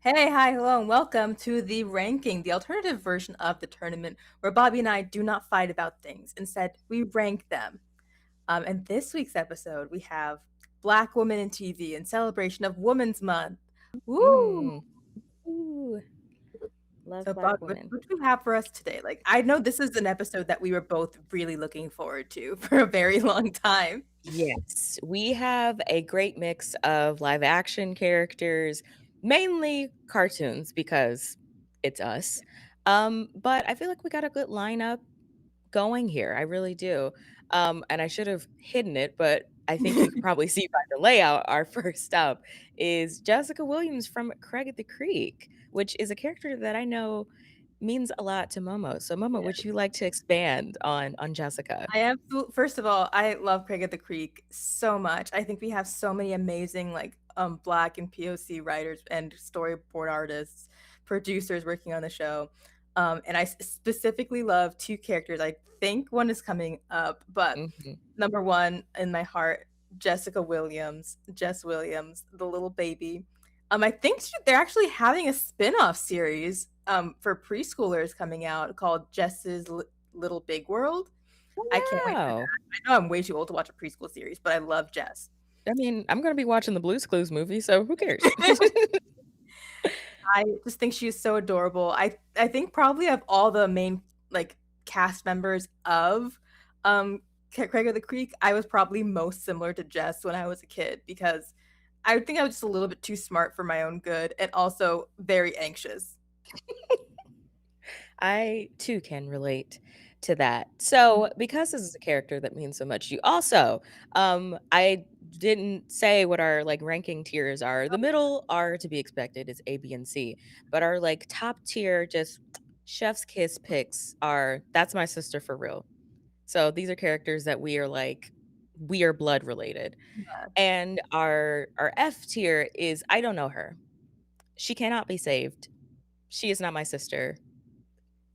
Hey, hi, hello, and welcome to the ranking, the alternative version of the tournament where Bobby and I do not fight about things. Instead, we rank them. And this week's episode, we have Black Women in TV in celebration of Women's Month. Woo! Mm. Ooh, love So, Black Bobby, women. what do you have for us today? Like, I know this is an episode that we were both really looking forward to for a very long time. Yes, we have a great mix of live action characters, mainly cartoons because it's us. But I feel like we got a good lineup going here. I really do. And I should have hidden it, but I think you could probably see by the layout. Our first up is Jessica Williams from Craig at the Creek, which is a character that I know means a lot to Momo. So, Momo, would you like to expand on Jessica? I absolutely. First of all, I love Craig at the Creek so much. I think we have so many amazing Black and POC writers and storyboard artists, producers working on the show. And I specifically love two characters. I think one is coming up, but Mhm. number one in my heart, Jessica Williams, Jess Williams, the little baby. I think they're actually having a spin-off series for preschoolers coming out called Little Big World. I can't wait for Wow. that. I know I'm way too old to watch a preschool series, but I love Jess. I mean, I'm gonna be watching the Blue's Clues movie, so who cares? I just think she's so adorable. I think probably of all the main, cast members of, Craig of the Creek, I was probably most similar to Jess when I was a kid because I think I was just a little bit too smart for my own good and also very anxious. I too can relate to that. So, because this is a character that means so much to you, also, I didn't say what our like ranking tiers are. The middle are to be expected, is A, B, and C, but our like top tier, just chef's kiss picks are that's my sister for real. So these are characters that we are blood related, and our F tier is I don't know her. She cannot be saved. She is not my sister.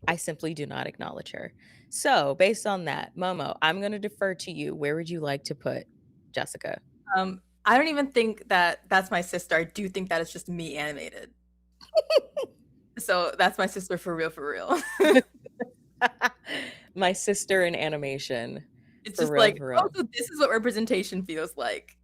I simply do not acknowledge her. So, based on that, Momo, I'm going to defer to you. Where would you like to put Jessica? I don't even think that that's my sister. I do think that it's just me animated. So that's my sister for real, for real. My sister in animation. It's For just real, like, for oh, real. so this is what representation feels like.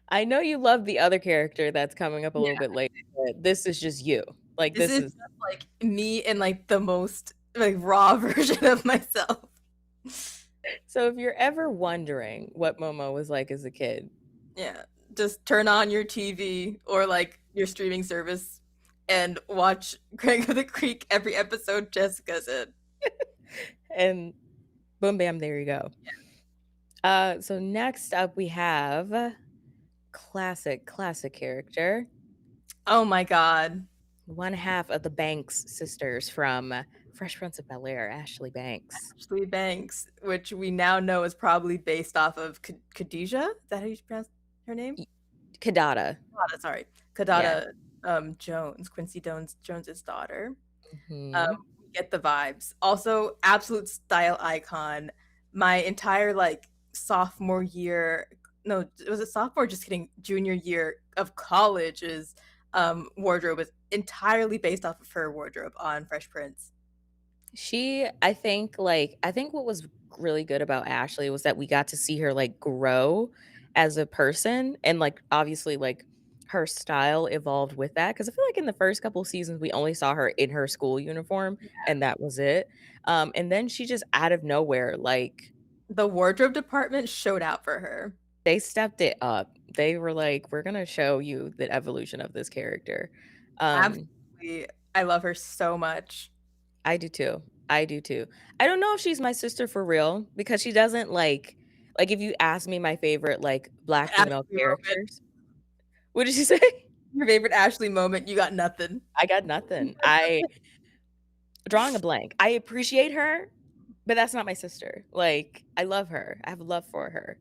I know you love the other character that's coming up a Yeah, little bit later, but this is just you. Like, this this is is just like me in like the most like raw version of myself. so if you're ever wondering what Momo was like as a kid, Yeah, just turn on your TV or like your streaming service and watch Craig of the Creek every episode Jessica's in. and boom, bam, there you go. So next up we have classic character, Oh my God. one half of the Banks sisters from Fresh Prince of Bel-Air, Ashley Banks. Ashley Banks, which we now know is probably based off of Khadijah. Is that how you pronounce her name? Y Kadada. Kadada, sorry. Yeah. Kadada Jones, Quincy Jones's daughter. Mhm. We get the vibes. Also, absolute style icon. My entire like sophomore year, no, it was a sophomore, just kidding, junior year of college's wardrobe is entirely based off of her wardrobe on Fresh Prince. I think what was really good about Ashley was that we got to see her, like, grow as a person and, like, obviously, like, her style evolved with that. Because I feel like in the first couple seasons, we only saw her in her school uniform, and that was it. And then she just out of nowhere, like, The wardrobe department showed out for her. they stepped it up. They were like, "We're gonna show you the evolution of this character." Um Absolutely. I love her so much. I do too. I do too. I don't know if she's my sister for real because she doesn't like if you ask me my favorite like black female Ashley moment. characters. What did you say? Your favorite Ashley moment, you got nothing. I got nothing. I drawing a blank. I appreciate her, but that's not my sister. Like I love her. I have love for her.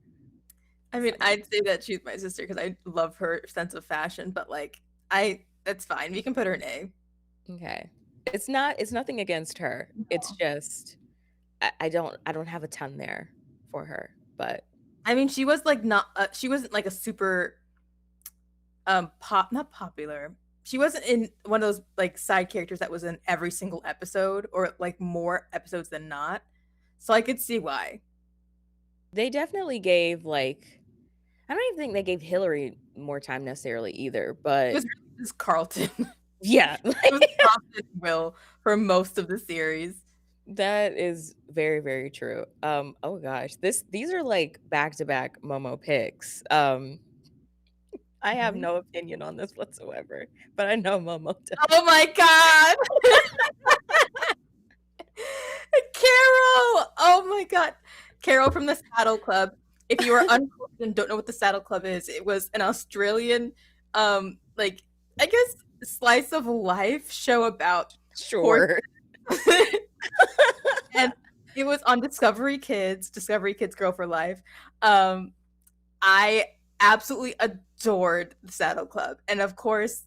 I That's mean, not my I'd sister. say that she's my sister because I love her sense of fashion, but like, I that's fine. We can put her in A. Okay. It's nothing against her. It's just I don't have a ton there for her, but I mean, she was like not, she wasn't like a super not popular. she wasn't in one of those like side characters that was in every single episode or like more episodes than not. So I could see why. They definitely gave, like I don't even think they gave Hillary more time necessarily either, It but was really just Carlton. yeah, It was Carlton and Will for most of the series. that is very, very true. Oh gosh, these are like back-to-back Momo picks. I have Mhm. no opinion on this whatsoever, but I know Momo does. Oh my god! Carol! Oh my god. Carol from the Saddle Club. If you are uncultured and don't know what the Saddle Club is, it was an Australian, like, I guess, slice of life show about horses. Sure. And it was on Discovery Kids Grow for Life. Um, I absolutely adored the Saddle Club. And of course,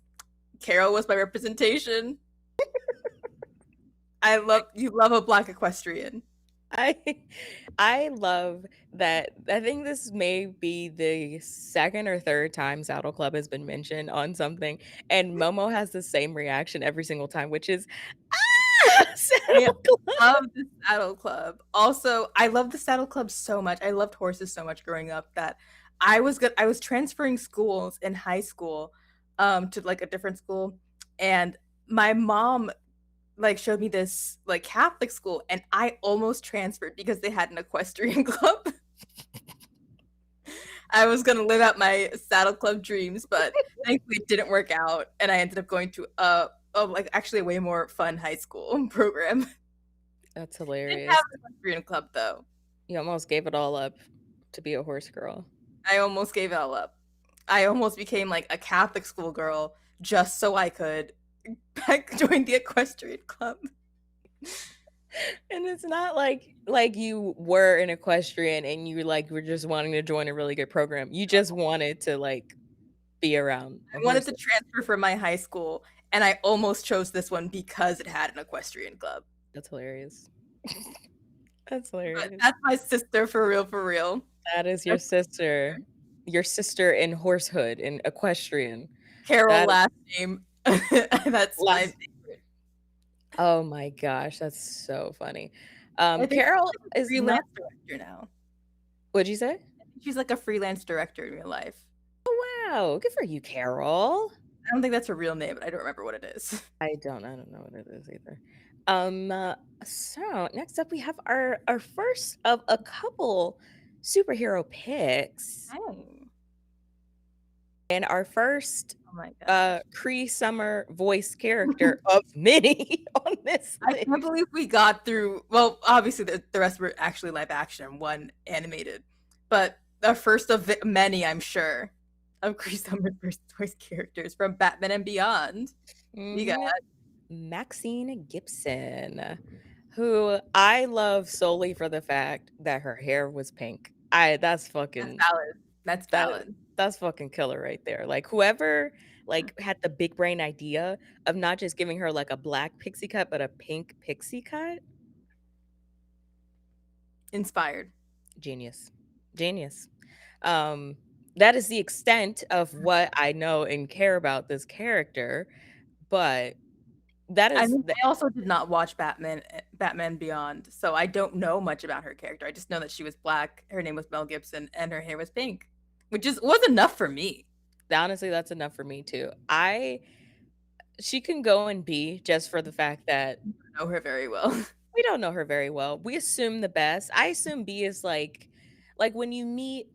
Carol was my representation. You love a black equestrian. I I love that. I think this may be the second or third time Saddle Club has been mentioned on something, and Momo has the same reaction every single time, which is, "Ah! I Saddle Club." love the Saddle Club. Also, I love the Saddle Club so much. I loved horses so much growing up that I was transferring schools in high school to like a different school, and my mom like showed me this like Catholic school, and I almost transferred because they had an equestrian club. I was gonna live out my Saddle Club dreams, but thankfully it didn't work out, and I ended up going to like actually a way more fun high school program. That's Didn't hilarious. have an equestrian club though. You almost gave it all up to be a horse girl. I almost gave it all up. I almost became like a Catholic schoolgirl just so I could join the equestrian club. And it's not like you were an equestrian and you, like, were just wanting to join a really good program. You just wanted to, like, be around a I wanted horse. to transfer from my high school, and I almost chose this one because it had an equestrian club. That's hilarious. That's But hilarious. that's my sister for real, for real. That is That's your sister in horsehood, in equestrian. Carol That last name. That's my last favorite. Oh my gosh, that's so funny. I think Carol she's like a is freelance not director now. what'd you say? I think she's like a freelance director in real life. Wow, good for you, Carol. I don't think that's her real name, but I don't remember what it is. I don't know what it is either. So next up we have our first of a couple superhero picks. Oh, And our first oh my gosh. Cree Summer voice character of many on this I list. can't believe we got through. Well, obviously the rest were actually live action and one animated, but the first of many, I'm sure, of Chris Summer's first voice characters from Batman and Beyond. We got Mhm. Maxine Gibson, who I love solely for the fact that her hair was pink. I that's that's fucking valid. That's that valid. that's fucking killer right there. Like whoever like had the big brain idea of not just giving her like a black pixie cut, but a pink pixie cut. Inspired. Genius. Genius. Um, that is the extent of what I know and care about this character, but that I is mean, the I also did not watch Batman Beyond, so I don't know much about her character. I just know that she was black, her name was Mel Gibson, and her hair was pink, which is was enough for me. honestly, that's enough for me too. She can go and be just for the fact that I know her very well. we don't know her very well. We assume the best. I assume B is like when you meet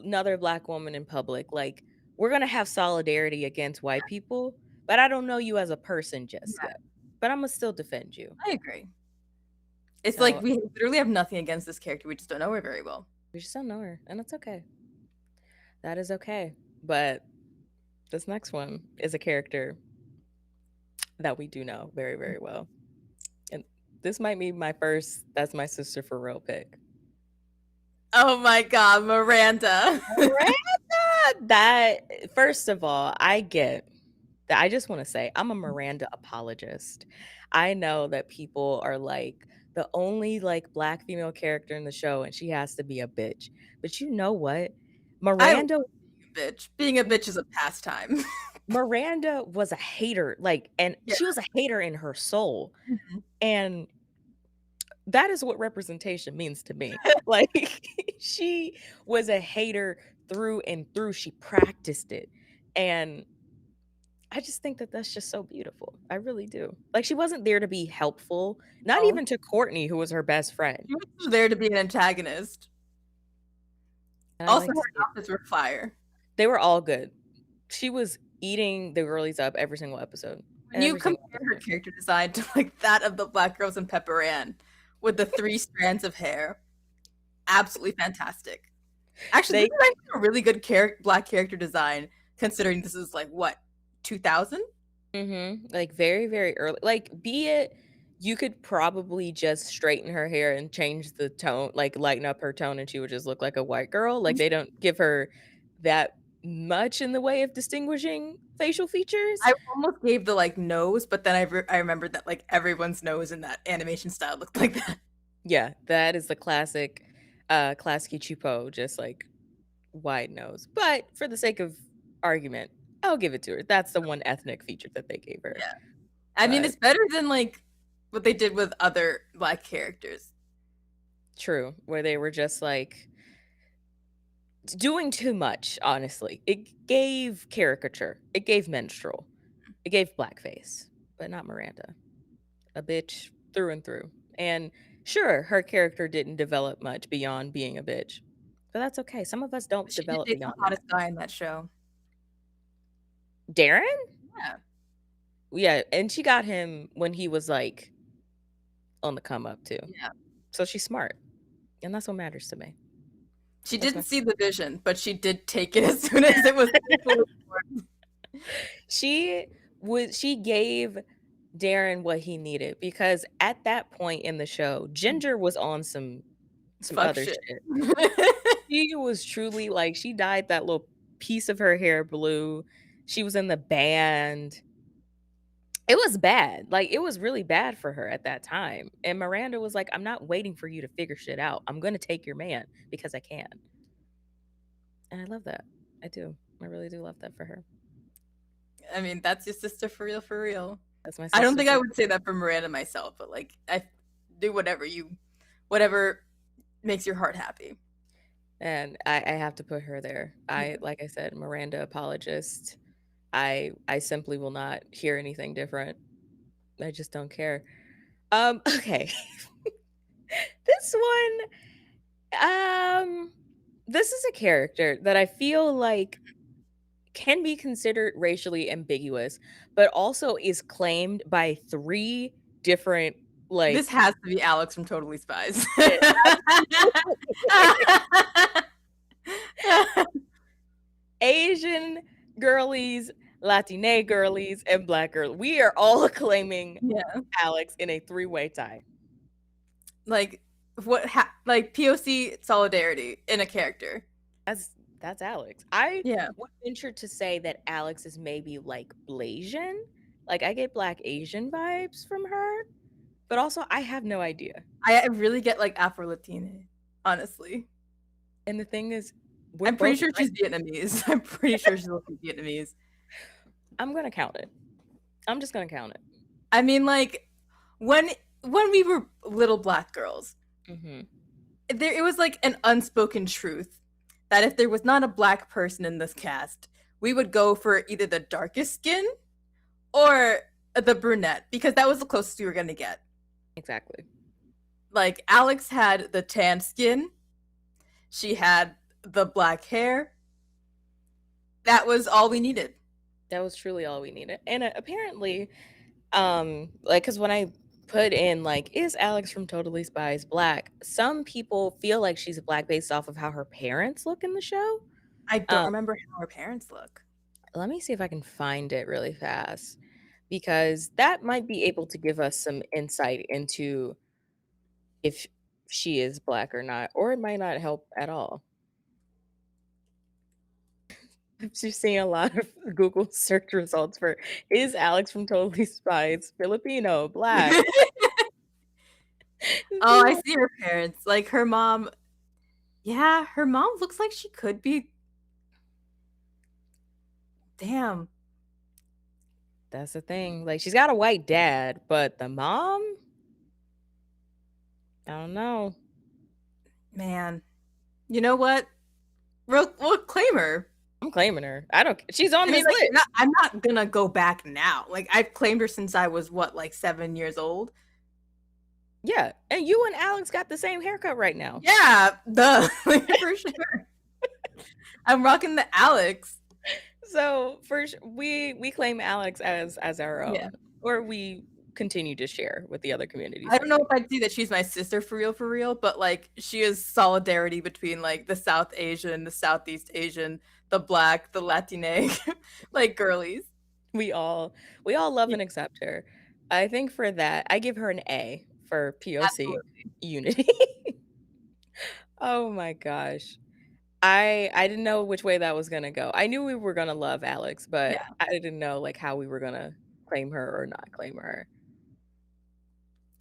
another black woman in public, like we're gonna have solidarity against white people, but I don't know you as a person just Yeah, yet. But I'm gonna still defend you. I agree. It's like So we literally have nothing against this character. We just don't know her very well. we just don't know her, and that's okay. That is okay. But this next one is a character that we do know very, very well. And this might be my first that's my sister for real pick. Oh my god, Miranda. Miranda! That first of all, I get that. I just want to say I'm a Miranda apologist. I know that people are like the only like black female character in the show and she has to be a bitch. But you know what? I love Miranda being a bitch. Being a bitch is a pastime. Miranda was a hater, like, and Yeah. she was a hater in her soul, Mhm. and that is what representation means to me. Like, she was a hater through and through, she practiced it, and I just think that that's just so beautiful. I really do. Like, she wasn't there to be helpful, not No. even to Courtney, who was her best friend, She was sh there to be an antagonist. and I Also, like to her see it. outfits were fire. They were all good. She was eating the girlies up every single episode. When you Every single compare her episode. character design to, like, that of the Black Girls in Pepper Ann with the 3 strands of hair, absolutely fantastic. Actually, this They is actually a really good black character design considering this is, like, what, 2000? Mhm, like, very, very early like, be it you could probably just straighten her hair and change the tone, like, lighten up her tone, and she would just look like a white girl, like, they don't give her that much in the way of distinguishing facial features. I almost gave the, like, nose, but then I remembered that, like, everyone's nose in that animation style looked like that. Yeah, that is the classic, Klasky Csupo, just, like, wide nose, but for the sake of argument, I'll give it to her. That's the one ethnic feature that they gave her, Yeah. I mean, but it's better than, like, what they did with other black characters. true, where they were just, like, doing too much, honestly. It gave caricature, it gave minstrel, it gave blackface, but not Miranda. A bitch through and through, and sure, her character didn't develop much beyond being a bitch, but that's okay. Some of us don't She did develop date the beyond that. hottest guy in that show. Darren? Yeah. Yeah, and she got him when he was, like, on the come up too. Yeah. So she's smart, and that's what matters to me. She That's didn't my see the vision, but she did take it as soon as it was fully formed. she she gave Darren what he needed because at that point in the show, Ginger was on some Fuck other shit. shit. She was truly like she dyed that little piece of her hair blue. She was in the band. It was bad. Like, it was really bad for her at that time, and Miranda was like, "I'm not waiting for you to figure shit out. I'm gonna take your man because I can." And I love that. I do. I really do love that for her. I mean, that's your sister for real, for real. That's my I don't sister think I for would say that for Miranda myself, but, like, I do whatever makes your heart happy. and I have to put her there. Yeah. Like I said, Miranda apologist. I simply will not hear anything different. I just don't care. Okay. This one, this is a character that I feel like can be considered racially ambiguous, but also is claimed by 3 different, This like has to be Alex from Totally Spies. it Asian girlies, Latine girlies, and Black girl. We are all claiming Yeah. Alex in a three-way tie. Like, like, POC solidarity in a character. That's Alex. I Yeah. would venture to say that Alex is maybe, like, Blasian. Like, I get Black Asian vibes from her, but also I have no idea. I really get, like, Afro-Latina, honestly. And the thing is, we're I'm pretty both sure right. she's Vietnamese. I'm pretty sure she's looking Vietnamese. I'm gonna count it. I'm just gonna count it. I mean, like, when we were little black girls, Mhm. it was like an unspoken truth that if there was not a black person in this cast, we would go for either the darkest skin or the brunette because that was the closest we were gonna get. Exactly. Like, Alex had the tan skin, she had the black hair. That was all we needed. That was truly all we needed. And, apparently, like, because when I put in, like, "Is Alex from Totally Spies black?" Some people feel like she's black based off of how her parents look in the show. I don't Um, remember how her parents look. let me see if I can find it really fast because that might be able to give us some insight into if she is black or not, or it might not help at all. I'm just seeing a lot of Google search results for "Is Alex from Totally Spies Filipino, black?" Oh, I see her parents. Like, her mom, yeah, her mom looks like she could be, damn. That's the thing. Like, she's got a white dad, but the mom, I don't know. Man, you know what? We'll claim her. I'm claiming her. I don't. She's on I mean, this like, list. I'm not gonna go back now. Like, I've claimed her since I was what, like 7 years old. Yeah, and you and Alex got the same haircut right now. Yeah, the like, for sure. I'm rocking the Alex. So we claim Alex as our Yeah. own, or we continue to share with the other communities I that don't know we. if I'd say that she's my sister for real, but like she is solidarity between like the South Asian, the Southeast Asian, the Black, the Latinx, like girlies. We all love Yeah, and accept her. I think for that, I give her an A for POC absolutely. unity. Oh my gosh. I didn't know which way that was gonna go. I knew we were gonna love Alex, but Yeah, I didn't know like how we were gonna claim her or not claim her.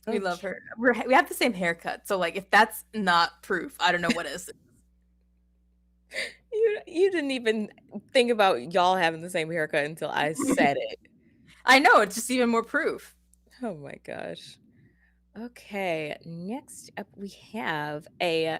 we love Okay. her. We have the same haircut, so like if that's not proof, I don't know what is. You didn't even think about y'all having the same haircut until I said it. I know it's just even more proof. Oh my gosh. Okay, next up we have a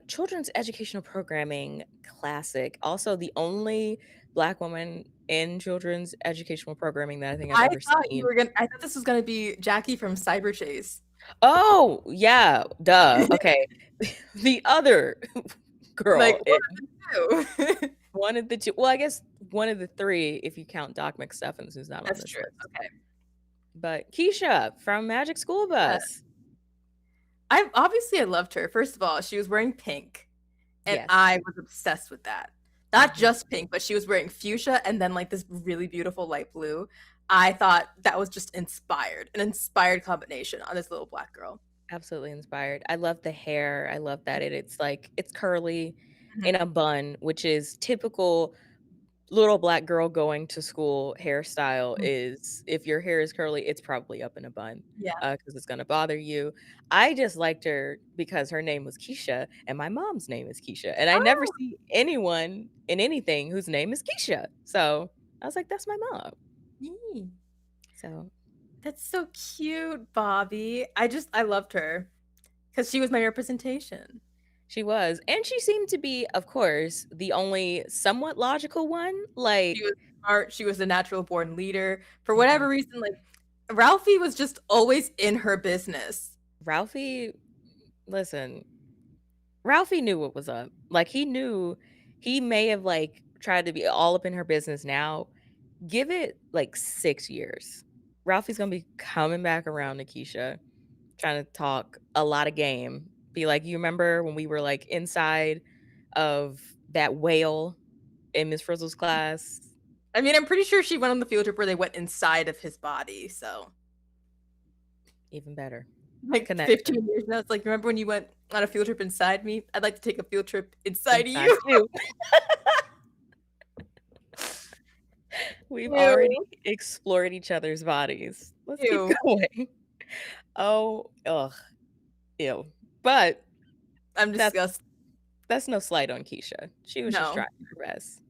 children's educational programming classic. Also the only Black woman in children's educational programming that I think I've ever seen. I thought this was gonna be Jackie from Cyber Chase. Oh, yeah, duh. Okay. The other Like girl, one of the two. one of the two. Well, I guess one of the three if you count Doc McStuffins, who's not on That's this true. list. Okay. But Keisha from Magic School Yeah. Bus. I loved her. First of all, she was wearing pink, and Yes. I was obsessed with that. Not Mhm. just pink, but she was wearing fuchsia and then like this really beautiful light blue. I thought that was just an inspired combination on this little black girl. Absolutely inspired. I love the hair. I love that it's like it's curly in Mhm. a bun, which is typical little black girl going to school hairstyle Mhm. is if your hair is curly, it's probably up in a bun, Yeah. because it's gonna bother you. I just liked her because her name was Keisha and my mom's name is Keisha, and I never Oh, see anyone in anything whose name is Keisha. So, I was like, "That's my mom." yee. So, That's so cute, Bobby. I loved her because she was my representation. she was, and she seemed to be, of course, the only somewhat logical one, She was like smart. She was a natural born leader. For mhm. whatever reason, like Ralphie was just always in her business. Ralphie listen, Ralphie knew what was up. Like, he knew he may have, like, tried to be all up in her business now. Give it, like, 6 years. Ralphie's gonna be coming back around to Keisha, trying to talk a lot of game. Be like, "You remember when we were, like, inside of that whale in Miss Frizzle's class?" I mean, I'm pretty sure she went on the field trip where they went inside of his body. So, Even better. like Connection. 15 years now, it's like, remember when you went on a field trip inside me? I'd like to take a field trip inside of Inside you. you. We've already Ew. explored each other's bodies. Let's keep Ew. going. Oh, ugh, ew. But I'm that's disgusted. that's no slight on Keisha. She was just No. trying her best.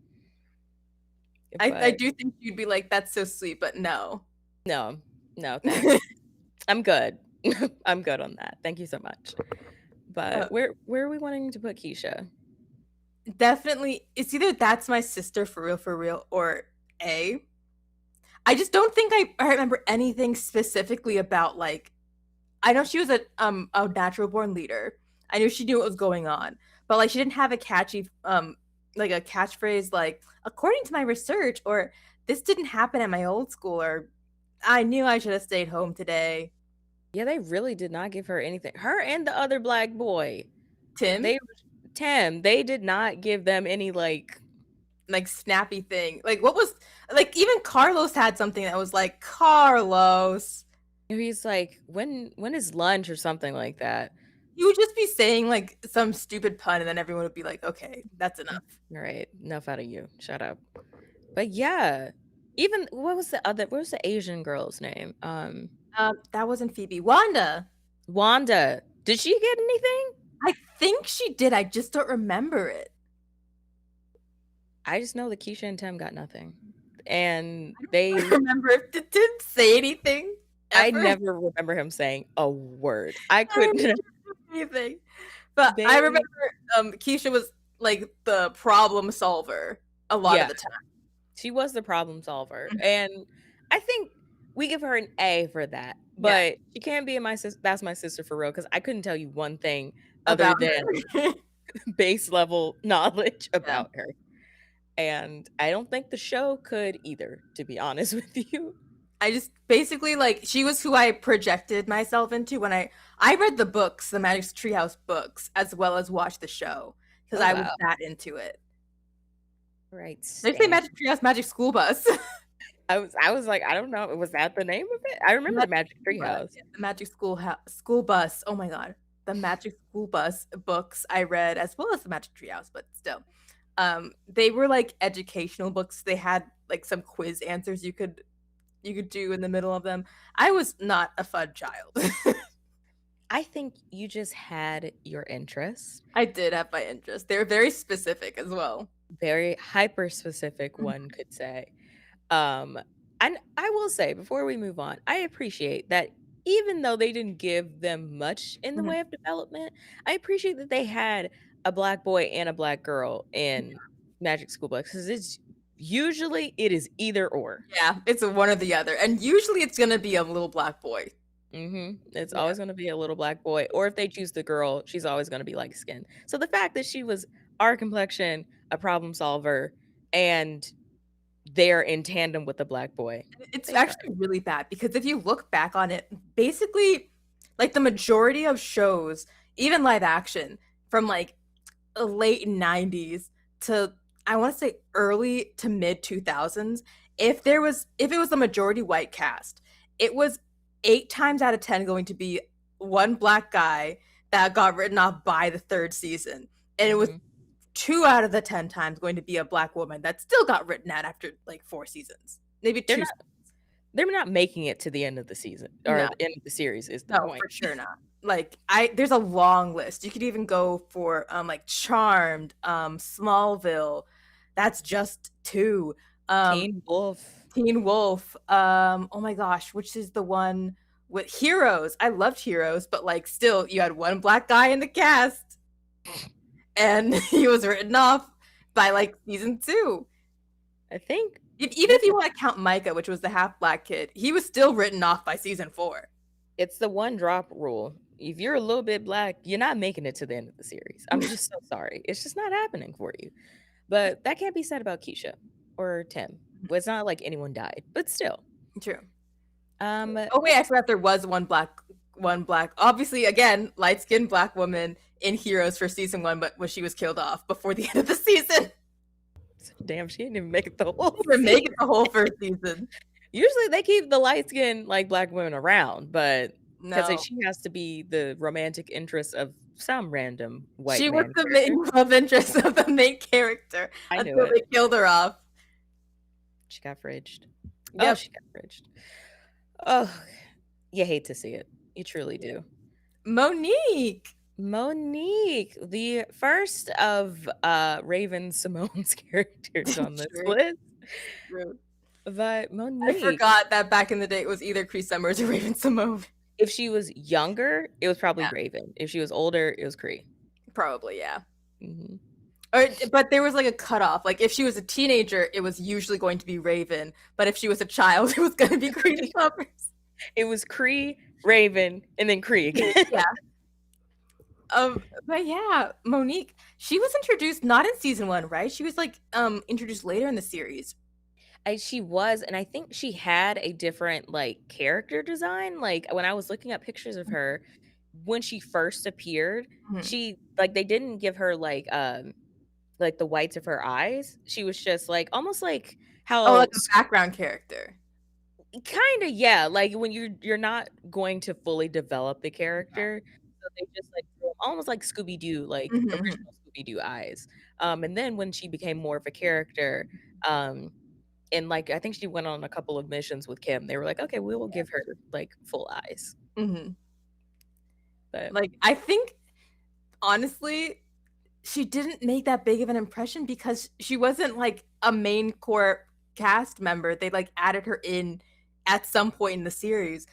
I But do think you'd be like, that's so sweet, but no. no, no, thanks. I'm good. I'm good on that. Thank you so much. uh, But where are we wanting to put Keisha? Definitely, it's either that's my sister for real, or A. I just don't think I remember anything specifically about like I know she was a natural born leader. I knew she knew what was going on, but like she didn't have a catchy like a catchphrase like according to my research or this didn't happen at my old school or I knew I should have stayed home today. Yeah, they really did not give her anything. Her and the other black boy. Tim, They Tim, they did not give them any like like snappy thing. Like what was like even Carlos had something that was like Carlos. he's like, when is lunch or something like that. He would just be saying like some stupid pun and then everyone would be like, okay, that's Mm, enough. all right, enough out of you. Shut up. But yeah, even what was the Asian girl's name? That wasn't Phoebe. Wanda. Wanda. Did she get anything? I think she did. I just don't remember it. I just know that Keisha and Tim got nothing. and I they don't remember if it didn't say anything I ever. never remember him saying a word. I I don't couldn't remember anything. But I remember they Keisha was like the problem solver a lot yeah, of the time. she was the problem solver, Mhm. and I think we give her an A for that, Yeah, but she can't be my sis that's my sister for real because I couldn't tell you one thing other about than her. base level knowledge Yeah. about her, and I don't think the show could either, to be honest with you. I just basically like she was who I projected myself into when I read the books, the Magic Treehouse books, as well as watched the show because Oh, I was wow. that into it. Right, They say same. Magic Treehouse, Magic School Bus. I was like, I don't know, was that the name of it? I remember the Magic Magic School Bus, Treehouse. yeah, the Magic School Bus. Oh my god, the Magic School Bus books I read as well as the Magic Treehouse, but still, they were like educational books. They had like some quiz answers you could do in the middle of them. I was not a fun child. I think you just had your interest. I did have my interest. They were very specific as well. Very hyper specific, Mhm, one could say. Um, and I will say before we move on, I appreciate that even though they didn't give them much in the mhm. way of development, I appreciate that they had a black boy and a black girl in Magic School Bus because it's usually it is either or. Yeah, it's a one or the other, and usually it's gonna be a little black boy. It's Yeah, always gonna be a little black boy, or if they choose the girl, she's always gonna be light skinned. So the fact that she was our complexion, a problem solver, and they're in tandem with the black boy, it's they tried. actually really bad because if you look back on it, basically, like the majority of shows, even live action, from like late 90s to I want to say early to mid 2000s, if it was the majority white cast, it was 8 times out of 10 going to be one black guy that got written off by the third season. And it was Mhm. 2 out of the 10 times going to be a black woman that still got written at after like 4 seasons. Maybe They're 2. not they're not making it to the end of the season or No. the end of the series is the No, point. for sure not. Like I there's a long list. You could even go for like Charmed, Smallville. That's just 2. Um Teen Wolf. Teen Wolf. Oh my gosh, which is the one with Heroes. I loved Heroes, but like still you had one black guy in the cast and he was written off by like season 2. I think Even if you want to count Micah, which was the half black kid, he was still written off by season 4. it's the one drop rule. If you're a little bit black, you're not making it to the end of the series. I'm just so sorry. It's just not happening for you. But that can't be said about Keisha or Tim. Well, it's not like anyone died, but still. True. Oh wait, I Next, forgot there was one black. Obviously, again, light skinned black woman in Heroes for season 1, but she was killed off before the end of the season. damn, she didn't even make it the whole For make season. it the whole first season. Usually they keep the light skinned like black women around, but because No, she has to be the romantic interest of some random white she was man the character. main love interest of the main character I knew until it. they killed her off. She got fridged. Oh, Yep. she got fridged. Oh, you hate to see it. You truly do. Monique. Monique, the first of Raven Simone's characters on this True. list. True. But I Monique, forgot that back in the day it was either Cree Summers or Raven Simone. if she was younger, it was probably Yeah, Raven. If she was older, it was Cree. probably, yeah. Mhm. But there was like a cutoff. Like if she was a teenager, it was usually going to be Raven. But if she was a child, it was going to be Cree Summers. It was Cree, Raven, and then Cree again. Yeah. But yeah, Monique, she was introduced not in season 1, right? She was like introduced later in the series. She was, and I think she had a different like character design. Like when I was looking at pictures of her when she first appeared, Mhm. she like they didn't give her like the whites of her eyes. She was just like almost like Oh, how like a background character. kind of yeah, like when you're not going to fully develop the character, so they just like almost like Scooby Doo, like Mhm, mhm. original Scooby Doo eyes. And then when she became more of a character, um, and like I think she went on a couple of missions with Kim, they were like, okay, we will give her like full eyes. Mhm. But Like I think honestly, she didn't make that big of an impression because she wasn't like a main core. cast member. They like added her in at some point in the series.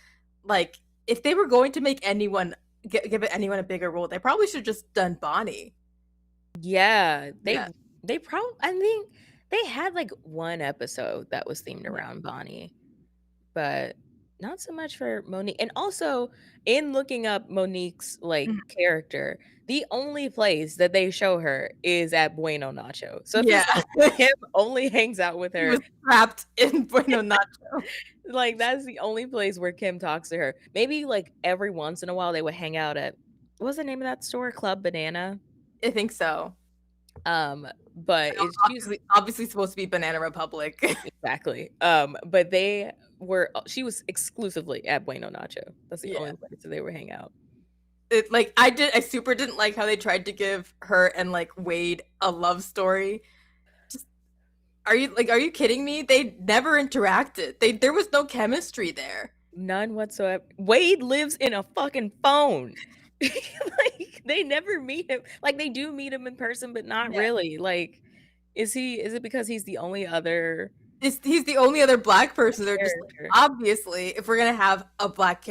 Like if they were going to make anyone give it anyone a bigger role, they probably should have just done Bonnie. Yeah, Yeah. they probably I think they had, like, 1 episode that was themed Yeah. around Bonnie, but not so much for Monique, and also, in looking up Monique's, like, Mhm. character, the only place that they show her is at Bueno Nacho, so if Yeah. it's like Kim only hangs out with He her, was trapped in Bueno Nacho. like, that's the only place where Kim talks to her. Maybe, like, every once in a while, they would hang out at what's the name of that store? Club Banana? I think so. But it's she's Obviously supposed to be Banana Republic. exactly. But they were she was exclusively at Bueno Nacho. That's the Yeah. only place that they would hang out. It like I super didn't like how they tried to give her and like Wade a love story. Just are you kidding me? They never interacted. There was no chemistry there. None whatsoever. Wade lives in a fucking phone. Like they never meet him. Like they do meet him in person, but not Yeah. really. Like, is it because he's the only other He's the only other black person. They're just like, character obviously, if we're gonna have a black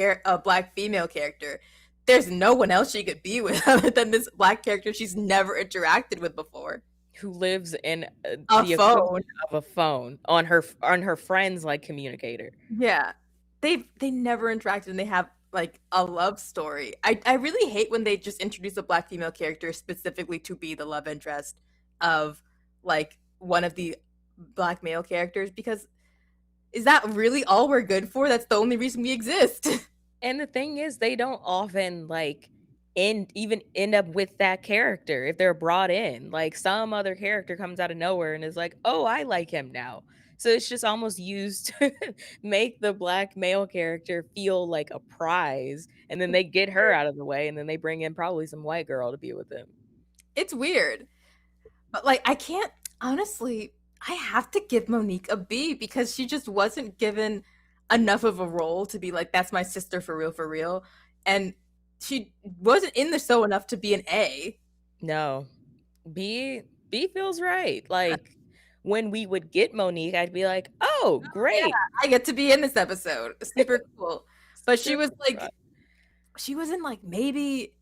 female character, there's no one else she could be with other than this black character she's never interacted with before. who lives in A the equivalent phone. of a phone on her friend's like communicator? Yeah. They never interacted and they have like a love story. I really hate when they just introduce a black female character specifically to be the love interest of like one of the black male characters because is that really all we're good for? That's the only reason we exist. And the thing is, they don't often like end up with that character if they're brought in. Like some other character comes out of nowhere and is like, "Oh, I like him now." So it's just almost used to make the black male character feel like a prize, and then they get her out of the way, and then they bring in probably some white girl to be with him. It's weird. But like I can't honestly, I have to give Monique a B because she just wasn't given enough of a role to be like that's my sister for real. And she wasn't in the show enough to be an A. No, B feels right. Like when we would get Monique, I'd be like, "Oh, Yeah, great, I get to be in this episode. Super cool. But she was super fun." like she was in like maybe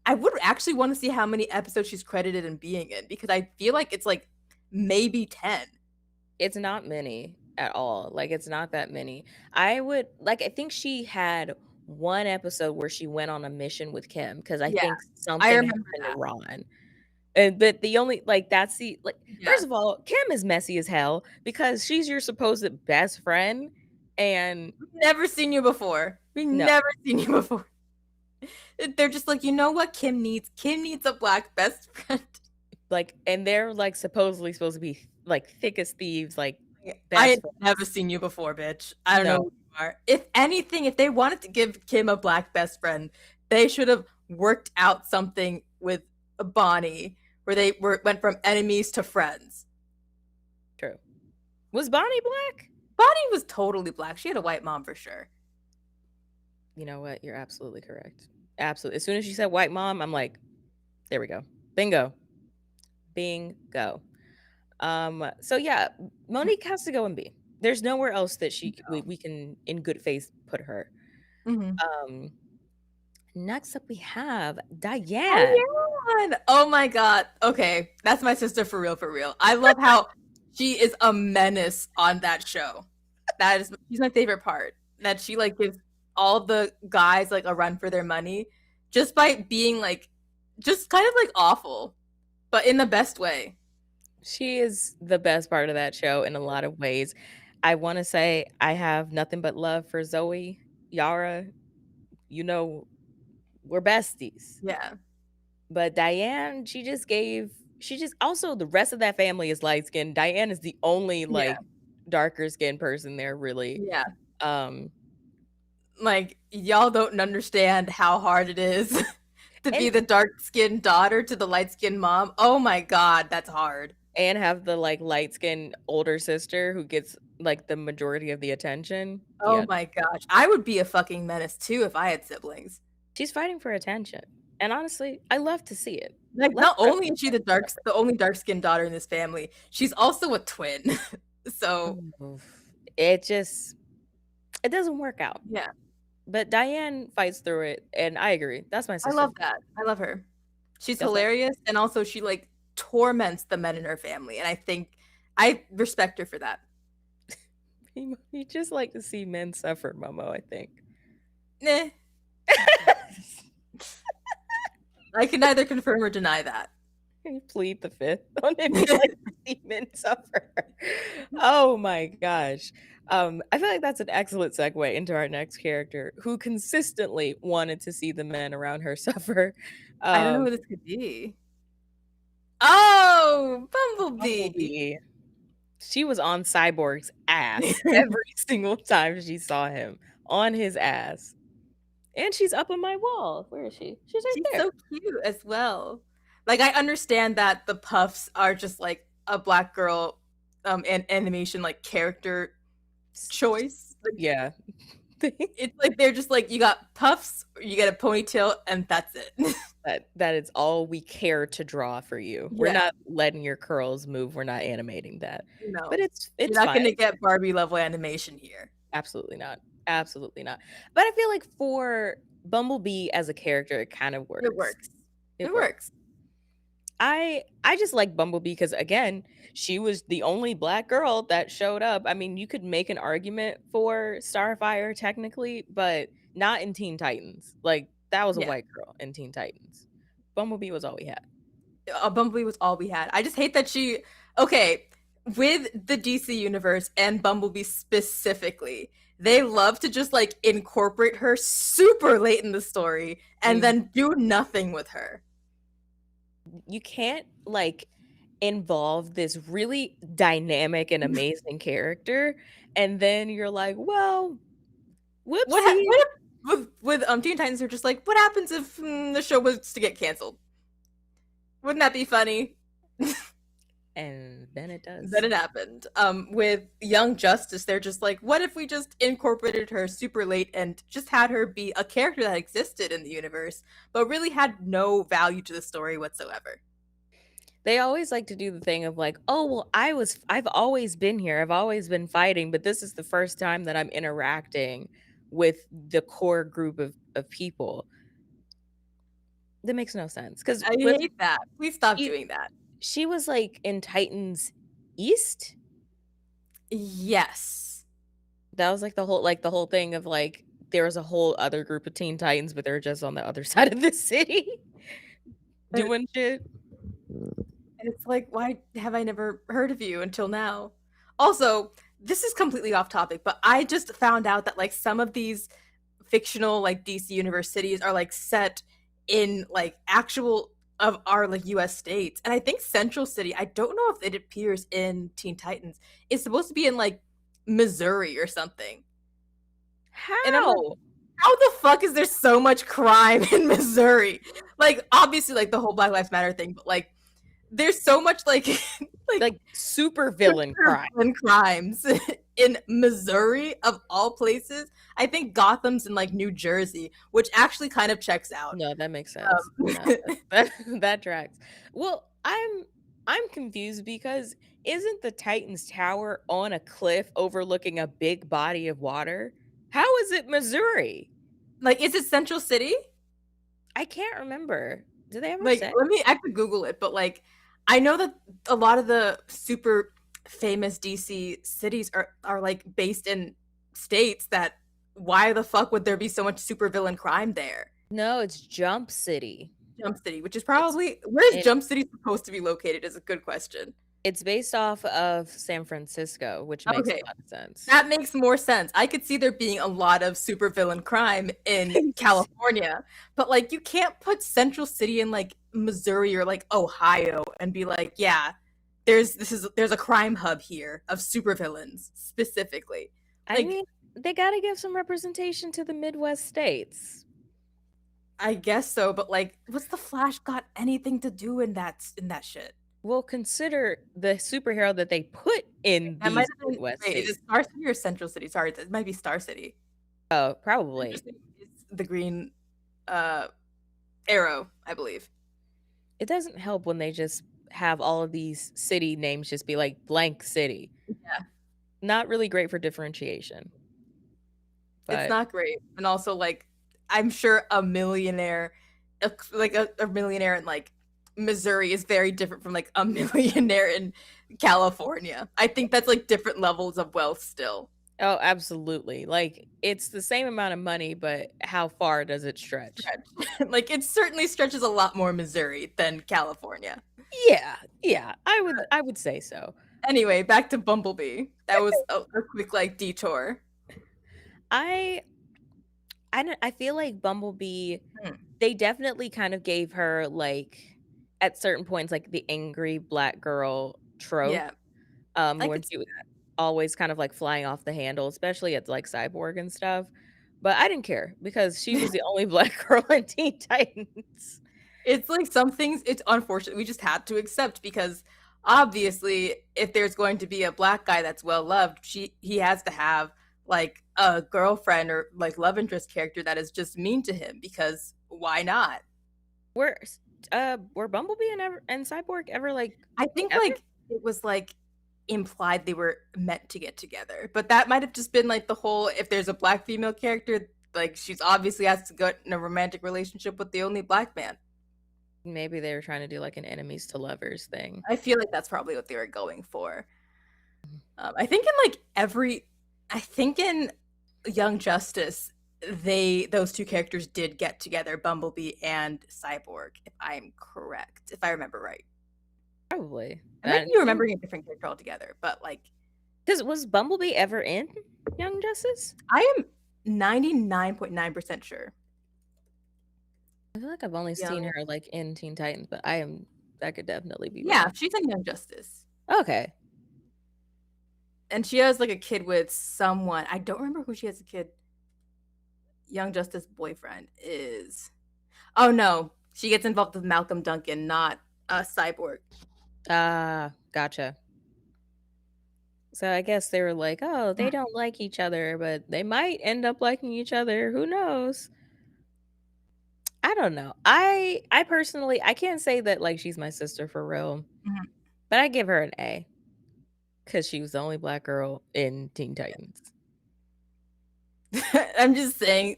I would actually want to see how many episodes she's credited in being in because I feel like it's like maybe 10. It's not many at all, like, it's not that many. I would like, I think she had 1 episode where she went on a mission with Kim because I Yeah, think I something remember happened to that. Ron, and but the only like, that's the like, Yeah. first of all, Kim is messy as hell because she's your supposed best friend, and We've never seen you before. We've no, never seen you before. They're just like, you know what Kim needs a black best friend. like and they're, like, supposedly supposed to be, like, thick as thieves, like, I best had friends. never seen you before, bitch. I don't know No. who you are. If anything, if they wanted to give Kim a black best friend, they should have worked out something with Bonnie where went from enemies to friends. True. Was Bonnie black? Bonnie was totally black. She had a white mom for sure. You know what? You're absolutely correct. Absolutely. As soon as you said white mom, I'm like, there we go. Bingo. Bingo. So yeah, Monique has to go and be. There's nowhere else that we can in good faith put her. Mhm. Um Next up we have Diane. Diane! Oh my god. Okay, that's my sister for real, for real. I love how she is a menace on that show. She's my favorite part. That she like gives all the guys like a run for their money just by being like just kind of like awful, but in the best way. She is the best part of that show in a lot of ways. I want to say I have nothing but love for Zoe, Yara. You know, we're besties. Yeah. But Diane, she just also the rest of that family is light skinned. Diane is the only Yeah. like darker skinned person there really. Yeah. Um Like y'all don't understand how hard it is to be and the dark-skinned daughter to the light-skinned mom. Oh my god, that's hard. and have the like light skinned older sister who gets like the majority of the attention. Oh Yeah. my gosh. I would be a fucking menace too if I had siblings. She's fighting for attention. And honestly, I love to see it. Like, Let not her only is she the only dark-skinned daughter in this family, she's also a twin. So, Oof. It just it doesn't work out. yeah, But Diane fights through it, and I agree. That's my I sister. love that. I love her. She's That's my hilarious, and also she, like, torments the men in her family, and I think I respect her for that. you just like to see men suffer, Momo, I think. Nah, I can neither confirm or deny that. You plead the fifth on if you like to see men suffer. Oh my gosh. I feel like that's an excellent segue into our next character who consistently wanted to see the men around her suffer. I don't know Um, who this could be. Oh, Bumblebee! Bumblebee. She was on Cyborg's ass every single time she saw him on his ass. And she's up on my wall. Where is she? She's right She's there. so cute as well. Like, I understand that the puffs are just, like, a black girl, an animation, like, character choice. Like, Yeah. it's like they're just like, you got puffs, you get a ponytail, and that's it. That is all we care to draw for you. We're Yeah, not letting your curls move. We're not animating that. But no. it's You're it's not fine. gonna get Barbie level animation here. Absolutely not. Absolutely not. But I feel like for Bumblebee as a character, it kind of It works. works. It It works. works. I just like Bumblebee because again, she was the only black girl that showed up. I mean, you could make an argument for Starfire technically, but not in Teen Titans. Like that was a Yeah. white girl in Teen Titans. Bumblebee was all we had. Bumblebee was all we had. I just hate that she okay, with the DC universe and Bumblebee specifically, they love to just like incorporate her super late in the story and Mhm. then do nothing with her. You can't like involve this really dynamic and amazing character and then you're like, "Well, whoopsie." What if with Teen Titans are just like, what happens if the show was to get canceled? Wouldn't that be funny? And then it Then does. it happened. With Young Justice, they're just like, what if we just incorporated her super late and just had her be a character that existed in the universe, but really had no value to the story whatsoever? They always like to do the thing of like, "Oh, well, I've always been here. I've always been fighting, but this is the first time that I'm interacting with the core group of people." That makes no sense because I with hate that. Please stop she doing that. she was like in Titans East. Yes. That was the whole thing of like there was a whole other group of Teen Titans, but they're just on the other side of the city And doing shit. it's like, why have I never heard of you until now? Also, this is completely off topic, but I just found out that like some of these fictional like DC universe cities are like set in like actual of our like US states. And I think Central City, I don't know if it appears in Teen Titans, is supposed to be in like Missouri or something. And I'm like, How? how the fuck is there so much crime in Missouri? Like obviously like the whole Black Lives Matter thing, but like there's so much like like Like super villain crime. and crimes in Missouri of all places. I think Gotham's in like New Jersey, which actually kind of checks out. No, that makes sense. No, that that tracks. Well, I'm confused because isn't the Titans Tower on a cliff overlooking a big body of water? How is it Missouri? Like, is it Central City? I can't remember. Did they ever Like, say? I could Google it, but like, I know that a lot of the super famous DC cities are like based in states that. Why the fuck would there be so much supervillain crime there? No, it's Jump City. Jump City, which is It's probably where's it Jump City supposed to be located? Is a good question. it's based off of San Francisco, which makes a Okay, lot of sense. that makes more sense. I could see there being a lot of supervillain crime in California, but like you can't put Central City in like Missouri or like Ohio and be like, yeah, there's a crime hub here of supervillains specifically. I Like, mean, they gotta give some representation to the Midwest states. I guess so, but like, what's the Flash got anything to do in that shit? Well, consider the superhero that they put in That might these have been Midwest wait, is states. it Star City or Central City? Sorry, it might be Star City. Oh, probably. Central City is the green uh arrow, I believe. It doesn't help when they just have all of these city names just be like blank city. Yeah. Not really great for differentiation, It's but not great. And also, like, I'm sure a millionaire, like a millionaire in like Missouri is very different from like a millionaire in California. I think that's like different levels of wealth still. oh, absolutely. Like, it's the same amount of money, but how far does it stretch? Stretch. Like, it certainly stretches a lot more Missouri than California. Yeah, yeah, I would say so. Anyway, back to Bumblebee. That was a quick like detour. I I feel like Bumblebee, Hmm. they definitely kind of gave her, like, at certain points, like, the angry black girl trope, Yeah, I when could see she was that. always kind of, like, flying off the handle, especially at, like, Cyborg and stuff, but I didn't care because she was the only black girl in Teen Titans. It's like some things it's unfortunate we just had to accept because obviously if there's going to be a black guy that's well loved, he has to have like a girlfriend or like love interest character that is just mean to him because why not? Were were Bumblebee and Cyborg ever, like, I think together? like it was like implied they were meant to get together, but that might have just been like the whole if there's a black female character, like she's obviously has to go in a romantic relationship with the only black man. Maybe they were trying to do, like, an enemies to lovers thing. I feel like that's probably what they were going for. I think in like I think in Young Justice, those two characters did get together, Bumblebee and Cyborg, if I'm correct, if I remember right. Probably. I might be remembering a different character altogether, but like 'Cause was Bumblebee ever in Young Justice? I am 99.9% sure. I feel like I've only seen Young, her, like, in Teen Titans, but that could definitely be yeah, wrong. she's in Young Justice, Okay. and she has like a kid with someone. I don't remember who she has a kid. Young Justice boyfriend is. Oh no, she gets involved with Malcolm Duncan, not Cyborg. Ah, gotcha. So I guess they were like, "Oh, they don't like each other, but they might end up liking each other. Who knows?" I don't know. I personally I can't say that, like, she's my sister for real, Mhm. but I give her an A because she was the only black girl in Teen Titans. I'm just saying,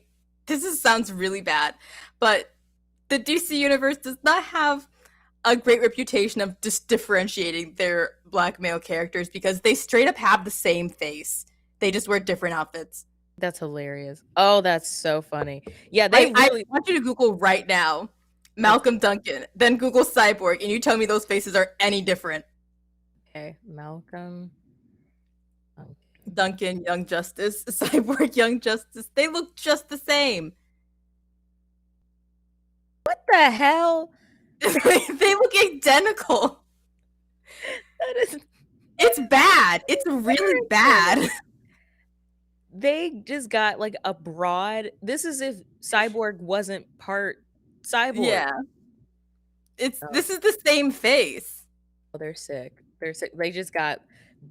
sounds really bad, but the DC universe does not have a great reputation of just differentiating their black male characters because they straight up have the same face. They just wear different outfits. That's hilarious. Oh, that's so funny. Yeah, they I really want you to Google right now Malcolm Duncan, then Google Cyborg, and you tell me those faces are any different. okay, Malcolm. Okay. Duncan, Young Justice, Cyborg, Young Justice. They look just the same. What the hell? They look identical. That is It's bad. It's really bad. they just got, like, a broad this is if Cyborg wasn't part cyborg. Yeah. Oh, This is the same face. they're sick. They're sick. They just got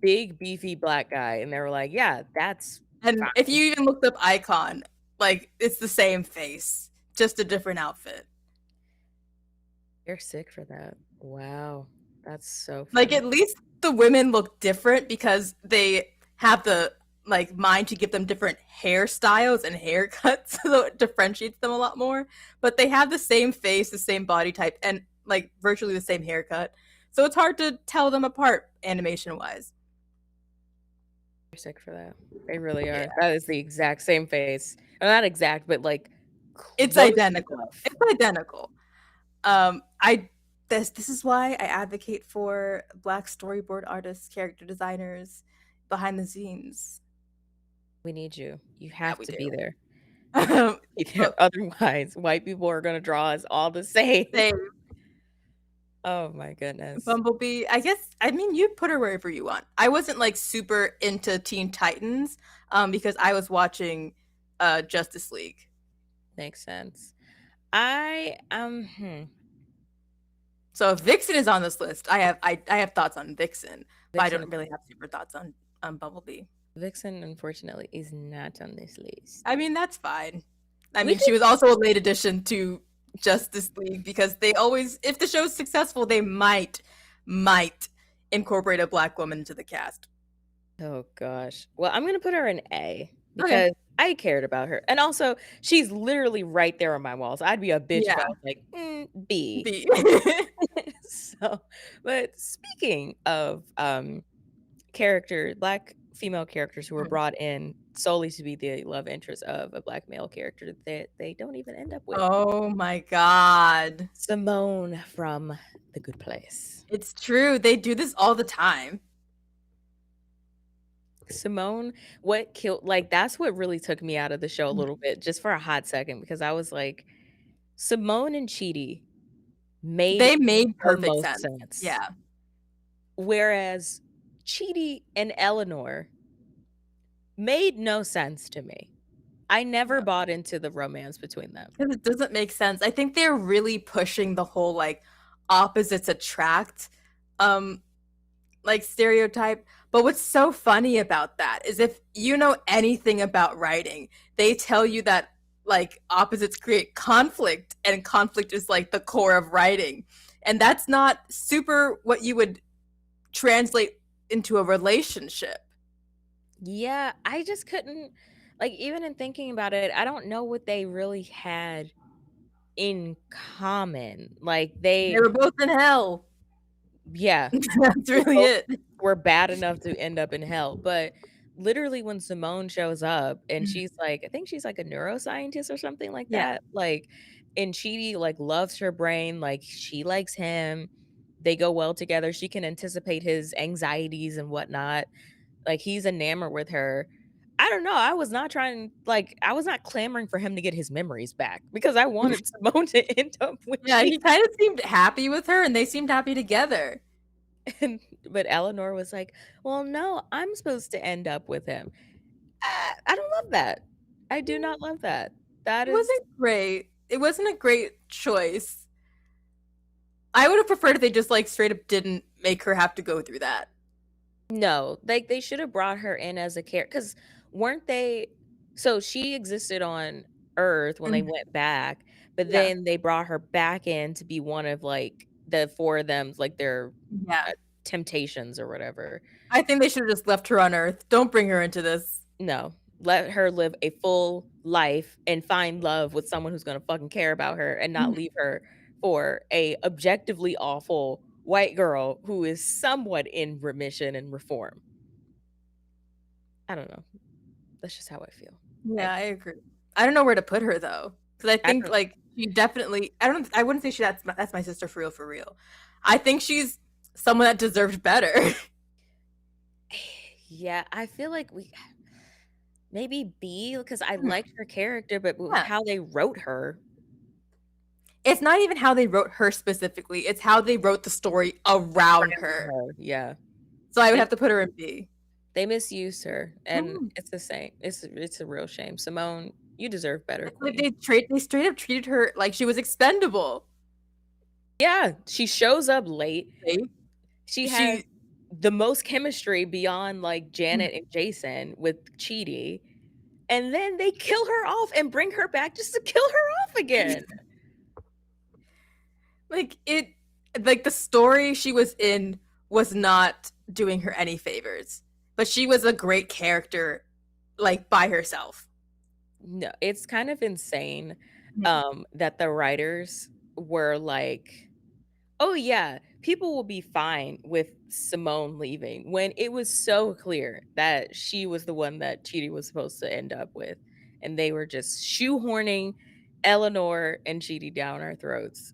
big, beefy black guy, and they were like, "Yeah, that's And if fine." you even looked up Icon, like it's the same face, just a different outfit. They're sick for that. Wow. That's so Like funny. at least the women look different because they have the like mind to give them different hairstyles and haircuts so it differentiates them a lot more. But they have the same face, the same body type, and like virtually the same haircut. So it's hard to tell them apart animation wise. They're sick for that. They really Yeah. are. That is the exact same face. Not exact, but, like, It's close identical. enough. It's identical. I this is why I advocate for black storyboard artists, character designers behind the scenes. We need you. You Yeah, have we to do. be there. You have Um, to be there. but Otherwise, white people are gonna draw us all the same. same. Oh my goodness. Bumblebee, I guess I mean you put her wherever you want. I wasn't like super into Teen Titans because I was watching Justice League. Makes sense. I So if Vixen is on this list, I have thoughts on Vixen, but I Vixen don't really have super thoughts on Bumblebee. Vixen unfortunately is not on this list. I mean, that's fine. I We mean, did she was also a late addition to Justice League because they always, if the show's successful, they might incorporate a black woman into the cast. Oh gosh. Well, I'm gonna put her in A Okay. because I cared about her, and also she's literally right there on my walls. I'd be a bitch if I Yeah. was like B. B. So, but speaking of black female characters who were Mm. brought in solely to be the love interest of a black male character that they don't even end up with. Oh my god. Simone from The Good Place. It's true, they do this all the time. Simone, what killed like that's what really took me out of the show a Mm. little bit just for a hot second because I was like, Simone and Chidi made They made the perfect most sense. sense. Yeah. Whereas Chidi and Eleanor made no sense to me. I never No. bought into the romance between them. 'Cause it doesn't make sense. I think they're really pushing the whole, like, opposites attract, um, like, stereotype, but what's so funny about that is if you know anything about writing, they tell you that, like, opposites create conflict, and conflict is, like, the core of writing, and that's not super what you would translate into a relationship. Yeah, I just couldn't like even in thinking about it, I don't know what they really had in common. Like They were both in hell. yeah, That's they really both it. were bad enough to end up in hell. But literally when Simone shows up and Mhm. she's like, I think she's like a neuroscientist or something like Yeah. that. Like, and Chidi like loves her brain, like she likes him. They go well together. She can anticipate his anxieties and whatnot. Like he's enamored with her. I don't know. I was not clamoring for him to get his memories back because I wanted Simone to end up with Yeah, Chidi. he kind of seemed happy with her, and they seemed happy together. And but Eleanor was like, "Well, no, I'm supposed to end up with him." I don't love that. I do not love that. That It is wasn't great. It wasn't a great choice. I would have preferred if they just like straight up didn't make her have to go through that. no, like they should have brought her in as a character because weren't they? So she existed on Earth when they Mhm. went back, but Yeah. then they brought her back in to be one of like the four of them, like their Yeah. uh, temptations or whatever. I think they should have just left her on Earth. Don't bring her into this. No, let her live a full life and find love with someone who's gonna fucking care about her and not Mhm. leave her for a objectively awful white girl who is somewhat in remission and reform. I don't know. That's just how I feel. I Yeah, I agree. I don't know where to put her though, because I I think don't like she definitely. I don't. I wouldn't say that's my sister for real. For real. I think she's someone that deserved better. yeah, I feel like we maybe B because I Hmm. liked her character, but with Yeah. how they wrote her It's not even how they wrote her specifically. It's how they wrote the story around her. yeah. So I would They have to put her in B. they misused her, and Mhm. it's the same. It's a real shame. Simone, you deserve better, It's like queen. they straight up treated her like she was expendable. Yeah, she shows up late. Right? She has She the most chemistry beyond, like, mm, Janet and Jason with Chidi, and then they kill her off and bring her back just to kill her off again. like it like the story she was in was not doing her any favors. But she was a great character like by herself. No, it's kind of insane, Mhm. that the writers were like, "Oh, yeah, people will be fine with Simone leaving," when it was so clear that she was the one that Chidi was supposed to end up with, and they were just shoehorning Eleanor and Chidi down our throats.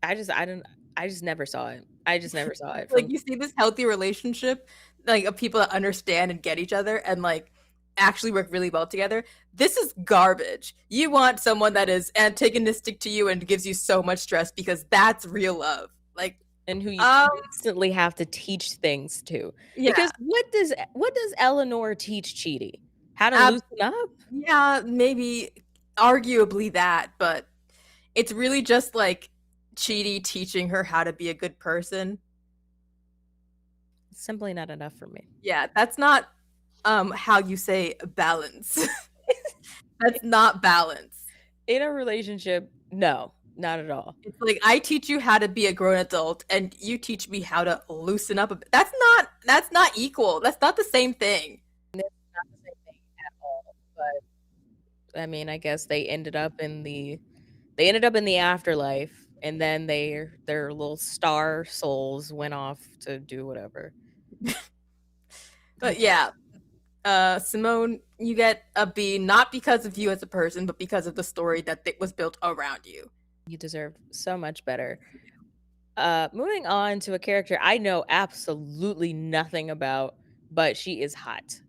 I don't I just never saw it. I just never saw it Like from you see this healthy relationship like of people that understand and get each other and like actually work really well together. This is garbage. You want someone that is antagonistic to you and gives you so much stress because that's real love. Like and who you um constantly have to teach things to. yeah, Because what does Eleanor teach Chidi? How to ab- loosen up? yeah, maybe arguably that, but it's really just like Chidi teaching her how to be a good person. Simply not enough for me. Yeah, that's not how you say balance. That's not balance. In a relationship, no. not at all. It's like I teach you how to be a grown adult and you teach me how to loosen up a bit. That's not equal. That's not the same thing. It's not the same thing at all. But I mean, I guess they ended up in the afterlife, and then their little star souls went off to do whatever. I But guess. yeah, Simone, you get a B not because of you as a person, but because of the story that was built around you. You deserve so much better. Moving on to a character I know absolutely nothing about, but she is hot.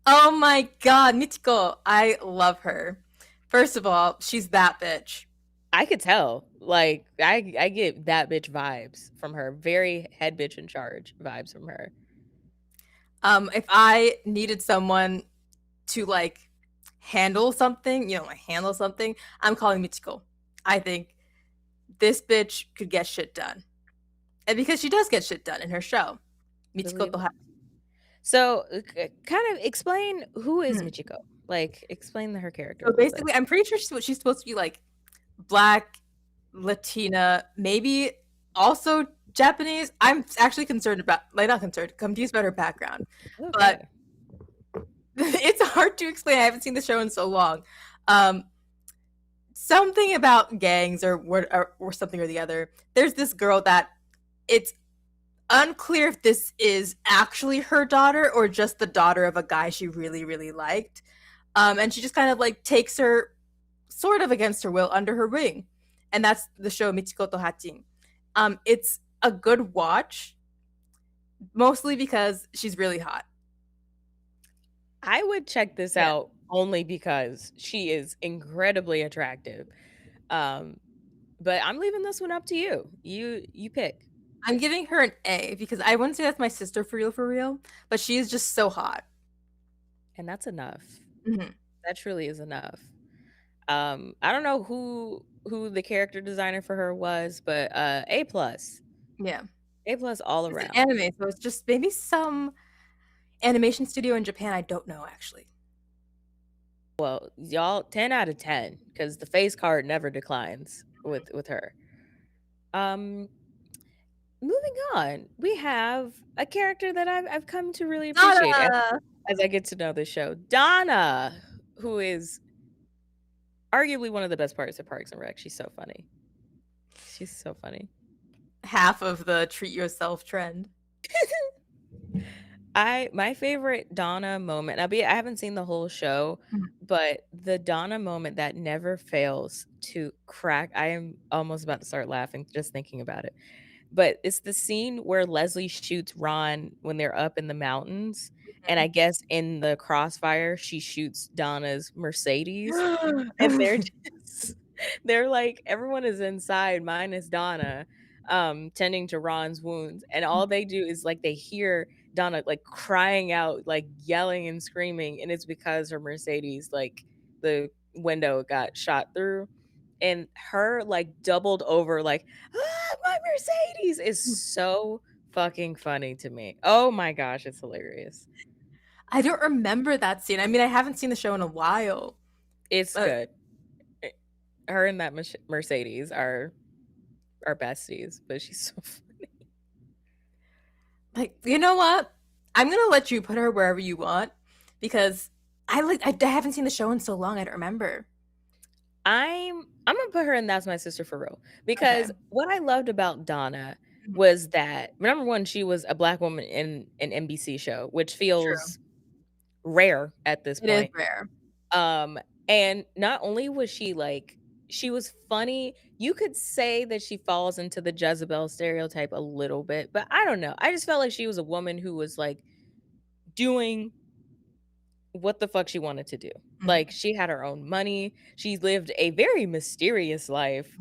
Oh my god, Michiko, I love her. First of all, she's that bitch. I could tell. Like I get that bitch vibes from her. Very head bitch in charge vibes from her. If I needed someone to like handle something, like handle something, I'm calling Michiko. I think this bitch could get shit done. And because she does get shit done in her show. Michiko Believe it. Toha. So, kind of explain who is Hmm. Michiko? Like, explain her character a So little bit. basically, I'm pretty sure she's supposed to be like black, Latina, maybe also Japanese. I'm actually concerned about, like, not concerned, confused about her background. But Okay. it's hard to explain. I haven't seen the show in so long. Um, Something about gangs or something or the other. There's this girl that it's unclear if this is actually her daughter or just the daughter of a guy she really, really liked. And she just kind of like takes her sort of against her will under her wing. And that's the show Michiko to Hachin. It's a good watch, mostly because she's really hot. I would check this Yeah. out only because she is incredibly attractive. Um, but I'm leaving this one up to you. You pick. I'm giving her an A because I wouldn't say that's my sister for real, but she is just so hot. And that's enough. Hmm. That truly is enough. I don't know who the character designer for her was, but A plus. Yeah. A plus all It's an around. anime, so it's just maybe some animation studio in Japan. I don't know actually. Well, y'all 10 out of 10 cuz the face card never declines with her. Um Moving on, we have a character that I've come to really appreciate Donna! as I get to know the show. Donna, who is arguably one of the best parts of Parks and Rec. She's so funny. She's so funny. Half of the treat yourself trend. My favorite Donna moment. I haven't seen the whole show, Mhm. but the Donna moment that never fails to crack. I am almost about to start laughing just thinking about it. But it's the scene where Leslie shoots Ron when they're up in the mountains, and I guess in the crossfire, she shoots Donna's Mercedes, and they're just they're like everyone is inside minus Donna, tending to Ron's wounds, and all they do is, like, they hear Donna, like, crying out, like, yelling and screaming, and it's because her Mercedes, like, the window got shot through, and her, like, doubled over, like, "Ah, my Mercedes," is so fucking funny to me. Oh my gosh, it's hilarious. I don't remember that scene. I mean, I haven't seen the show in a while, It's but good. Eh, her and that Mercedes are besties, but she's so funny. like, you know what? I'm gonna let you put her wherever you want because I haven't seen the show in so long. I don't remember. I'm gonna put her in That's My Sister for real, Okay, because what I loved about Donna mhm, was that, number 1, she was a Black woman in an NBC show, which true. feels rare at this It is point. rare. Um, and not only was she like she was funny, you could say that she falls into the Jezebel stereotype a little bit, but I don't know. I just felt like she was a woman who was like doing what the fuck she wanted to do. Like Mhm. she had her own money. She lived a very mysterious life.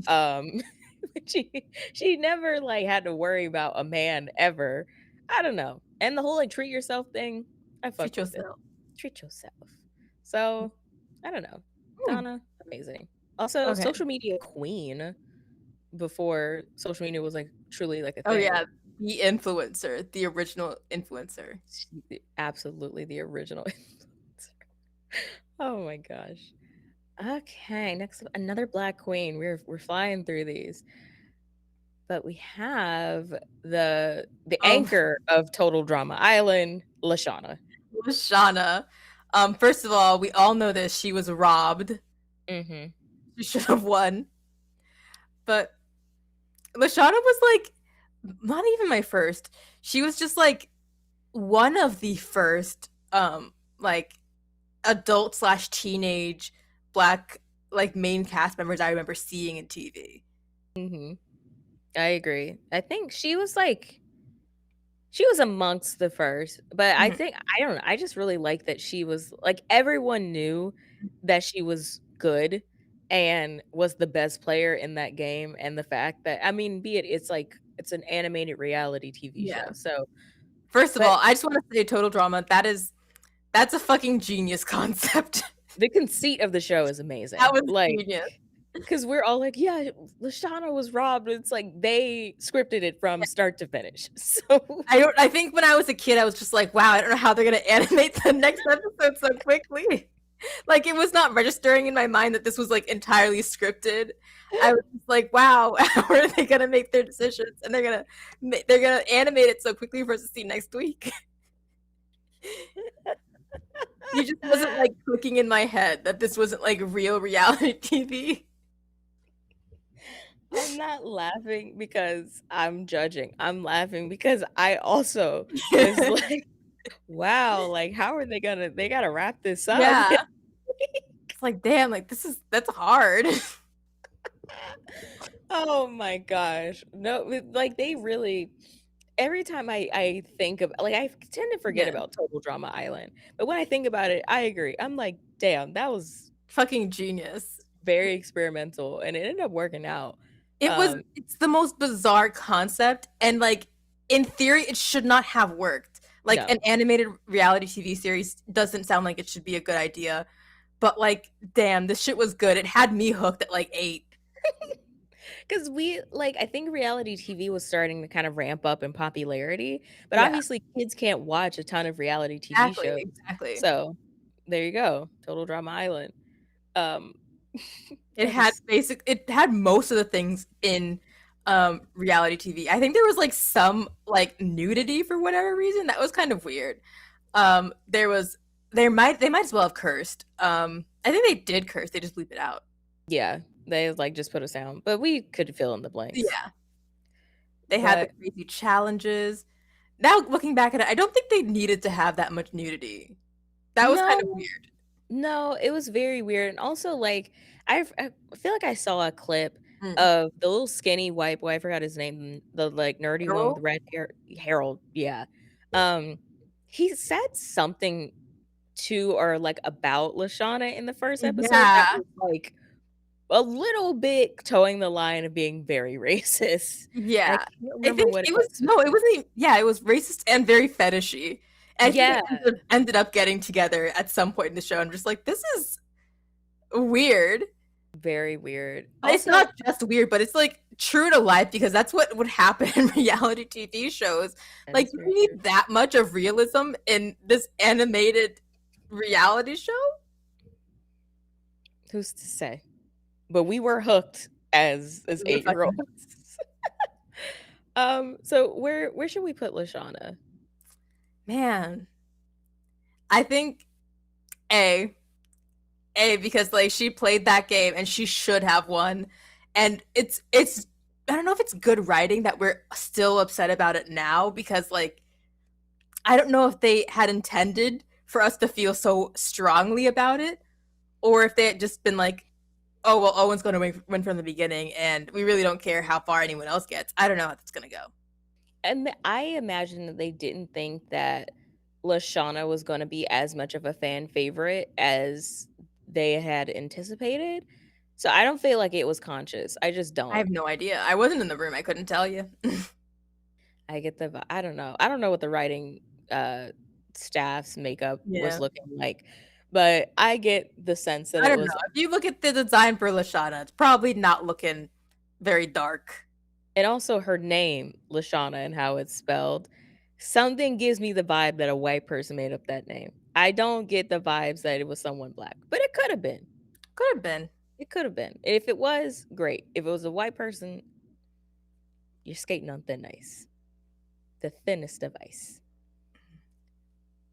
She she never like had to worry about a man ever. I don't know. And the whole like treat yourself thing, I Treat fucked with it. yourself. Treat yourself. So, I don't know. Hmm. Donna, amazing. Also, Okay. social media queen before social media was like truly like a Oh thing. yeah, the influencer, the original influencer. Absolutely the original influencer. Oh my gosh. Okay, next up, another black queen. We're flying through these. But we have the Oh, anchor of Total Drama Island, Lashana. Lashana. First of all, we all know this. She was robbed. Mhm. She should have won. But Lashana was like not even my first. She was just like one of the first like adult slash teenage black like main cast members I remember seeing in TV. Mhm. I agree. I think she was amongst the first, but I Mhm. think I don't know, I just really like that she was like, everyone knew that she was good and was the best player in that game, and the fact that I mean, be it it's like it's an animated reality TV show, Yeah. so First of but all, I just want to say Total Drama. That's a fucking genius concept. the conceit of the show is That amazing. was Like, genius. because 'cause we're all like, "Yeah, Lashana was robbed." It's like they scripted it from start to finish. So I think when I was a kid, I was just like, wow, I don't know how they're gonna animate the next episode so quickly. Like it was not registering in my mind that this was like entirely scripted. I was just like, wow, how are they gonna make their decisions? And they're gonna animate it so quickly for us to see next week. It just wasn't like clicking in my head that this wasn't like real reality TV. I'm not laughing because I'm judging. I'm laughing because I also was Yeah. like, "Wow, like, how are they gotta wrap this up." It's like, damn, like that's hard. Oh my gosh. No, like, they really every time I think of like, I tend to forget Yeah. about Total Drama Island, but when I think about it, I agree. I'm like, "Damn, that was Fucking genius. very experimental," and it ended up working out. Um, It's the most bizarre concept, and like in theory it should not have worked. Like an no. animated reality TV series doesn't sound like it should be a good idea, but like damn, this shit was good. It had me hooked at like 8. 'Cause we like, I think reality TV was starting to kind of ramp up in popularity, but Yeah, obviously kids can't watch a ton of reality TV exactly, shows. exactly. So, there you go, Total Drama Island. Um, that is It had most of the things in reality TV. I think there was like some like nudity for whatever reason. That was kind of weird. There was they might as well have cursed. I think they did curse. They just bleep it out. yeah, they, like, just put us down, but we could fill in the blanks. Yeah. They had the But crazy challenges. Now looking back at it, I don't think they needed to have that much nudity. That was kind of no, weird. no, it was very weird, and also, like, I feel like I saw a clip Mm. of the little skinny white boy, I forgot his name, the, like, nerdy one with Literal? the red hair Harold, yeah. Um, he said something to or, like, about Lashana in the first episode that Yeah. was, like, a little bit towing the line of being very racist, and I Yeah. can't I remember think what it it was was. no, it wasn't yeah, it was racist and very fetishy. I think Yeah, they ended up getting together at some point in the show. I'm just like, this is weird. very weird. It's Also, not just weird, but it's like true to life because that's what would happen in reality TV shows. that Like, is you very true. need that much of realism in this animated reality show? Who's to say? But we were hooked as We were fucking eight-year-olds. So where should we put Lashana? man. I think A. A because like she played that game and she should have won. And it's I don't know if it's good writing that we're still upset about it now because like I don't know if they had intended for us to feel so strongly about it or if they had just been like, oh well, Owen's going to win from the beginning and we really don't care how far anyone else gets. I don't know how that's going to go. And I imagine that they didn't think that Lashana was gonna be as much of a fan favorite as they had anticipated. So I don't feel like it was conscious. I just I don't. have no idea. I wasn't in the room. I couldn't tell you. I get I don't know. I don't know what the writing, staff's makeup was Yeah. looking like, but I get the sense that I it don't know. was If you look at the design for Lashana, it's probably not looking very dark. and also her name, Lashana, and how it's spelled, something gives me the vibe that a white person made up that name. I don't get the vibes that it was someone black, but it could have been. Could have been. It could have been. If it was, great. If it was a white person, you're skating on thin ice. The thinnest of ice.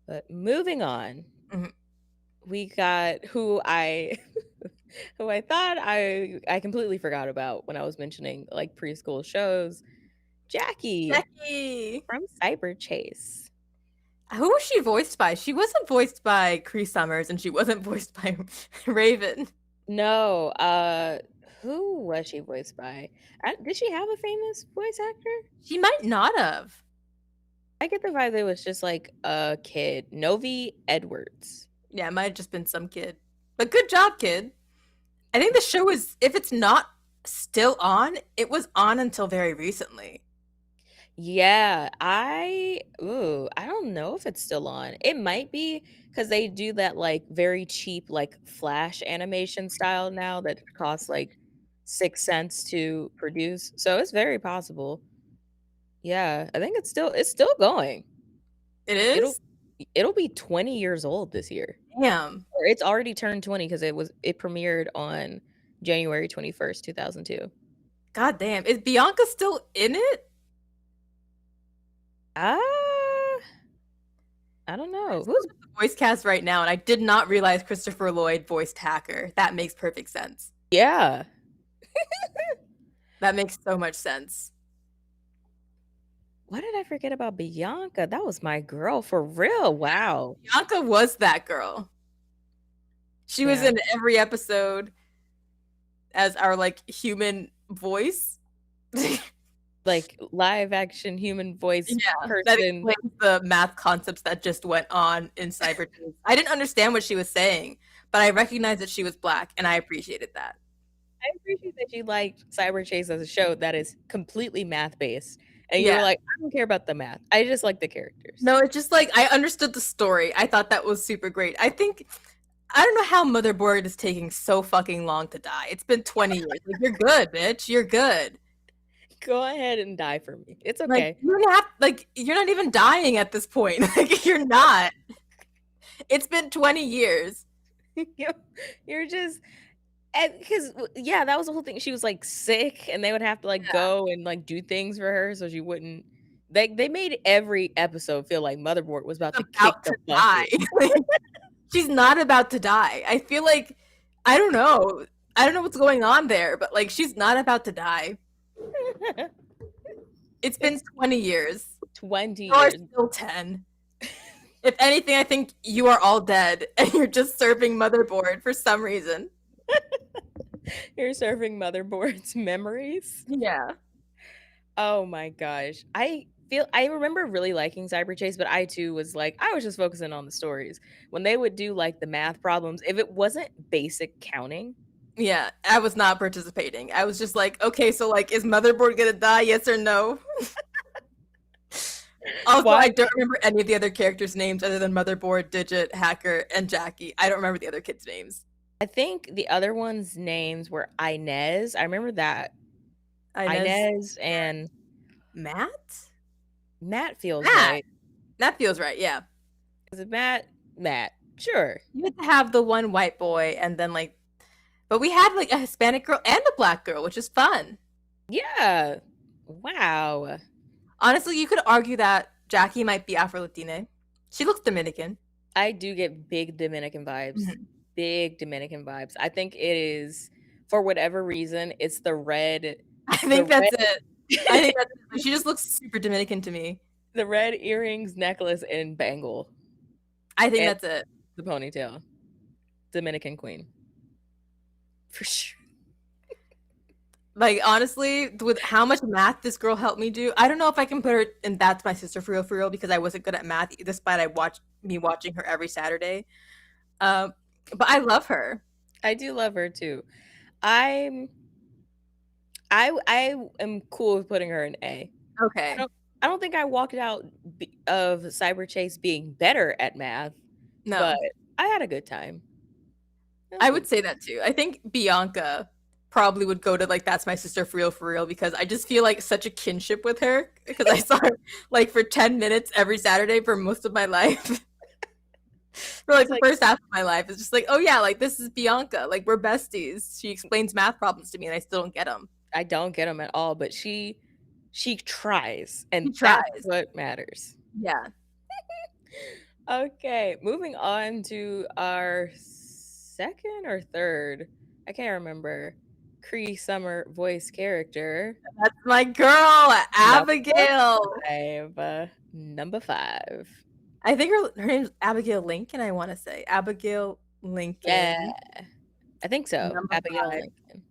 But moving on, Mhm. we got who I who I thought I completely forgot about when I was mentioning like preschool shows. Jackie Becky. from Cyber Chase. Who was she voiced by? She wasn't voiced by Cree Summers, and she wasn't voiced by Raven. No, who was she voiced by? Did she have a famous voice actor? She might not have. I get the vibe that it was just like a kid. Novi Edwards. Yeah, it might have just been some kid. But good job, kid. I think the show is, if it's not still on, it was on until very recently. Yeah, I don't know if it's still on. It might be because they do that like very cheap like flash animation style now that costs like 6 cents to produce. So it's very possible. Yeah, I think it's still going. It It'll is? it'll be 20 years old this year. Damn. Or it's already turned 20 because it premiered on January 21st, 2002. God damn. Is Bianca still in it? Ah, I don't know. Who's the voice cast right now? And I did not realize Christopher Lloyd voiced Hacker. That makes perfect sense. Yeah. That makes so much sense. What did I forget about Bianca? That was my girl for real. Wow. Bianca was that girl. She was Yeah. in every episode as our like human voice. Like live action human voice That person. explains the math concepts that just went on in Cyber Chase. I didn't understand what she was saying, but I recognized that she was black, and I appreciated that. I appreciate that you liked Cyber Chase as a show that is completely math based. And you were Yeah. like, I don't care about the math. I just like the characters. No, it's just like I understood the story. I thought that was super great. I don't know how Motherboard is taking so fucking long to die. It's been 20 years. Like, you're good, bitch. You're good. Go ahead and die for me. It's Like okay. you're not even dying at this point. Like you're not. It's been 20 years. You're just because yeah, that was the whole thing. She was like sick, and they would have to like go and like do things for her so she wouldn't. They made every episode feel like Motherboard was about to kick About the to die. bucket. She's not about to die. I feel like I don't know. I don't know what's going on there, but like she's not about to die. It's been 20 years. 20 You're years. still 10. If anything, I think you are all dead and you're just serving Motherboard for some reason. You're serving Motherboard's memories. Yeah. Oh my gosh. I remember really liking Cyber Chase, but I too was like, I was just focusing on the stories. When they would do like the math problems, if it wasn't basic counting. Yeah, I was not participating. I was just like, okay, so like, is Motherboard gonna die? Yes or no? Also, I don't remember any of the other characters' names other than Motherboard, Digit, Hacker, and Jackie. I don't remember the other kids' names. I think the other one's names were Inez. I remember that. Inez and Matt? Matt feels Matt. right. That feels right, yeah. Is it Matt? Matt. Sure. You had to have the one white boy and then like, but we had like a Hispanic girl and a black girl, which is fun. Yeah. Wow. Honestly, you could argue that Jackie might be Afro-Latina. She looks Dominican. I do get big Dominican vibes. Mhm. Big Dominican vibes. I think it is, for whatever reason, it's the red. I think that's it. I think that's it. She just looks super Dominican to me. The red earrings, necklace, and bangle. I think that's it. The ponytail. Dominican queen. For sure. Like, honestly, with how much math this girl helped me do, I don't know if I can put her in That's My Sister for real, because I wasn't good at math, despite watching her every Saturday. But I love her. I do love her too. I am cool with putting her in A. Okay. I don't think I walked out of Cyber Chase being better at math. No. But I had a good time. I would say that too. I think Bianca probably would go to like That's My Sister for real, because I just feel like such a kinship with her because I saw her like for 10 minutes every Saturday for most of my life. For like It's the like, first half of my life, it's just like, oh yeah, like this is Bianca. Like we're besties. She explains math problems to me and I still don't get them. I don't get them at all, but she tries, and She that's tries. what matters. Yeah. Okay, moving on to our second or third, I can't remember, Cree Summer voice character, That's my girl, number Abigail. 5. Number 5. I think her name's Abigail Lincoln, I want to say. Abigail Yeah, Lincoln, I think so. number Abigail 5. Lincoln.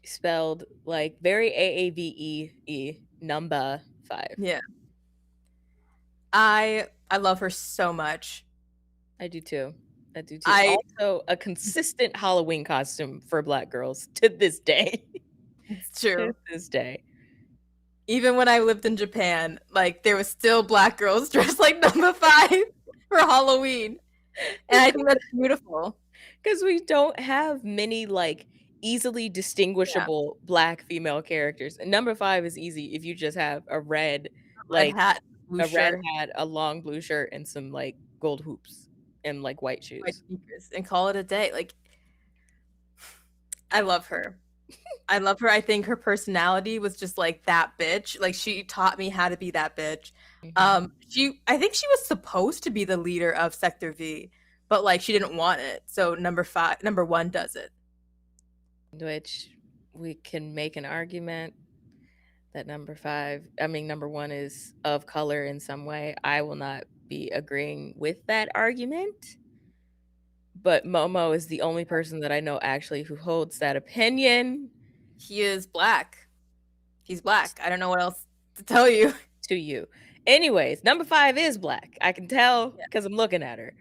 Spelled like very AAVEE, number 5. Yeah. I love her so much. I do too. I do too. I Also, a consistent Halloween costume for Black girls to this day. It's To true. this day. Even when I lived in Japan, like there was still black girls dressed like number 5 for Halloween. And I think that's beautiful. Because we don't have many, like, easily Yeah. distinguishable Black female characters, and number 5 is easy if you just have a red, Red like, hat, blue a red shirt, hat, a long blue shirt, and some, like, gold hoops and, like, white white shoes. sneakers, and call it a day. Like I love her. I love her. I think her personality was just like that bitch. Like she taught me how to be that bitch. Mhm. I think she was supposed to be the leader of Sector V, but like she didn't want it. So number 1 does it. Which we can make an argument that number 1 is of color in some way. I will not be agreeing with that argument. But Momo is the only person that I know actually who holds that opinion He is black. He's black. I don't know what else to tell you. to you. Anyways, number 5 is Black. I can tell Yeah. because I'm looking at her.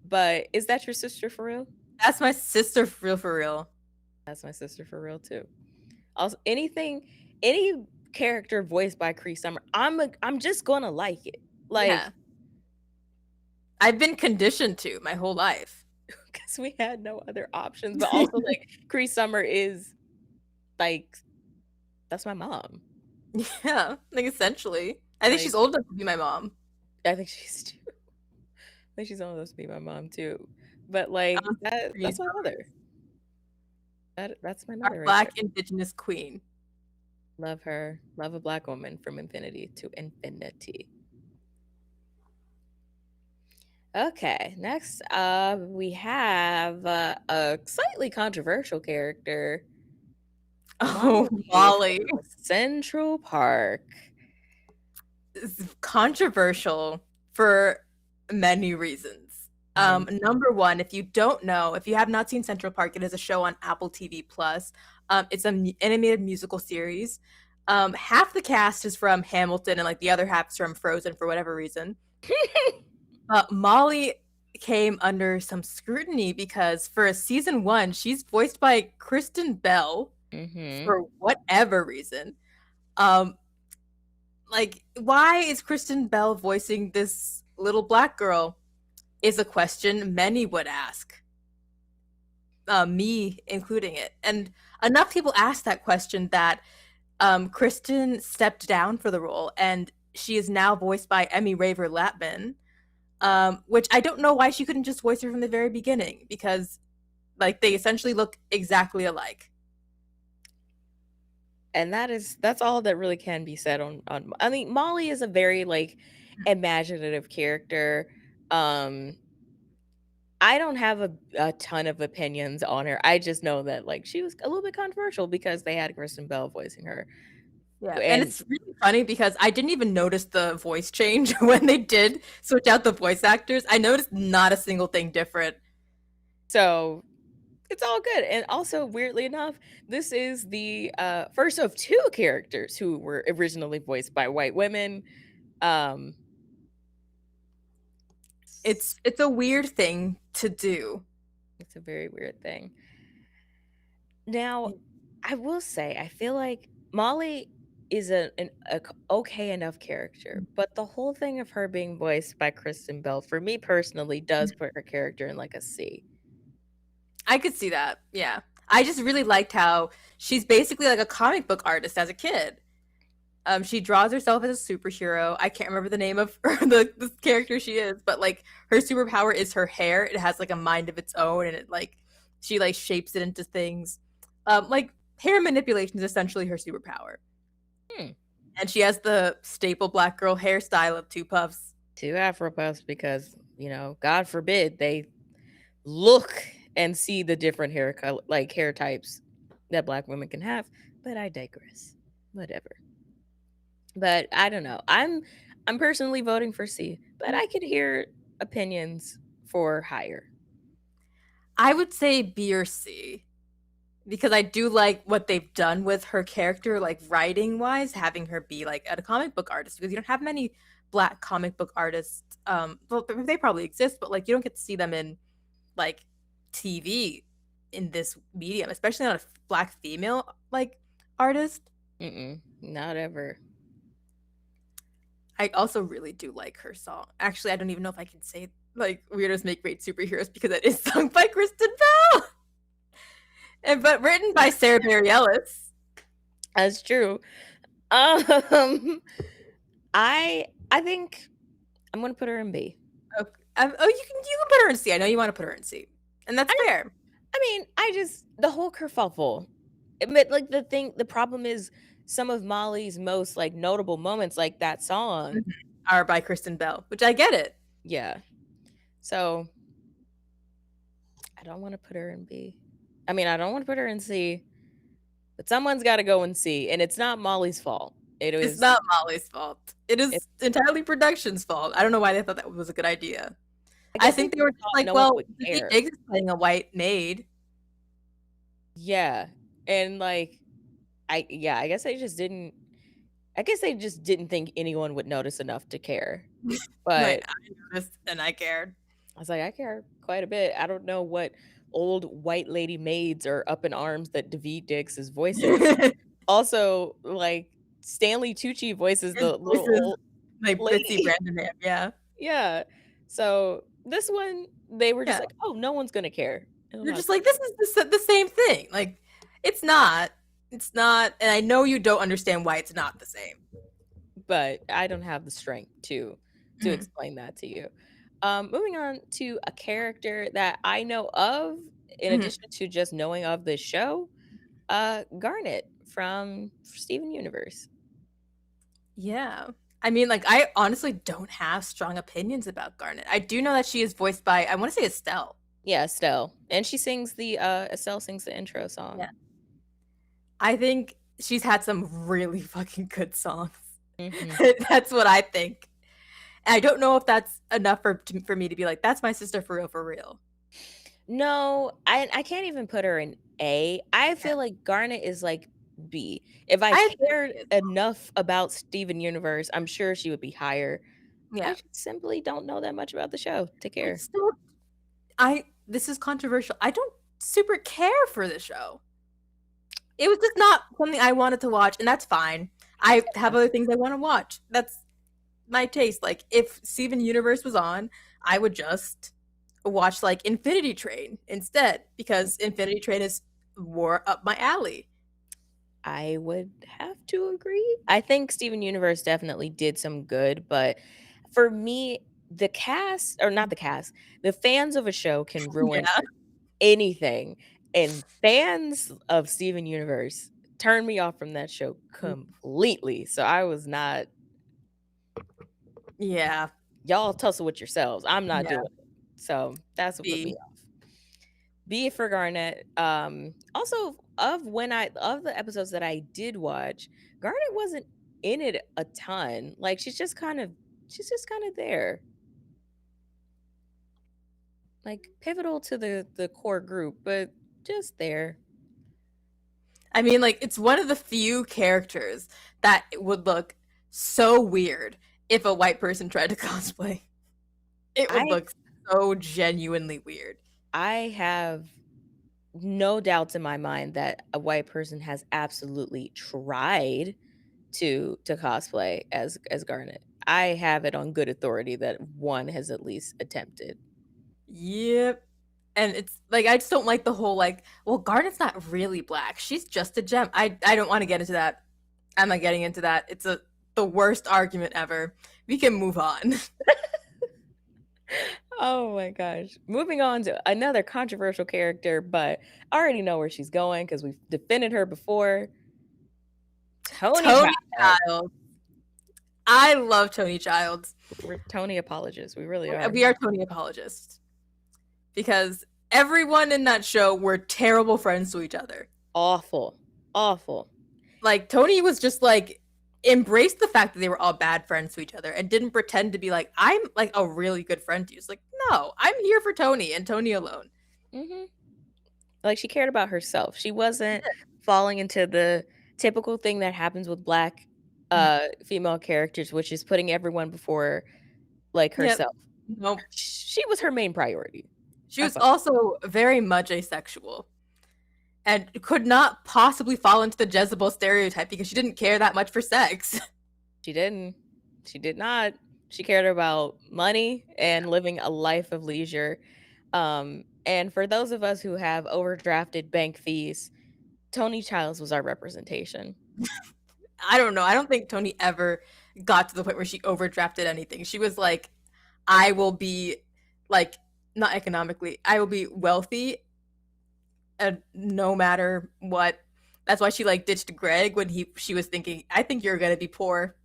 But is that your sister for real? That's my sister for real for real. That's my sister for real too. Also, any character voiced by Cree Summer, I'm just gonna like it. Like, Yeah. I've been conditioned to my whole life. because we had no other options. But also, like, Cree Summer is like, that's my mom. Yeah, like essentially. I think Like, she's old enough to be my mom. I think she's too. I think she's almost to be my mom too. But like that's my mother. That's my Our mother right there. black indigenous queen. Love her. Love a Black woman from infinity to infinity. Okay, next up we have a slightly controversial character, Oh, Molly Molly. from Central Park. It's controversial for many reasons. Many. Number one, if you don't know, if you have not seen Central Park, it is a show on Apple TV Plus. It's an animated musical series. Half the cast is from Hamilton, and like the other half is from Frozen for whatever reason. Molly came under some scrutiny because for season 1, she's voiced by Kristen Bell Mm-hmm. for whatever reason. Um, like, why is Kristen Bell voicing this little black girl? Is a question many would ask. Me including it. And enough people asked that question that Kristen stepped down for the role, and she is now voiced by Emmy Raver Latman, which I don't know why she couldn't just voice her from the very beginning, because like they essentially look exactly alike. And that's all that really can be said on I mean, Molly is a very, like, imaginative character. Um, I don't have a ton of opinions on her. I just know that, like, she was a little bit controversial because they had Kristen Bell voicing her. Yeah, and And it's really funny because I didn't even notice the voice change when they did switch out the voice actors. I noticed not a single thing different. so it's all good. And also, weirdly enough, this is the first of 2 characters who were originally voiced by white women. Um, It's a weird thing to do. it's a very weird thing. Now, I will say, I feel like Molly is okay enough character, but the whole thing of her being voiced by Kristen Bell, for me personally, does put her character in like a C. I could see that. Yeah. I just really liked how she's basically like a comic book artist as a kid. She draws herself as a superhero. I can't remember the name of the character she is, but like her superpower is her hair. It has like a mind of its own, and it like she like shapes it into things. Like hair manipulation is essentially her superpower, Hmm. and she has the staple black girl hairstyle of two puffs. 2 Afro puffs because, God forbid they look and see the different hair like hair types that black women can have, but I digress. Whatever. But I don't know. I'm personally voting for C, but I could hear opinions for higher. I would say B or C because I do like what they've done with her character, like writing wise, having her be like a comic book artist because you don't have many black comic book artists. Well, they probably exist, but like you don't get to see them in like TV in this medium, especially not a black female like artist. Not ever. I also really do like her song. Actually, I don't even know if I can say like weirdos make great superheroes because it is sung by Kristen Bell. And but written by Sarah Bareilles. That's true. Um, I think I'm gonna put her in B. Oh, you can put her in C. I know you want to put her in C, and that's fair. I mean, I just the whole kerfuffle. But like the problem is some of Molly's most like notable moments, like that song. Are by Kristen Bell, which I get it. Yeah. So I don't want to put her in B. I mean, I don't want to put her in C, but someone's got to go in C, and it's not Molly's fault. It's not Molly's fault. It is entirely production's fault. I don't know why they thought that was a good idea. I I guess they think they were just thought like, no one well, would Daveed care. Diggs is playing a white maid. Yeah, and like, I guess they just didn't. I guess they just didn't think anyone would notice enough to care. Like, But I noticed and I cared. I was like, I care quite a bit. I don't know what old white lady maids are up in arms that Daveed Diggs' voice is. Also, like Stanley Tucci voices His the voice little is old like Bitsy lady. Brandon, yeah. Yeah. So this one, they were just Yeah. like, oh, no one's gonna care. They're just like, this is the same thing. Like, it's not. It's not. And I know you don't understand why it's not the same. But I don't have the strength to Mhm. explain that to you. Moving on to a character that I know of, in Mhm. addition to just knowing of this show, Garnet from Steven Universe. Yeah. I mean, like, I honestly don't have strong opinions about Garnet. I do know that she is voiced by, I want to say Estelle. Yeah, Estelle. And she sings Estelle sings the intro song. Yeah. I think she's had some really fucking good songs. That's what I think. And I don't know if that's enough for me to be like, that's my sister for real, for real. No, I can't even put her in A. I feel like Garnet is like B. If I I cared enough about Steven Universe, I'm sure she would be higher. I yeah. just simply don't know that much about the show to I care. still I this is controversial. I don't super care for the show. It was just not something I wanted to watch, and that's fine. I have other things I want to watch. That's my taste. Like if Steven Universe was on, I would just watch like Infinity Train instead because Infinity Train is more up my alley. I would have to agree. I think Steven Universe definitely did some good, but for me, the cast or not the cast, the fans of a show can ruin Yeah. anything. And fans of Steven Universe turned me off from that show completely. So I was not Yeah. y'all tussle with yourselves. I'm not Yeah. doing it. So that's what put me B. off. B for Garnet. Also of the episodes that I did watch, Garnet wasn't in it a ton. Like she's just kind of there. Like pivotal to the core group, but just there. I mean, like it's one of the few characters that would look so weird if a white person tried to cosplay. It would I look so genuinely weird. I have no doubts in my mind that a white person has absolutely tried to cosplay as Garnet. I have it on good authority that one has at least attempted. Yep. And it's like I just don't like the whole like, well, Garnet's not really black. She's just a gem. I don't want to get into that I'm not getting into that. It's the worst argument ever. We can move on. Oh my gosh. Moving on to another controversial character, but I already know where she's going because we've defended her before. Tony Tony Child. Childs. I love Tony Childs. We're Tony apologists. We really are. We are Tony apologists because everyone in that show were terrible friends to each other. Awful. Awful. Like Tony was just like embraced the fact that they were all bad friends to each other and didn't pretend to be like, I'm like a really good friend to you. It's like, no, I'm here for Tony and Tony alone. Hmm. Like she cared about herself. She wasn't falling into the typical thing that happens with black female characters, which is putting everyone before like Yep. herself. Nope. She was her main priority. She I was felt. also very much asexual and could not possibly fall into the Jezebel stereotype because she didn't care that much for sex. She didn't. She did not. She cared about money and living a life of leisure. And for those of us who have overdrafted bank fees, Tony Childs was our representation. I don't know. I don't think Tony ever got to the point where she overdrafted anything. She was like, I will be like not economically, I will be wealthy no matter what. That's why she like ditched Greg when she was thinking, I think you're gonna be poor.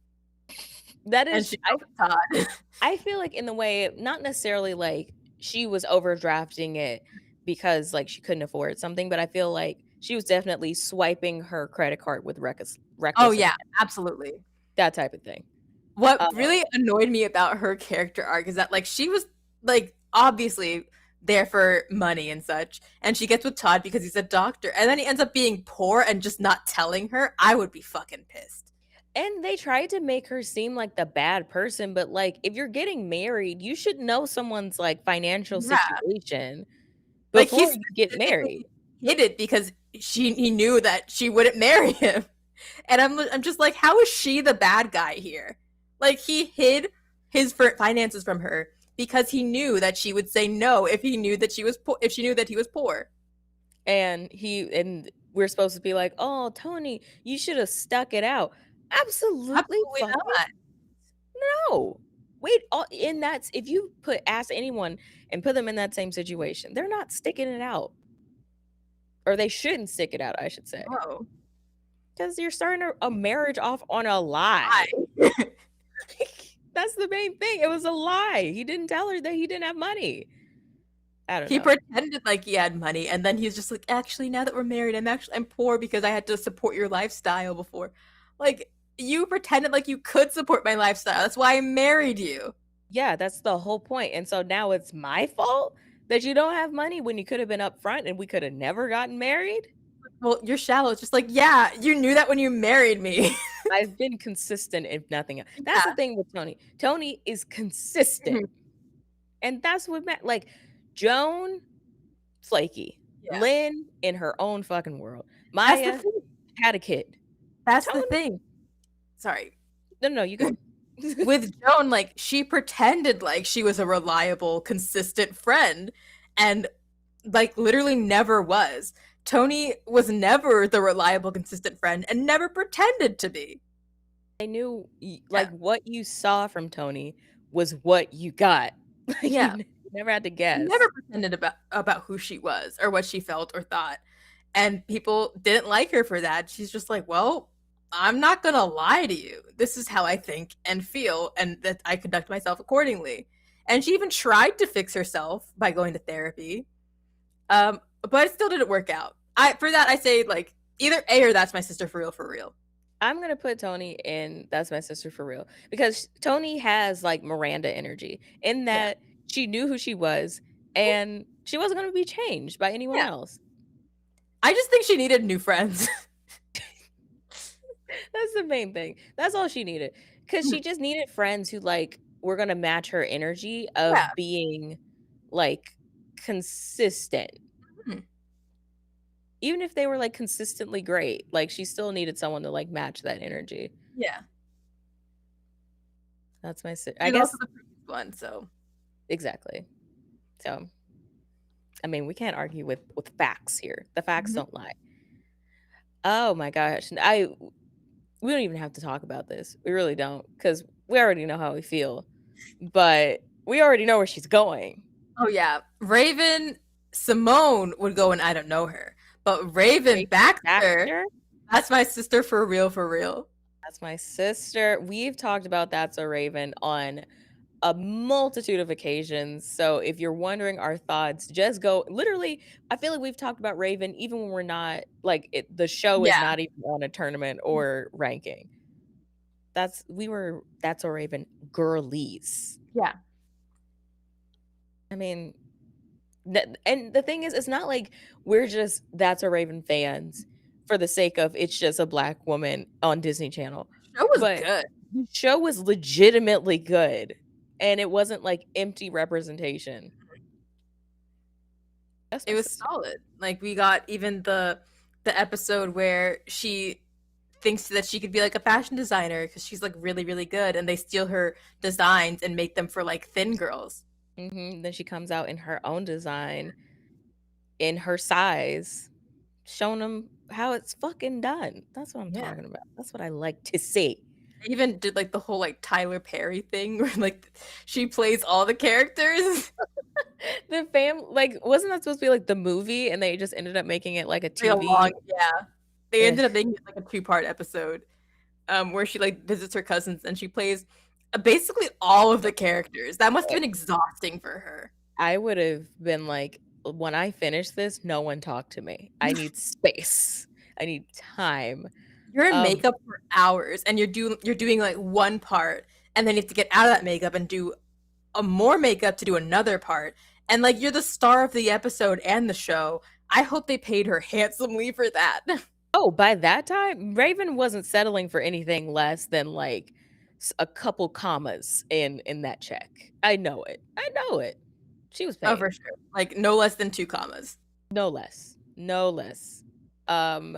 That And is, she went with Todd. I feel like in the way, not necessarily like she was overdrafting it because like she couldn't afford something, but I feel like she was definitely swiping her credit card with Oh reckless yeah, abandon, absolutely. that type of thing. What Uh, really annoyed me about her character arc is that like she was like obviously there for money and such, and she gets with Todd because he's a doctor, and then he ends up being poor and just not telling her. I would be fucking pissed. and they tried to make her seem like the bad person, but like if you're getting married, you should know someone's like financial Yeah, situation like before he you get married. specifically hid it because he knew that she wouldn't marry him, and I'm just like, how is she the bad guy here? Like he hid his finances from her because he knew that she would say no if he knew that she was if she knew that he was poor. And we're supposed to be like, "Oh, Tony, you should have stuck it out." Absolutely Absolutely fucking not. no. Wait, in that if you ask anyone and put them in that same situation, they're not sticking it out. Or they shouldn't stick it out, I should say. No. Because you're starting a marriage off on a lie. Why? That's the main thing. It was a lie. He didn't tell her that he didn't have money. I don't He know. pretended like he had money, and then he's just like, actually, now that we're married, I'm poor because I had to support your lifestyle before. Like, you pretended like you could support my lifestyle. That's why I married you. Yeah, that's the whole point. And so now it's my fault that you don't have money when you could have been upfront and we could have never gotten married. Well, you're shallow. It's just like, yeah, you knew that when you married me. I've been consistent, if nothing else. That's the Yeah. thing with Tony. Tony is consistent. And that's what like Joan, flaky. Yeah. Lynn in her own fucking world. That's the Maya thing. had a kid. That's the Tony, thing. Sorry. no, you go. With Joan, like, she pretended like she was a reliable, consistent friend and, like, literally never was. Tony was never the reliable, consistent friend and never pretended to be. I knew Yeah. like what you saw from Tony was what you got. Like Yeah. you never had to She guess. never pretended about who she was or what she felt or thought. And people didn't like her for that. She's just like, well, I'm not gonna lie to you. This is how I think and feel, and that I conduct myself accordingly. And she even tried to fix herself by going to therapy. But it still didn't work out. I for that I say like either A or that's my sister for real for real. I'm gonna put Tony in That's My Sister for real because Tony has like Miranda energy in Yeah. that she knew who she was and she wasn't gonna be changed by anyone Yeah. else. I just think she needed new friends. That's the main thing. That's all she needed because she just needed friends who like were gonna match her energy Yeah. of being like consistent. Mhm. Even if they were like consistently great, like she still needed someone to like match that energy. Yeah. That's my I She's also guess the prettiest one, so exactly. So I mean, we can't argue with facts here. The facts mhm. don't lie. Oh my gosh. I we don't even have to talk about this. We really don't, because we already know how we feel, but we already know where she's going. Oh yeah, Raven Simone would go and I don't know her, but Raven Raven Baxter, Baxter, that's my sister for real, for real. that's my sister. We've talked about That's a Raven on a multitude of occasions. So if you're wondering our thoughts, just go literally, I feel like we've talked about Raven even when we're not like the show is Yeah, not even on a tournament or ranking. That's a Raven girlies. yeah, I mean, and the thing is, it's not like we're just That's a Raven fans for the sake of it's just a black woman on Disney Channel. show was But good. the show was legitimately good, and it wasn't like empty representation. That's It my was sister. solid. Like we got even the episode where she thinks that she could be like a fashion designer because she's like really really good, and they steal her designs and make them for like thin girls. Then she comes out in her own design, in her size, showing them how it's fucking done. That's what I'm Yeah. talking about. That's what I like to see. They even did like the whole like Tyler Perry thing where like she plays all the characters. The like, wasn't that supposed to be like the movie, and they just ended up making it like a Like a long, TV? yeah. They Ugh. ended up making it like a two-part episode, where she like visits her cousins and she plays basically all of the characters. That must have been exhausting for her. I would have been like, when I finish this, no one talk to me. I need space. I need time. You're in Um, makeup for hours and you're doing like one part, and then you have to get out of that makeup and do a more makeup to do another part. And like you're the star of the episode and the show. I hope they paid her handsomely for that. oh, by that time, Raven wasn't settling for anything less than like a couple commas in that check. I know it. I know it. She was Oh, paid. for sure. Like no less than two commas. No less. No less. Um,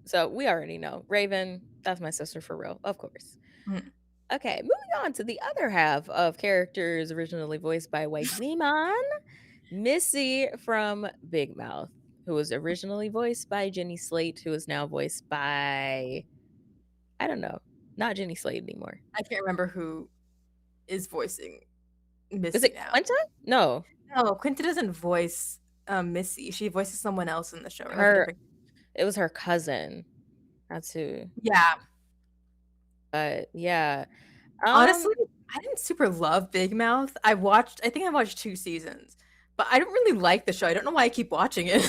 so we already know. Raven, that's my sister for real, of course. Mhm. Okay, moving on to the other half of characters originally voiced by white women. Missy from Big Mouth, who was originally voiced by Jenny Slate, who is now voiced by, I don't know, not Jenny Slate anymore. I can't remember who is voicing Is Missy it now. Quinta? No, No, Quinta doesn't voice Missy. She voices someone else in the show, or like a her. different. It was her cousin. That's who. Yeah, But yeah, honestly, I didn't super love Big Mouth. I think I watched 2 seasons, but I don't really like the show. I don't know why I keep watching it.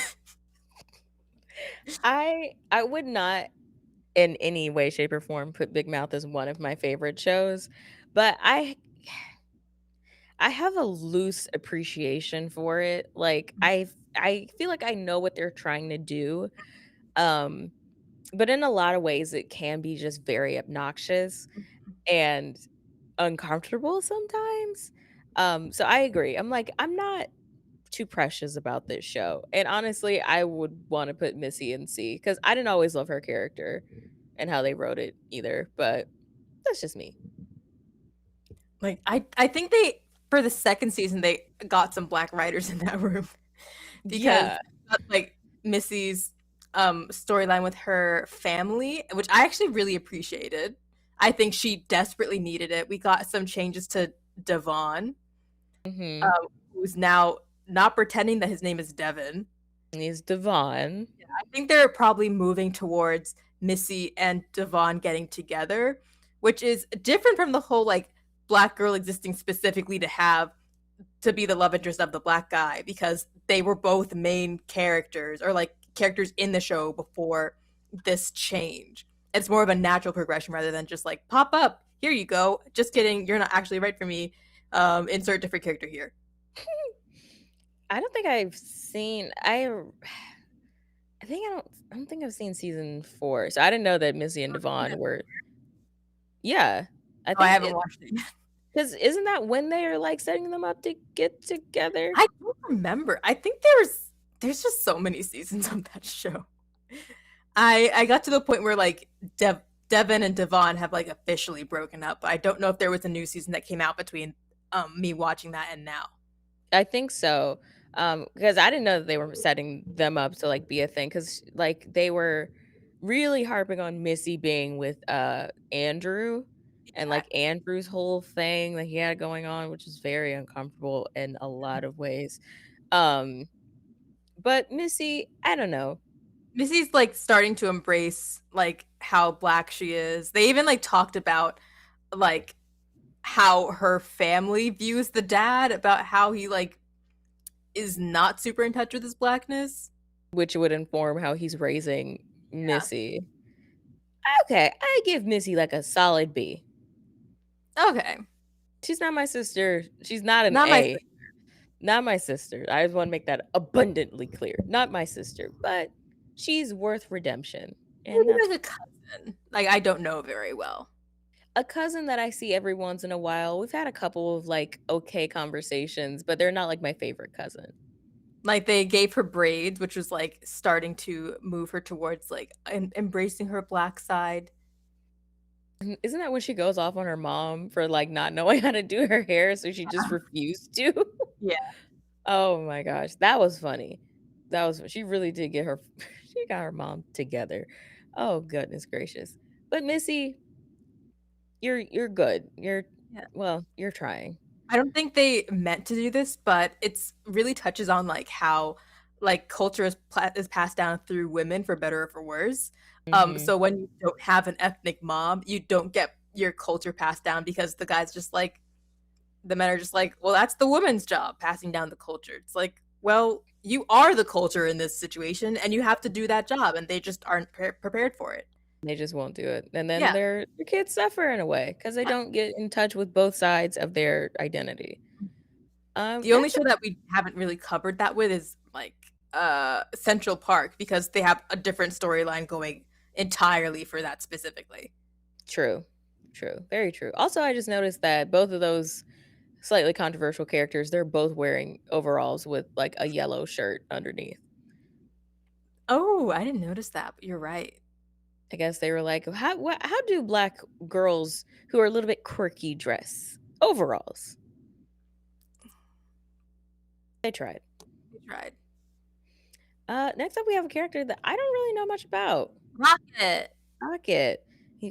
I would not in any way, shape, or form put Big Mouth as one of my favorite shows, but I have a loose appreciation for it. Like I feel like I know what they're trying to do. Um, but in a lot of ways it can be just very obnoxious and uncomfortable sometimes. So I agree. I'm like, I'm not too precious about this show. And honestly, I would want to put Missy in C because I didn't always love her character and how they wrote it either. But that's just me. Like I think they for the second season they got some black writers in that room because Yeah. like Missy's storyline with her family, which I actually really appreciated. I think she desperately needed it. We got some changes to Devon, Mm-hmm. who's now not pretending that his name is Devon. He's Devon. I think they're probably moving towards Missy and Devon getting together, which is different from the whole like black girl existing specifically to be the love interest of the black guy, because they were both main characters or like characters in the show before this change. It's more of a natural progression rather than just like pop up, here you go. Just kidding, you're not actually right for me. Insert different character here. I don't think I've seen I don't think I've seen season 4. So I didn't know that Missy and Devon were. Yeah. I Oh, I think haven't it watched it yet. because isn't that when they're like setting them up to get together? I don't remember. I think there's just so many seasons of that show. I got to the point where like Devin and Devon have like officially broken up, but I don't know if there was a new season that came out between me watching that and now. I think so. Because I didn't know that they were setting them up to like be a thing because like they were really harping on Missy being with Andrew and Yeah. like Andrew's whole thing that he had going on, which is very uncomfortable in a lot of ways. Um, but Missy, I don't know. Missy's like starting to embrace like how black she is. They even like talked about like how her family views the dad, about how he like is not super in touch with his blackness. Which would inform how he's raising Yeah. Missy. Okay, I give Missy like a solid B. Okay. She's not my sister. She's not an Not my A. Not my sister. I just want to make that abundantly clear. Not my sister, but she's worth redemption. And maybe that's like a cousin. Like I don't know very well. a cousin that I see every once in a while. We've had a couple of like okay conversations, but they're not like my favorite cousin. Like they gave her braids, which was like starting to move her towards like embracing her black side. Isn't that when she goes off on her mom for like not knowing how to do her hair, so she just refused to? Yeah. Oh my gosh, that was funny. She really did get her she got her mom together. Oh goodness gracious. But Missy, you're good. Yeah. You're trying. I don't think they meant to do this, but it's really touches on like how like culture is passed down through women for better or for worse. Mhm. So when you don't have an ethnic mom, you don't get your culture passed down because the guys just like the men are just like, well, that's the woman's job, passing down the culture. It's like, well, you are the culture in this situation, and you have to do that job, and they just aren't prepared for it. They just won't do it. And then Yeah. their kids suffer in a way because they Yeah. don't get in touch with both sides of their identity. The only Next show up that we haven't really covered that with is like Central Park because they have a different storyline going entirely for that specifically. true. True. Very true. Also, I just noticed that both of those slightly controversial characters, they're both wearing overalls with like a yellow shirt underneath. Oh, I didn't notice that, but you're right. I guess they were like, how do black girls who are a little bit quirky dress? Overalls. They tried. You tried. Next up we have a character that I don't really know much about. Rocket. Rocket.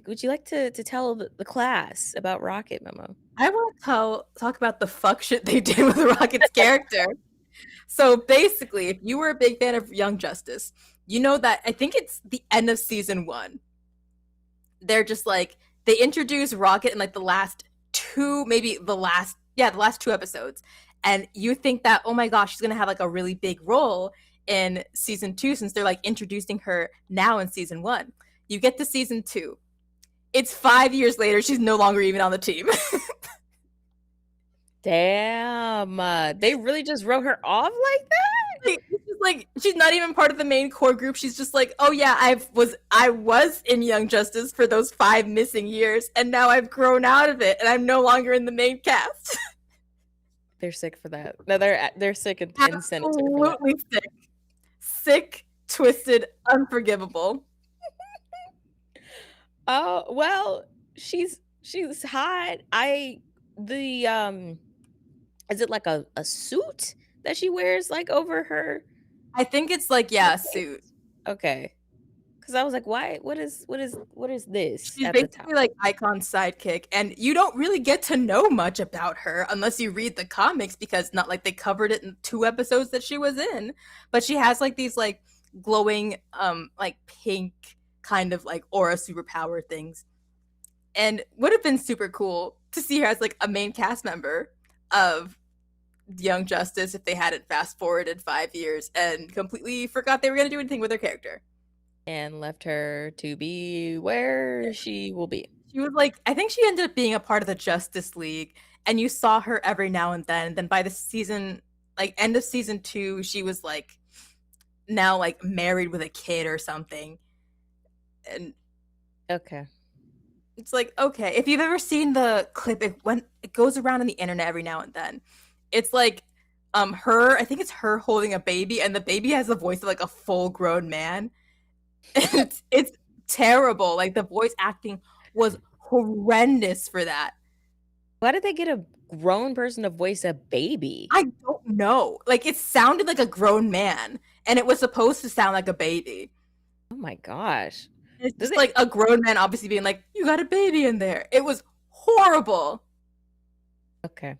Would you like to tell the class about Rocket, Memo? I want to talk about the fuck shit they did with Rocket's character. So basically, if you were a big fan of Young Justice, you know that I think it's the end of season 1. They're just like they introduce Rocket in like the last two, maybe the last two episodes, and you think that oh my gosh, she's gonna have like a really big role in season 2 since they're like introducing her now in season 1. You get to season 2. It's 5 years later. She's no longer even on the team. Damn, they really just wrote her off like that? Like she's not even part of the main core group. She's just like, oh yeah, I was in Young Justice for those 5 missing years, and now I've grown out of it, and I'm no longer in the main cast. They're sick for that. No, they're sick and sinister for that. Absolutely sick, twisted, unforgivable. Oh, well, she's hot. Is it like a suit that she wears like over her? I think it's like yeah, a suit. Okay. Cuz I was like, "Why? What is this She's at the top?" basically like Icon's sidekick, and you don't really get to know much about her unless you read the comics because not like they covered it in 2 episodes that she was in. But she has like these like glowing like pink kind of like aura superpower things. And would have been super cool to see her as like a main cast member of Young Justice if they hadn't fast forwarded 5 years and completely forgot they were going to do anything with her character. And left her to be where she will be. She was like, I think she ended up being a part of the Justice League, and you saw her every now and then. And then by the season, like end of season 2, she was like now like married with a kid or something. And Okay. it's like, okay, if you've ever seen the clip, it goes around on the internet every now and then. It's like her, I think it's her holding a baby, and the baby has the voice of like a full grown man. It's terrible. Like the voice acting was horrendous for that. Why did they get a grown person to voice a baby? I don't know. Like it sounded like a grown man, and it was supposed to sound like a baby. Oh my gosh. It's Does just it like a grown man obviously being like, "You got a baby in there." It was horrible. okay.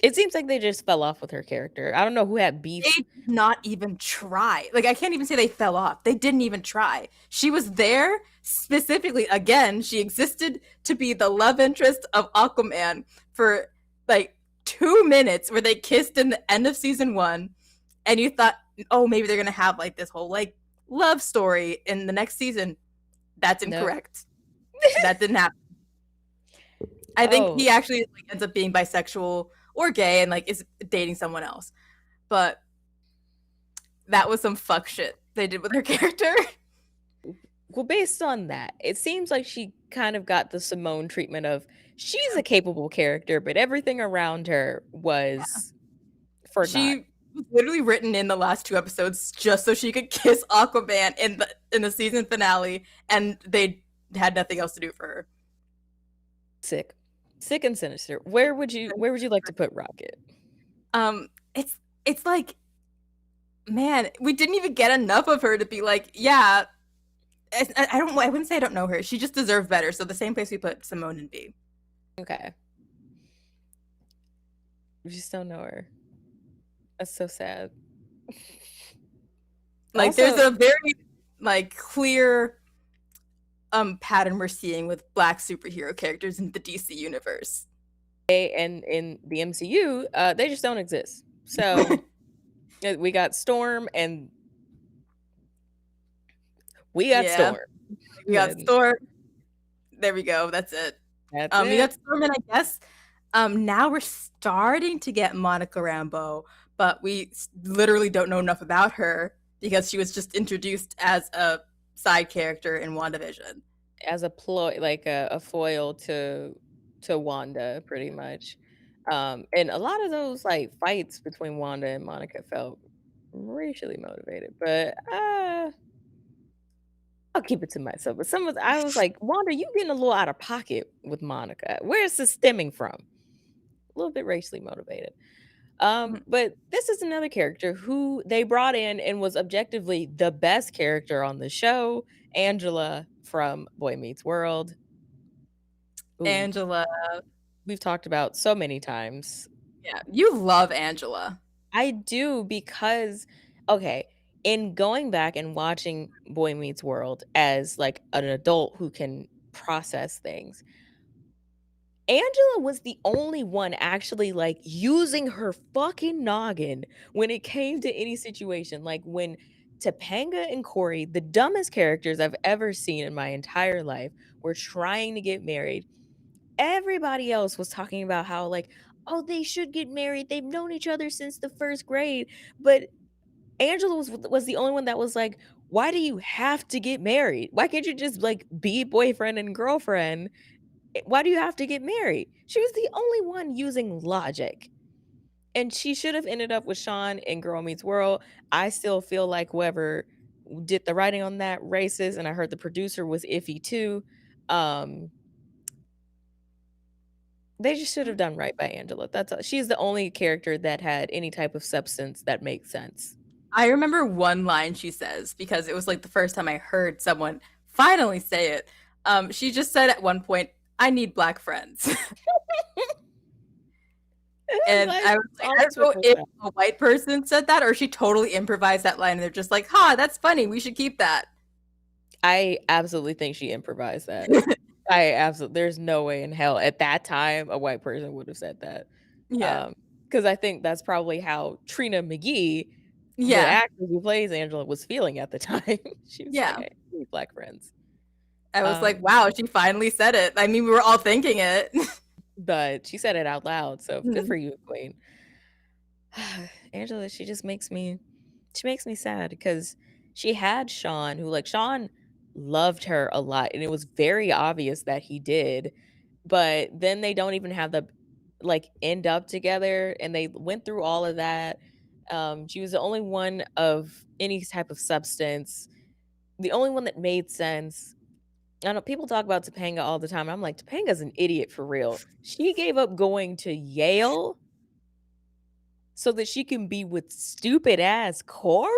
It seems like they just fell off with her character. I don't know who had They beef. did not even try. Like, I can't even say they fell off. They didn't even try. She was there specifically, again, she existed to be the love interest of Aquaman for like 2 minutes where they kissed in the end of season one. And you thought, oh, maybe they're going to have like this whole like love story in the next season. That's No. incorrect. That didn't happen. I think Oh, he actually like, ends up being bisexual or gay and like is dating someone else. But that was some fuck shit they did with her character. well, based on that, it seems like she kind of got the Simone treatment of she's a capable character, but everything around her was for naught. She was literally written in the last two episodes just so she could kiss Aquaman in the season finale, and they had nothing else to do for her. Sick. Sick and sinister. Where would you like to put Rocket? It's like, man, we didn't even get enough of her to be like, yeah. I wouldn't say I don't know her. She just deserved better. So the same place we put Simone and B. Okay. We just don't know her. That's so sad. Like, there's Also, a very like clear pattern we're seeing with black superhero characters in the DC universe. and in the MCU, they just don't exist. So we got Storm and we got Yeah, Storm. we got And Storm. There we go. That's it. that's We it. got Storm, and I guess now we're starting to get Monica Rambeau, but we literally don't know enough about her because she was just introduced as a side character in WandaVision. As a ploy, like a foil to Wanda, pretty much. And a lot of those like fights between Wanda and Monica felt racially motivated, but I'll keep it to myself. But I was like, Wanda, you getting a little out of pocket with Monica. Where is this stemming from? A little bit racially motivated. Mhm. But this is another character who they brought in and was objectively the best character on the show, Angela from Boy Meets World, who Angela. we've talked about so many times. Yeah, you love Angela. I do because okay, in going back and watching Boy Meets World as like an adult who can process things, Angela was the only one actually like using her fucking noggin when it came to any situation. Like when Topanga and Corey, the dumbest characters I've ever seen in my entire life, were trying to get married. Everybody else was talking about how like, oh, they should get married. They've known each other since the first grade. But Angela was the only one that was like, why do you have to get married? Why can't you just like be boyfriend and girlfriend? Why do you have to get married? She was the only one using logic. And she should have ended up with Sean in Girl Meets World. I still feel like whoever did the writing on that racist, and I heard the producer was iffy too. Um, they just should have done right by Angela. That's all. She's the only character that had any type of substance that makes sense. I remember one line she says because it was like the first time I heard someone finally say it. She just said at one point, "I need black friends," I'm and glad I was she's like, I honest don't with know if herself. a white person said that or she totally improvised that line, and they're just like, "Ha, that's funny. We should keep that." I absolutely think she improvised that. I absolutely there's no way in hell at that time a white person would have said that. Yeah, Because I think that's probably how Trina McGee, the yeah, actor who plays Angela, was feeling at the time. She was like, yeah. "Hey, we need black friends." I was like, Um, "Wow, she finally said it." I mean, we were all thinking it. but she said it out loud, so good for you, queen. Angela, she makes me sad because she had Sean, who like Sean loved her a lot, and it was very obvious that he did. But then they don't even have the like end up together, and they went through all of that. She was the only one of any type of substance, the only one that made sense. I know people talk about Topanga all the time. I'm like, Topanga's an idiot for real. She gave up going to Yale so that she can be with stupid ass Corey?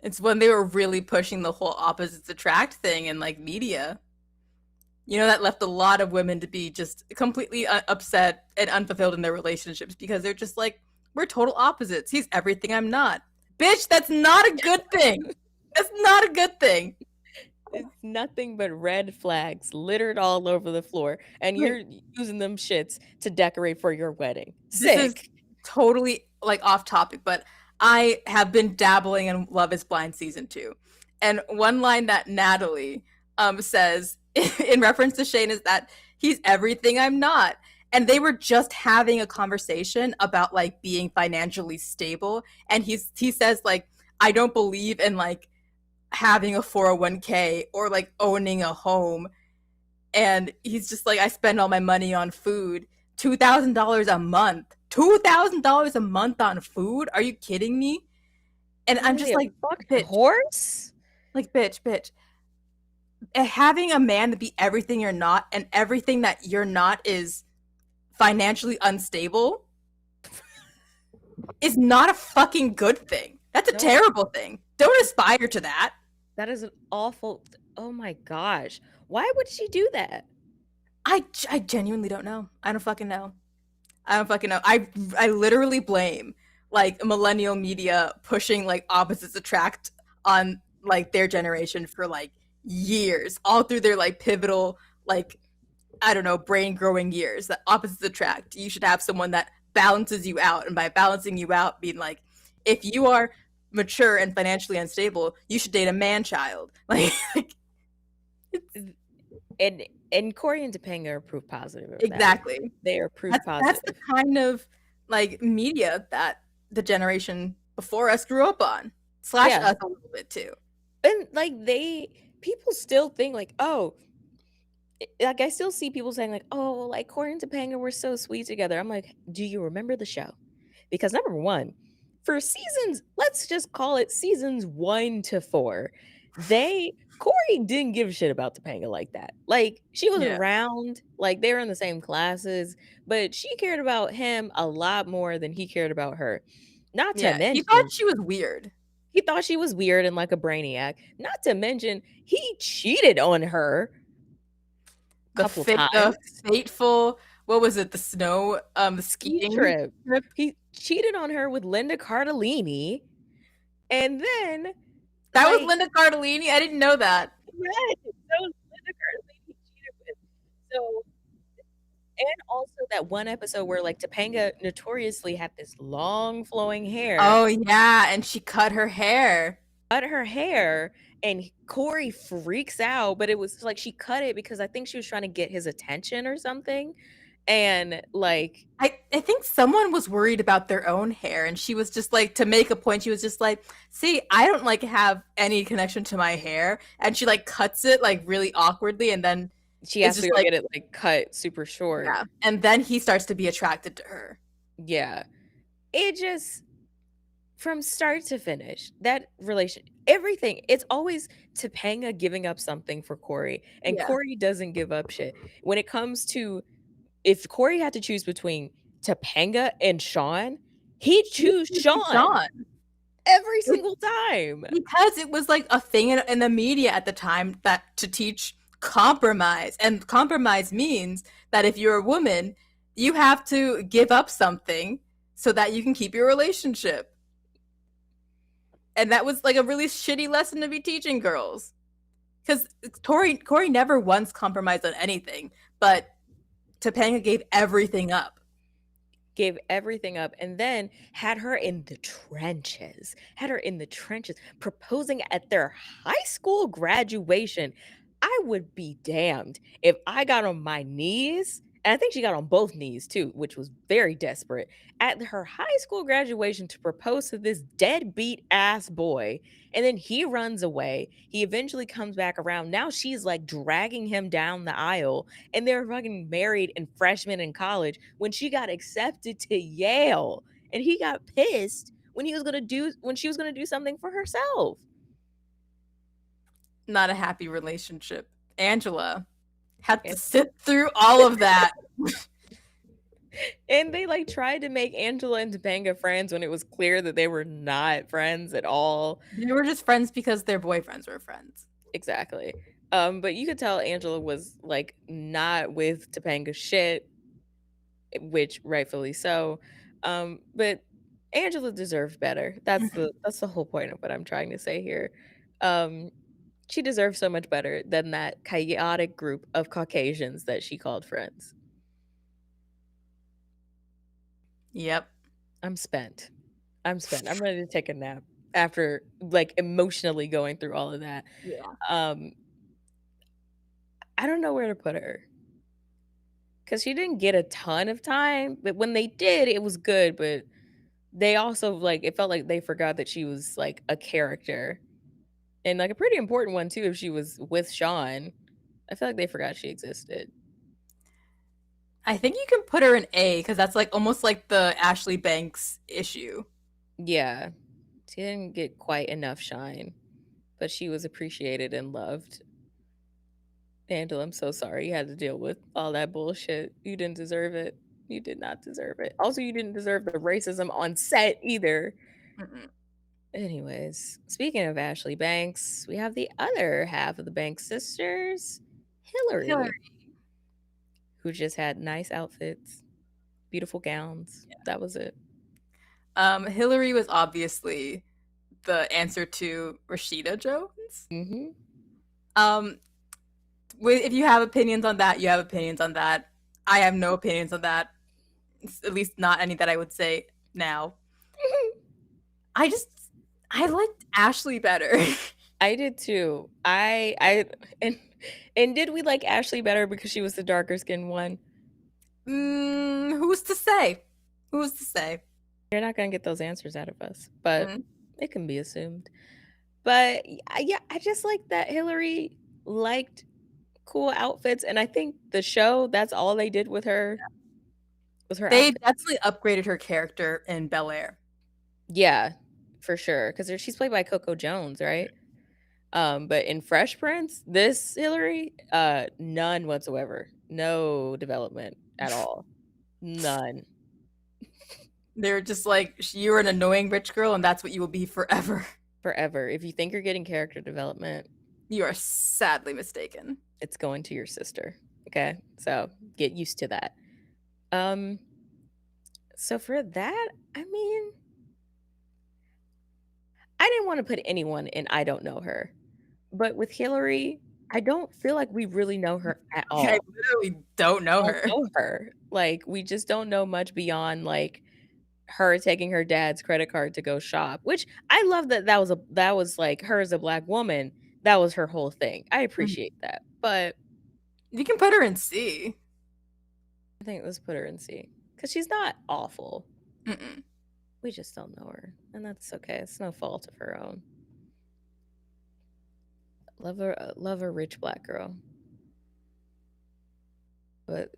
It's when they were really pushing the whole opposites attract thing in like media. You know, that left a lot of women to be just completely upset and unfulfilled in their relationships because they're just like, we're total opposites. He's everything I'm not. Bitch, that's not a good thing. That's not a good thing. It's nothing but red flags littered all over the floor, and Like, you're using them shits to decorate for your wedding. this is Sick. totally like off topic, but I have been dabbling in Love is Blind season 2. And one line that Natalie says in reference to Shane is that he's everything I'm not. And they were just having a conversation about like being financially stable. And he says like, I don't believe in like having a 401k or like owning a home. And he's just like, I spend all my money on food. $2,000 a month. $2,000 a month on food? Are you kidding me? And I'm Really just a like, fucking bitch, horse? like, bitch. Having a man to be everything you're not and everything that you're not is financially unstable is not a fucking good thing. That's a No, terrible thing. Don't aspire to that. that is an awful. Oh my gosh. Why would she do that? I genuinely don't know. I don't fucking know. I don't fucking know. I literally blame like millennial media pushing like opposites attract on like their generation for like years, all through their like pivotal like I don't know brain growing years. That opposites attract. You should have someone that balances you out, and by balancing you out, being like, if you are mature and financially unstable, you should date a man child. Like And Corey and Topanga are proof positive of that. exactly. They are proof That's the positive. kind of like media that the generation before us grew up on. Slash Yeah. us a little bit too. And like people still think like, oh, like I still see people saying like, oh, like Corey and Topanga were so sweet together. I'm like, do you remember the show? Because number one, for seasons, let's just call it seasons 1 to 4, Corey didn't give a shit about Topanga like that. Like she was Yeah. around, like they were in the same classes, but she cared about him a lot more than he cared about her. Not to Yeah. He thought mention, she was weird. he thought she was weird and like a brainiac. Not to mention, he cheated on her a couple The times. fateful what was it, the snow the Ski skiing trip. trip? He cheated on her with Linda Cardellini, and then, That was like, Linda Cardellini? I didn't know that. yes, that was Linda Cardellini he cheated with. So, and also that one episode where like Topanga notoriously had this long flowing hair, Oh yeah, and she cut her hair. cut her hair, and Corey freaks out, but it was like she cut it because I think she was trying to get his attention or something. And like, I think someone was worried about their own hair, and she was just like, to make a point, she was just like, see, I don't like have any connection to my hair. And she like cuts it like really awkwardly, and then she it's has to just go like, get it like cut super short. yeah. And then he starts to be attracted to her. Yeah. It just, from start to finish, that relation, everything, it's always Topanga giving up something for Corey, and Yeah. Corey doesn't give up shit. When it comes to, if Corey had to choose between Topanga and Sean, he'd He choose chooses Sean Sean. every single time. Because it was like a thing in the media at the time that to teach compromise. And compromise means that if you're a woman, you have to give up something so that you can keep your relationship. And that was like a really shitty lesson to be teaching girls. Because Corey never once compromised on anything, but Topanga gave everything up. Gave everything up, and then had her in the trenches, proposing at their high school graduation. I would be damned if I got on my knees, and I think she got on both knees too, which was very desperate, at her high school graduation to propose to this deadbeat ass boy. And then he runs away. He eventually comes back around. Now she's like dragging him down the aisle, and they're fucking married and freshmen in college when she got accepted to Yale. And he got pissed when she was gonna do something for herself. Not a happy relationship. Angela had to And sit through all of that. And they, like, tried to make Angela and Topanga friends when it was clear that they were not friends at all. They were just friends because their boyfriends were friends. Exactly. But you could tell Angela was, like, not with Topanga shit, which rightfully so. But Angela deserved better. Mhm. That's the whole point of what I'm trying to say here. Um, she deserves so much better than that chaotic group of Caucasians that she called friends. Yep. I'm spent. I'm spent. I'm ready to take a nap after, like, emotionally going through all of that. Yeah. Um, I don't know where to put her because she didn't get a ton of time, but when they did, it was good, but they also, like, it felt like they forgot that she was, like, a character and, like, a pretty important one too if she was with Sean. I feel like they forgot she existed. I think you can put her in A because that's like almost like the Ashley Banks issue. Yeah. She didn't get quite enough shine, but she was appreciated and loved. Angela, I'm so sorry you had to deal with all that bullshit. You didn't deserve it. You did not deserve it. Also, you didn't deserve the racism on set either. Mm-mm. Anyways, speaking of Ashley Banks, we have the other half of the Banks sisters, Hillary, Hillary. who just had nice outfits, beautiful gowns. That was it. Hillary was obviously the answer to Rashida Jones. Mhm. Um, if you have opinions on that, you have opinions on that. I have no opinions on that. At least not any that I would say now. I just I liked Ashley better. I did too. I and and did we like Ashley better because she was the darker skinned one? Who's to say? Who's to say? You're not gonna get those answers out of us, but Mm. it can be assumed. But yeah, I just like that Hillary liked cool outfits, and I think the show, that's all they did with her They outfit. definitely upgraded her character in Bel Air. Yeah, for sure, 'cause she's played by Coco Jones, right? But in Fresh Prince, this Hillary, none whatsoever. No development at all. None. They're just like, you're an annoying rich girl, and that's what you will be forever. Forever. If you think you're getting character development, You are sadly mistaken. it's going to your sister, okay? So, get used to that. Um, so for that, I mean, I didn't wanna put anyone in I don't know her, but with Hillary, I don't feel like we really know her at I all. literally don't know Don't her. know her. Like, we just don't know much beyond, like, her taking her dad's credit card to go shop, which I love that that was, like, her as a Black woman, that was her whole thing. I Mhm. appreciate that, but You can put her in C. I think let's put her in C because she's not awful. Mm-mm. We just don't know her, and that's okay. It's no fault of her own. Love a rich Black girl. But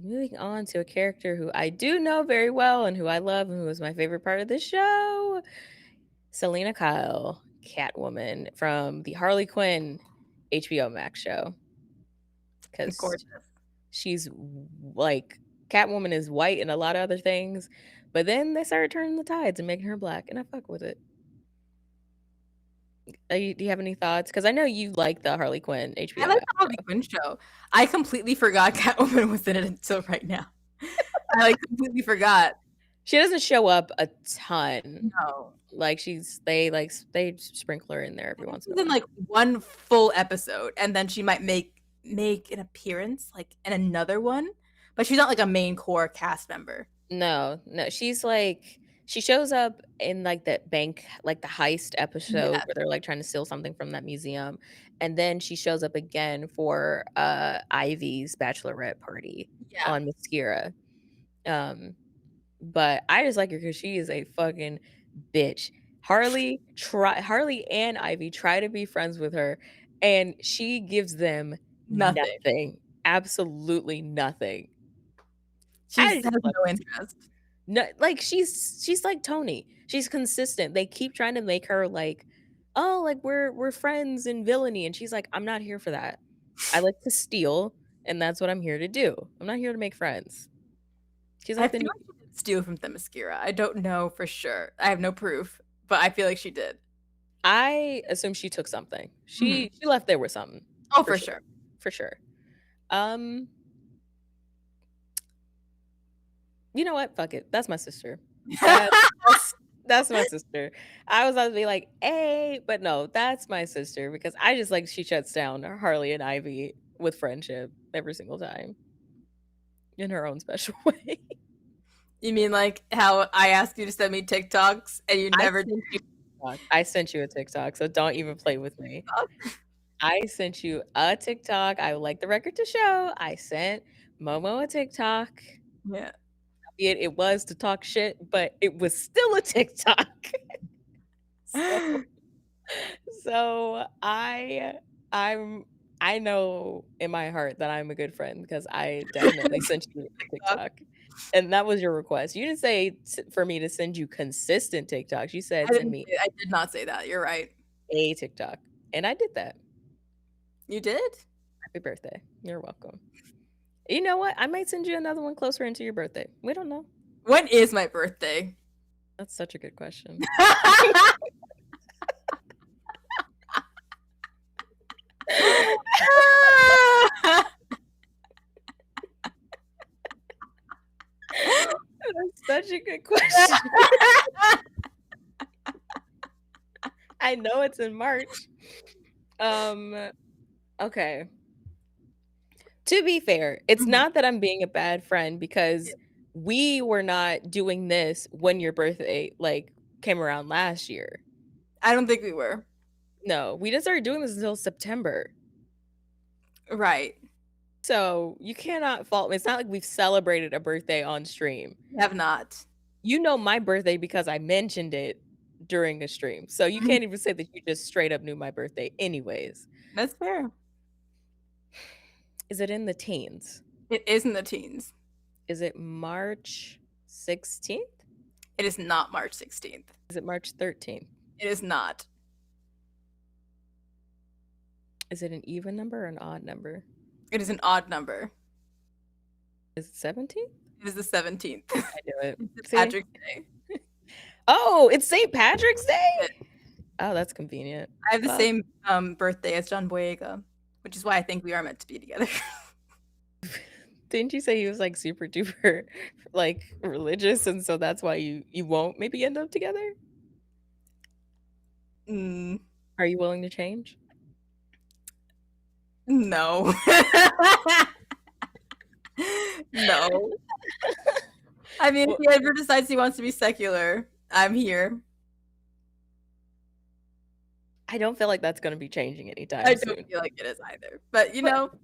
moving on to a character who I do know very well and who I love and who is my favorite part of the show, Selena Kyle, Catwoman from the Harley Quinn HBO Max show. Because Gorgeous. she's like, Catwoman is white and a lot of other things, but then they started turning the tides and making her Black, and I fuck with it. Do you have any thoughts? Because I know you like the Harley Quinn I HBO like Max the Harley show. Quinn show. I completely forgot Catwoman was in it until right now. I like completely forgot. She doesn't show up a ton. No. Like they sprinkle her in there I every think once in a she's in while. like one full episode, and then she might make an appearance like in another one, but she's not like a main core cast member. No, no, she shows up in, like, that bank like, the heist episode Yes. where they're, like, trying to steal something from that museum, and then she shows up again for, Ivy's bachelorette party Yeah. on Mascara. Um, but I just like her because she is a fucking bitch. Harley and Ivy try to be friends with her, and she gives them Nothing. nothing, absolutely nothing. She I has just love no to see interest. no, like, she's like Tony. She's consistent. They keep trying to make her like, "Oh, like, we're friends in villainy," and she's like, "I'm not here for that. I like to steal, and that's what I'm here to do. I'm not here to make friends." She's I like the feel new. like she did steal from Themyscira. I don't know for sure. I have no proof, but I feel like she did. I assume she took something. Mhm. She left there with something Oh, for for sure, sure. for sure. Um, you know what? Fuck it. That's my sister. That that's that's my sister. I was about to be like, "Hey," but no, that's my sister because I just like she shuts down Harley and Ivy with friendship every single time in her own special way. You mean like how I asked you to send me TikToks and you I never did? sent you a TikTok. I sent you a TikTok, so don't even play with me. I sent you a TikTok. I would like the record to show. I sent Momo a TikTok. Yeah. It was to talk shit, but it was still a TikTok. So so I'm I know in my heart that I'm a good friend because I definitely sent you a TikTok. TikTok. And that was your request. You didn't say for me to send you consistent TikToks. You said send me I did not say that. You're right. a TikTok. And I did that. You did? Happy birthday. You're welcome. You know what? I might send you another one closer into your birthday. We don't know. When is my birthday? That's such a good question. That's such a good question. I know it's in March. Um, okay. To be fair, it's Mhm. not that I'm being a bad friend because we were not doing this when your birthday like came around last year. I don't think we were. No, we didn't start doing this until September. Right. So you cannot fault me. It's not like we've celebrated a birthday on stream. We have not. You know my birthday because I mentioned it during a stream. So you Mhm. can't even say that you just straight up knew my birthday anyways. That's fair. Is it in the teens? It is in the teens. Is it March 16th? It is not March 16th. Is it March 13th? It is not. Is it an even number or an odd number? It is an odd number. Is it 17th? It is the 17th. I knew it. It's See? Patrick's Day. Oh, it's St. Patrick's Yeah. Day? Oh, that's convenient. I have the Fuck. same birthday as John Boyega, which is why I think we are meant to be together. Didn't you say he was like super duper like religious and so that's why you won't maybe end up together? Mm, Are you willing to change? no. No. I mean, if Well, he ever decides he wants to be secular, I'm here. I don't feel like that's gonna be changing I anytime don't soon. feel like it is either. But, But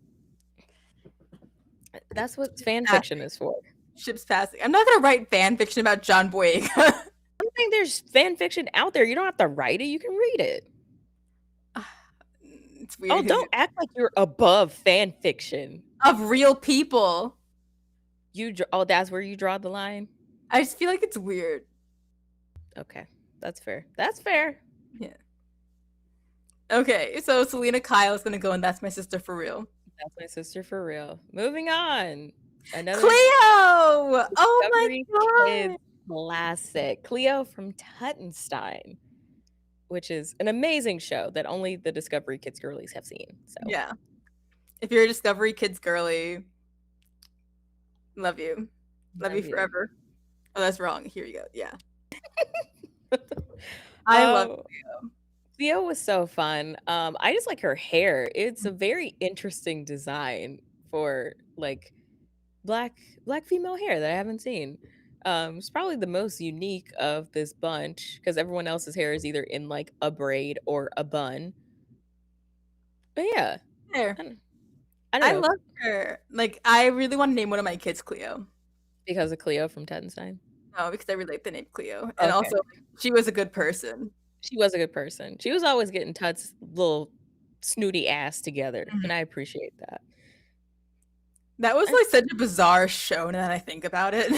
that's what fan fiction passing. is for. Ships passing. I'm not gonna write fan fiction about John Boyega. I think there's fan fiction out there. You don't have to write it, you can read it. It's Oh, weird because don't act like you're above fan fiction. of real people. Oh, that's where you draw the line? I just feel like it's weird. Okay, that's fair. That's fair. Yeah. Okay, so Selena Kyle is gonna go, and that's my sister for real. That's my sister for real. Moving on. Another Cleo! Oh my Discovery god! Kids classic. Cleo from Tuttenstein, which is an amazing show that only the Discovery Kids girlies have seen. So Yeah. If you're a Discovery Kids girly, love you. Love you love you. forever. Oh, that's wrong. Here you go. Yeah. I love Oh, Cleo. Cleo was so fun. I just like her hair. It's a very interesting design for like black female hair that I haven't seen. It's probably the most unique of this bunch because everyone else's hair is either in like a braid or a bun. But yeah, There. I don't, I don't I know love her. Like, I really want to name one of my kids Cleo. because of Cleo from Tenstein. No, because I relate the name Cleo. And Okay, also, she was a good person. she was a good person. She was always getting Tut's little snooty ass together, Mhm. and I appreciate that. That was I like such a bizarre show now that I think about it.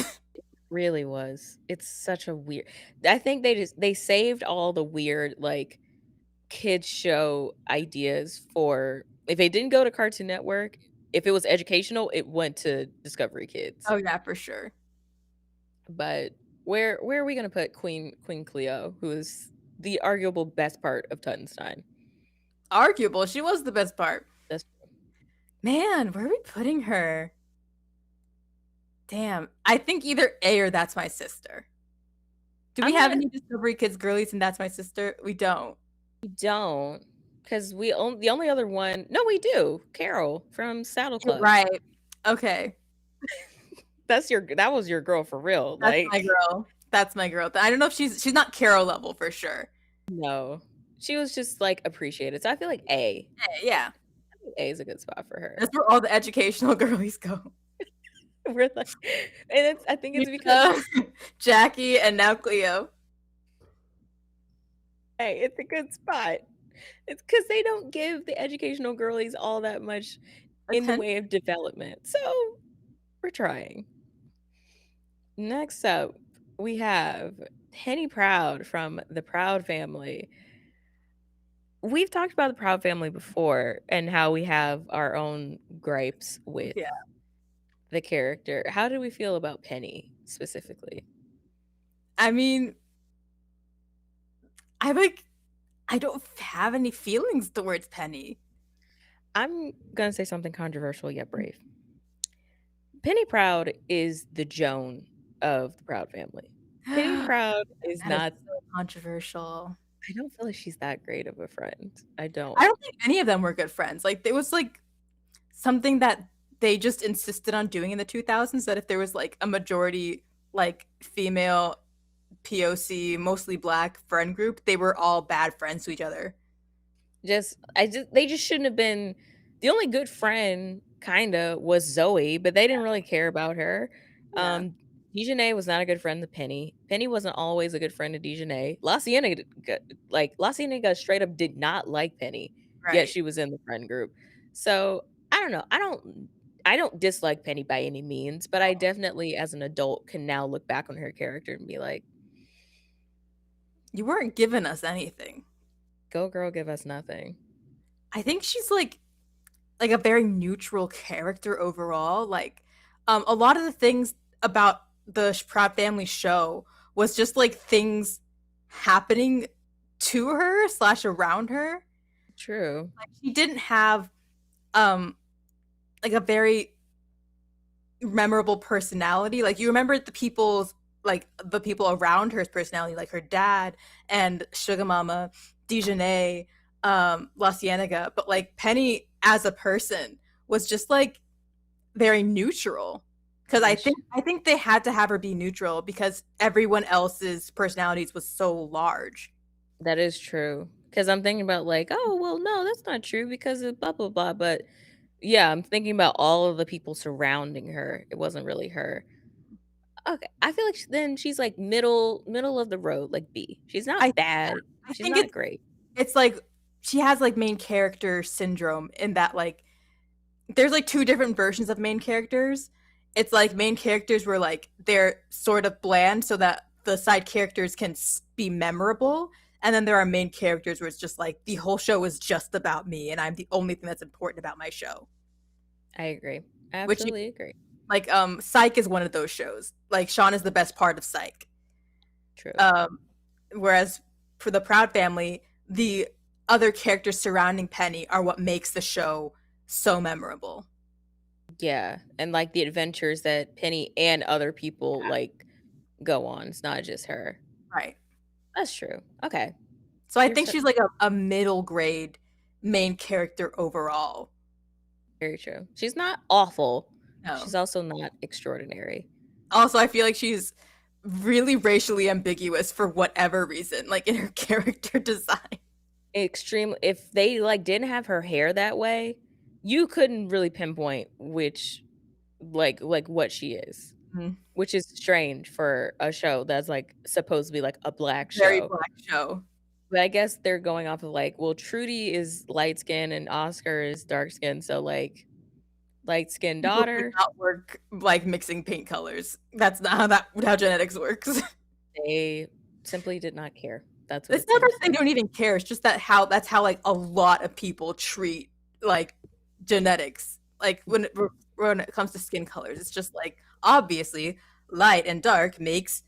really was. It's such a weird. I think they saved all the weird like kids show ideas for if they didn't go to Cartoon Network, if it was educational, it went to Discovery Kids. Oh, yeah, for sure. But where are we gonna put Queen Cleo, who is the arguable best part of Tuttenstein? Arguable. She was the best part. That's Man, where are we putting her? Damn. I think either A or That's My Sister. Do we I'm have gonna any Discovery Kids girlies and That's My Sister? We don't. we don't, because the only other one. No, we do. Carol from Saddle You're Club. right. Okay. That was your girl for real. That's my Like, girl. That's my girl. I don't know if she's not Carol level for sure. no, she was just like appreciated. So I feel like A. Yeah. I think A is a good spot for her. That's where all the educational girlies go. We're like, and I think it's because Lisa, Jackie, and now Cleo. hey, it's a good spot. It's because they don't give the educational girlies all that much in the Attention. way of development. So we're trying. Next up, we have Penny Proud from the Proud family. We've talked about the Proud family before and how we have our own gripes with Yeah. the character. How do we feel about Penny specifically? I mean, I don't have any feelings towards Penny. I'm going to say something controversial yet brave. Penny Proud is the Joan of the Proud family. Penny Proud is That is not, so controversial. I don't feel like she's that great of a friend. I don't. I don't think any of them were good friends. Like, it was like something that they just insisted on doing in the 2000s, that if there was like a majority like female POC, mostly black friend group, they were all bad friends to each other. They just shouldn't have been. The only good friend kinda was Zoe, but they didn't really care about her. Yeah. Dejanay was not a good friend to Penny. Penny wasn't always a good friend to Dejanay. La Cienega straight up did not like Penny, yet Right. she was in the friend group. So, I don't know. I don't dislike Penny by any means, but I definitely, as an adult, can now look back on her character and be like, You weren't giving us anything. "Go girl, give us nothing." I think she's like a very neutral character overall. Like, a lot of the things about the Proud Family show was just like things happening to her slash around her. True. Like, she didn't have um like a very memorable personality. Like, you remember the people around her's personality, like her dad and Sugar Mama, Dijonay, La Cienega, but like Penny as a person was just like very neutral. Because That's I think they had to have her be neutral because everyone else's personalities was so large. That is true. Because I'm thinking about like, oh, well, no, that's not true because of blah blah blah. But yeah, I'm thinking about all of the people surrounding her. It wasn't really her. Okay, I feel like then she's like middle of the road, like B. She's I not bad. I She's think not great. it's like she has like main character syndrome in that like there's like two different versions of main characters. It's like main characters where like they're sort of bland so that the side characters can be memorable. And then there are main characters where it's just like the whole show is just about me and I'm the only thing that's important about my show. I agree. I Which absolutely agree. like Psych is one of those shows. Like Sean is the best part of Psych. True. Whereas for the Proud Family, the other characters surrounding Penny are what makes the show so memorable. Yeah, and like the adventures that Penny and other people like go on. It's not just her. Right. That's true. Okay. So I You're think she's like a middle grade main character overall. very true. She's not awful. No. She's also not extraordinary. Also, I feel like she's really racially ambiguous for whatever reason, like in her character design. Extreme. If they like didn't have her hair that way, you couldn't really pinpoint which like what she is. Mhm. Which is strange for a show that's like supposed to be like a black Very show. black show. But I guess they're going off of like, well, Trudy is light skin and Oscar is dark skin, so like light skinned People could daughter. not work like mixing paint colors. That's not how genetics works. They simply did not care. That's what It's it never seems they like. don't even care. It's just that's how like a lot of people treat like genetics. Like when it comes to skin colors, it's just like obviously light and dark makes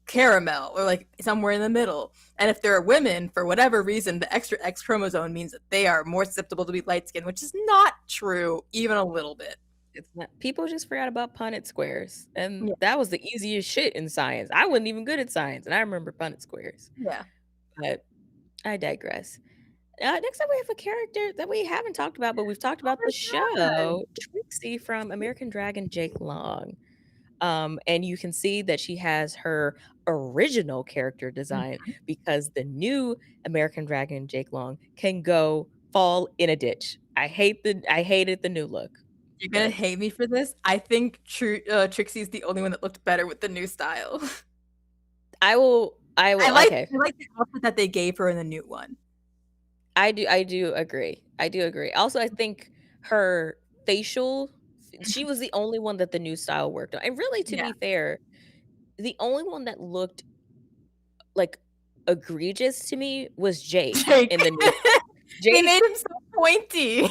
caramel or like somewhere in the middle. And if there are women, for whatever reason, the extra X chromosome means that they are more susceptible to be light skinned, which is not true even a little bit. It's not people just forgot about Punnett squares, and Yeah. that was the easiest shit in science. I wasn't even good at science, and I remember Punnett squares, Yeah. but I digress. Next up, we have a character that we haven't talked about, but we've talked Oh about the my god. show, Trixie from American Dragon Jake Long. And you can see that she has her original character design because the new American Dragon Jake Long can go fall in a ditch. I hated the new look, You're gonna but hate me for this. I think Trixie's the only one that looked better with the new style. I will okay. I like the outfit that they gave her in the new one. I do agree. I do agree. Also, I think her facial she was the only one that the new style worked on. And really, to Yeah. be fair, the only one that looked like egregious to me was Jake Jake. in the new They Jake, made him so pointy.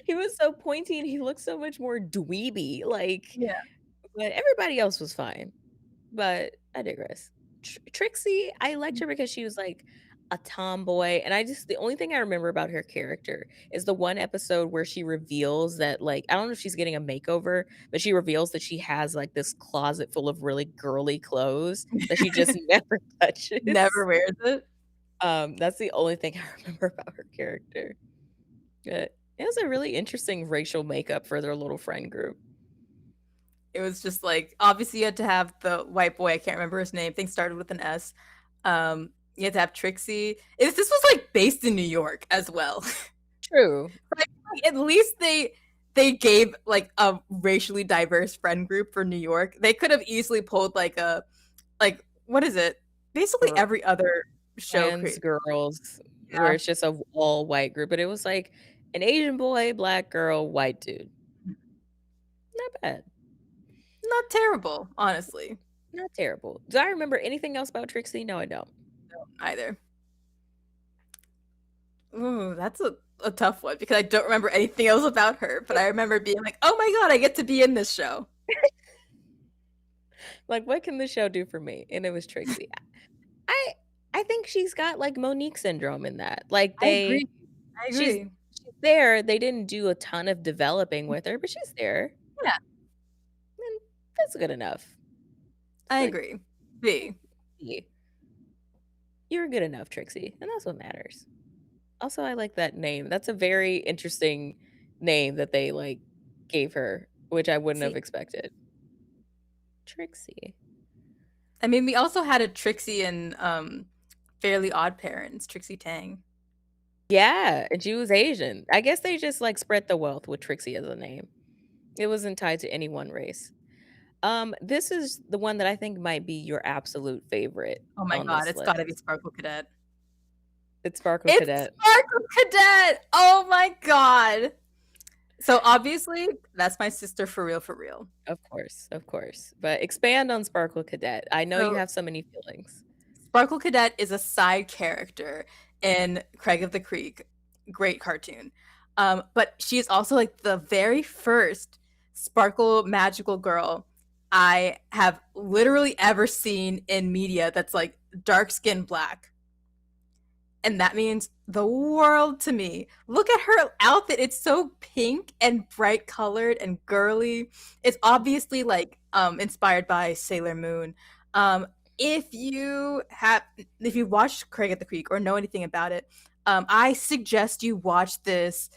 he was so pointy and he looked so much more dweeby, like, Yeah. but everybody else was fine. But I digress. Trixie, I liked her because she was like a tomboy, and I just the only thing I remember about her character is the one episode where she reveals that like I don't know if she's getting a makeover, but she reveals that she has like this closet full of really girly clothes that she just never Never touches. wears it. That's the only thing I remember about her character. But it was a really interesting racial makeup for their little friend group. It was just like obviously you had to have the white boy. I can't remember his name. Things started with an S. You had to have Trixie. This was like based in New York as well. True. But at least they gave like a racially diverse friend group for New York. They could have easily pulled like a like what is it? Basically Or every other show trans create. girls where Yeah. it's just a all white group, but it was like an Asian boy, black girl, white dude. Not bad. Not terrible, honestly. Not terrible. Do I remember anything else about Trixie? No, I don't. Either. Ooh, that's a tough one because I don't remember anything else about her, but I remember being like, "Oh my god, I get to be in this show." Like, what can the show do for me? And it was Trixie. I I think she's got like Monique syndrome in that. Like I agree. I she's agree. she's there. They didn't do a ton of developing with her, but she's there. Yeah, And that's good enough. It's I like, agree. B. "Hey, you're good enough, Trixie." And that's what matters. Also, I like that name. That's a very interesting name that they like gave her, which I wouldn't have See, expected. Trixie. I mean, we also had a Trixie in Fairly Odd Parents, Trixie Tang. Yeah, and she was Asian. I guess they just like spread the wealth with Trixie as a name. It wasn't tied to any one race. This is the one that I think might be your absolute favorite Oh my on god, this it's got to be list. Sparkle Cadet. It's Sparkle It's Cadet. Sparkle Cadet. Oh my god. So obviously, that's my sister for real, for real. Of course, of course. But expand on Sparkle Cadet. I know you So have so many feelings. Sparkle Cadet is a side character in Craig of the Creek. Great cartoon. But she is also like the very first sparkle magical girl I have literally ever seen in media that's like dark skinned black. And that means the world to me. Look at her outfit. It's so pink and bright colored and girly. It's obviously like inspired by Sailor Moon. Um if you have if you watched Craig at the Creek or know anything about it, I suggest you watch this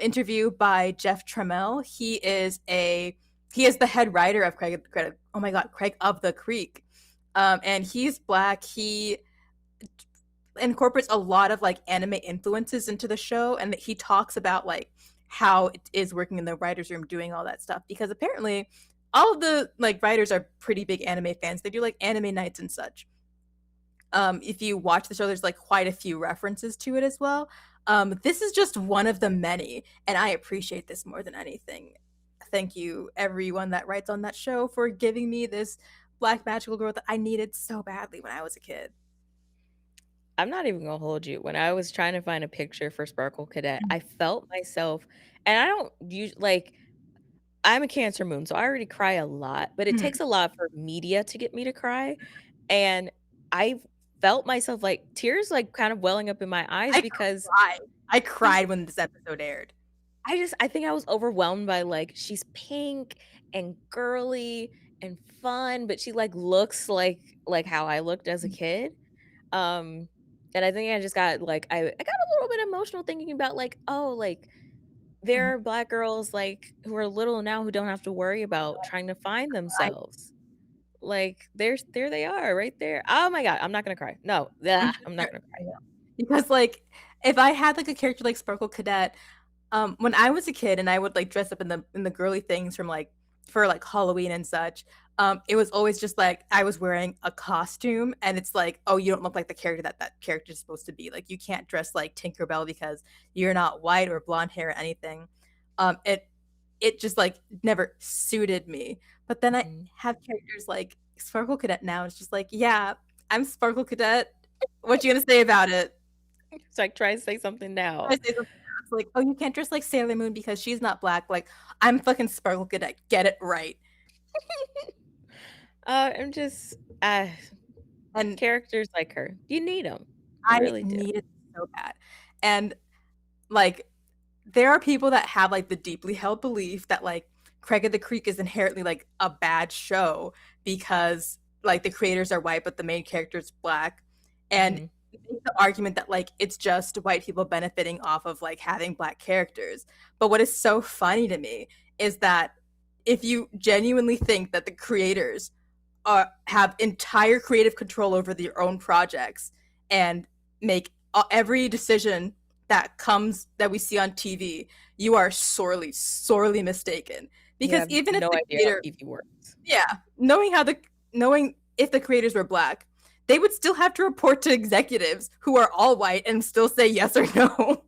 interview by Jeff Trammell. He is the head writer of oh my god, Craig of the Creek. And he's black. He incorporates a lot of like anime influences into the show, and he talks about like how it is working in the writers room doing all that stuff because apparently all of the like writers are pretty big anime fans. They do like anime nights and such. If you watch the show, there's like quite a few references to it as well. This is just one of the many, and I appreciate this more than anything. Thank you everyone that writes on that show for giving me this black magical girl that I needed so badly when I was a kid. I'm not even gonna hold you. When I was trying to find a picture for Sparkle Cadet, I felt myself, and I don't use like I'm a Cancer moon, so I already cry a lot, but it Mhm. takes a lot for media to get me to cry, and I've felt myself, like, tears, like, kind of welling up in my eyes I because cried. I she's cried when this episode aired. I think I was overwhelmed by, like, she's pink and girly and fun, but she, like, looks like how I looked as a kid, um, and I think I just got, like I got a little bit emotional thinking about, like, oh, like, there Mhm. are Black girls, like, who are little now who don't have to worry about trying to find I themselves. Like, there they are right there. Oh my god, I'm not gonna cry. No, I'm yeah, just I'm not there gonna cry. I know. Because, like, if I had, like, a character like Sparkle Cadet, when I was a kid and I would, like, dress up in the girly things from, like for, like, Halloween and such, it was always just, like, I was wearing a costume, and it's like, "Oh, you don't look like the character that that character is supposed to be." Like, you can't dress like Tinker Bell because you're not white or blonde hair or anything. It just, like, never suited me. But then I Mhm. have characters like Sparkle Cadet now, it's just like, "Yeah, I'm Sparkle Cadet. What you gonna say about it?" It's like, try to say something I now. say something now, it's like, "Oh, you can't dress like Sailor Moon because she's not black." Like, I'm fucking Sparkle Cadet, get it right. I'm just, And characters like her, you need them. You I really do. need it so bad. And, like, there are people that have, like, the deeply held belief that, like, Craig of the Creek is inherently, like, a bad show because, like, the creators are white, but the main character is black, and Mhm. make the argument that, like, it's just white people benefiting off of, like, having black characters. But what is so funny to me is that if you genuinely think that the creators have entire creative control over their own projects and make every decision that we see on TV, you are sorely, sorely mistaken. You Because have even if no the idea how creator, TV works. yeah, knowing if the creators were black, they would still have to report to executives who are all white and still say yes or no.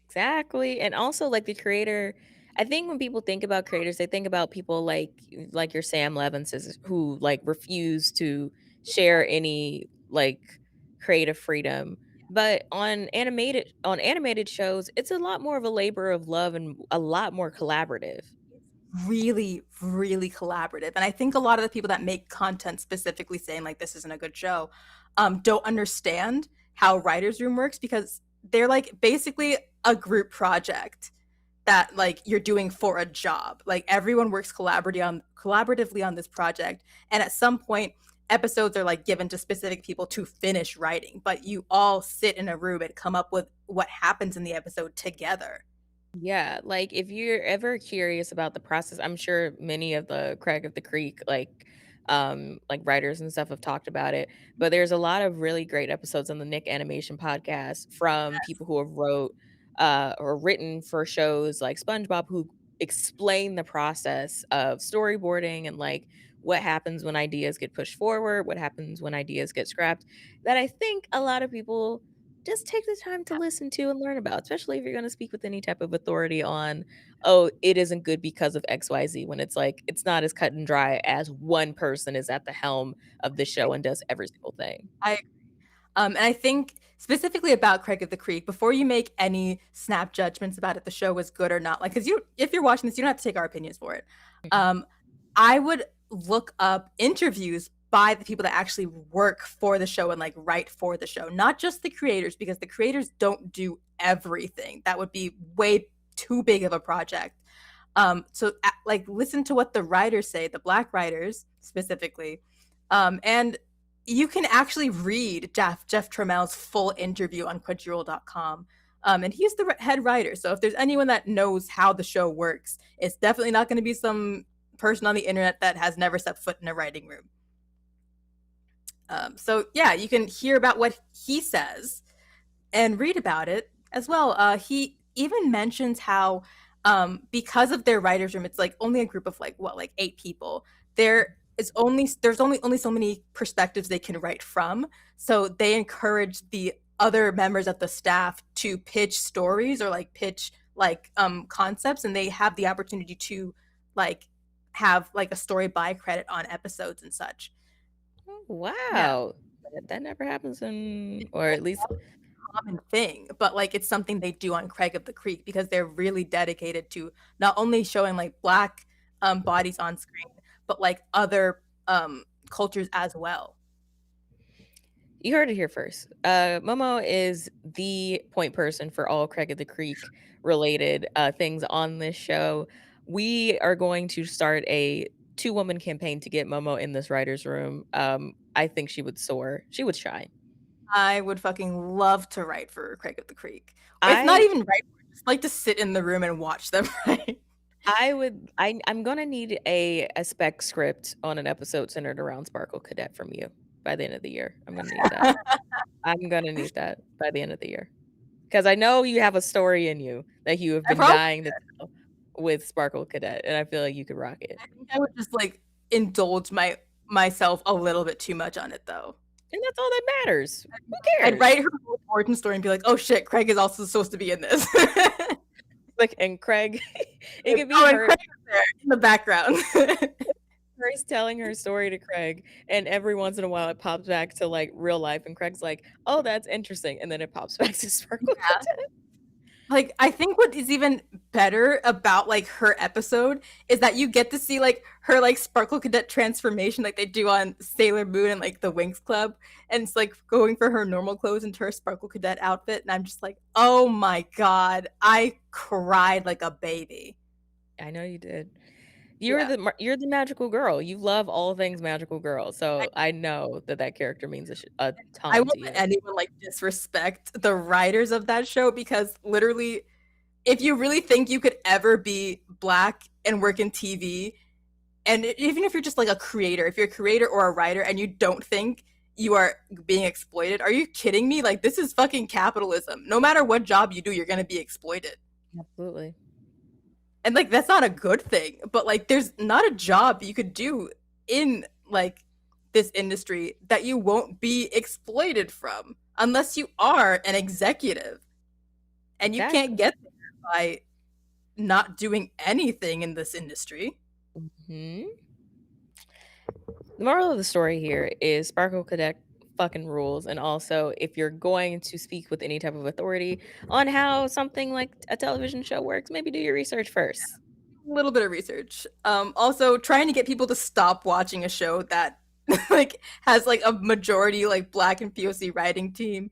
Exactly, and also, like, the creator I think when people think about creators, they think about people like your Sam Levinses who, like, refuse to share any, like, creative freedom, but on animated shows, it's a lot more of a labor of love and a lot more collaborative. Really, really collaborative, and I think a lot of the people that make content specifically saying, like, "This isn't a good show," don't understand how writers' room works because they're, like, basically a group project that, like, you're doing for a job. Like, everyone works collaboratively on this project, and at some point, episodes are, like, given to specific people to finish writing, but you all sit in a room and come up with what happens in the episode together. Yeah, like, if you're ever curious about the process, I'm sure many of the Craig of the Creek, like, writers and stuff have talked about it, but there's a lot of really great episodes on the Nick Animation Podcast from people who have or written for shows like SpongeBob who explain the process of storyboarding and, like, what happens when ideas get pushed forward, what happens when ideas get scrapped, that I think a lot of people just take the time to listen to and learn about, especially if you're gonna speak with any type of authority on, "Oh, it isn't good because of XYZ," when it's like, it's not as cut and dry as one person is at the helm of the show and does every single thing. I and I think specifically about Craig of the Creek, before you make any snap judgments about if the show was good or not, like, because if you're watching this, you don't have to take our opinions for it. Mhm. Um, I would look up interviews by the people that actually work for the show and, like, write for the show, not just the creators, because the creators don't do everything. That would be way too big of a project. So, like, listen to what the writers say, the Black writers specifically, and you can actually read Jeff Tramel's full interview on Crunchyroll.com. And he's the head writer. So if there's anyone that knows how the show works, it's definitely not going to be some person on the internet that has never set foot in a writing room. So yeah, you can hear about what he says and read about it as well. He even mentions how because of their writers room, it's like only a group of like what, like 8 people. There's only so many perspectives they can write from. So they encourage the other members of the staff to pitch stories or like pitch like concepts, and they have the opportunity to like have like a story by credit on episodes and such. Oh, Yeah. wow. That never happens in or at least Common thing, but, like, it's something they do on Craig of the Creek because they're really dedicated to not only showing, like, Black, bodies on screen, but like other cultures as well. You heard it here first. Momo is the point person for all Craig of the Creek related things on this show. We are going to start a two-woman campaign to get Momo in this writer's room. I think she would soar. She would shine. I would fucking love to write for Craig of the Creek. Or it's not I even write, just like to sit in the room and watch them write. I would I'm gonna need a spec script on an episode centered around Sparkle Cadet from you by the end of the year. I'm gonna need that. I'm gonna need that by the end of the year. Because I know you have a story in you that you have I been probably dying to tell with Sparkle Cadet, and I feel like you could rock it. I think I would just like indulge myself a little bit too much on it though. And that's all that matters. Who I'd write cares? her whole origin story and be like, "Oh shit, Craig is also supposed to be in this." Like, and Craig, it Like, could be oh, and her Craig is there in the background. Grace telling her story to Craig, and every once in a while it pops back to like real life, and Craig's like, "Oh, that's interesting," and then it pops back to Sparkle Yeah. Cadet. Like, I think what is even better about, like, her episode is that you get to see, like, her, like, Sparkle Cadet transformation like they do on Sailor Moon and, like, the Winx Club, and it's, like, going for her normal clothes into her Sparkle Cadet outfit, and I'm just like, "Oh my god." I cried like a baby. I know you did. Yeah. You're the magical girl. You love all things magical girl, I so I know that that character means a I ton won't to let you. anyone, like, disrespect the writers of that show because literally, if you really think you could ever be Black and work in TV, and even if you're just like a creator, if you're a creator or a writer and you don't think you are being exploited, are you kidding me? Like, this is fucking capitalism. No matter what job you do, you're going to be exploited. Absolutely. And like, that's not a good thing, but like, there's not a job you could do in like this industry that you won't be exploited from unless you are an executive. And you can't Exactly. get there by not doing anything in this industry. Mhm. The moral of the story here is Sparkle Cadet fucking rules, and also, if you're going to speak with any type of authority on how something like a television show works, maybe do your research first. A little bit of research. Also trying to get people to stop watching a show that like has like a majority like Black and POC writing team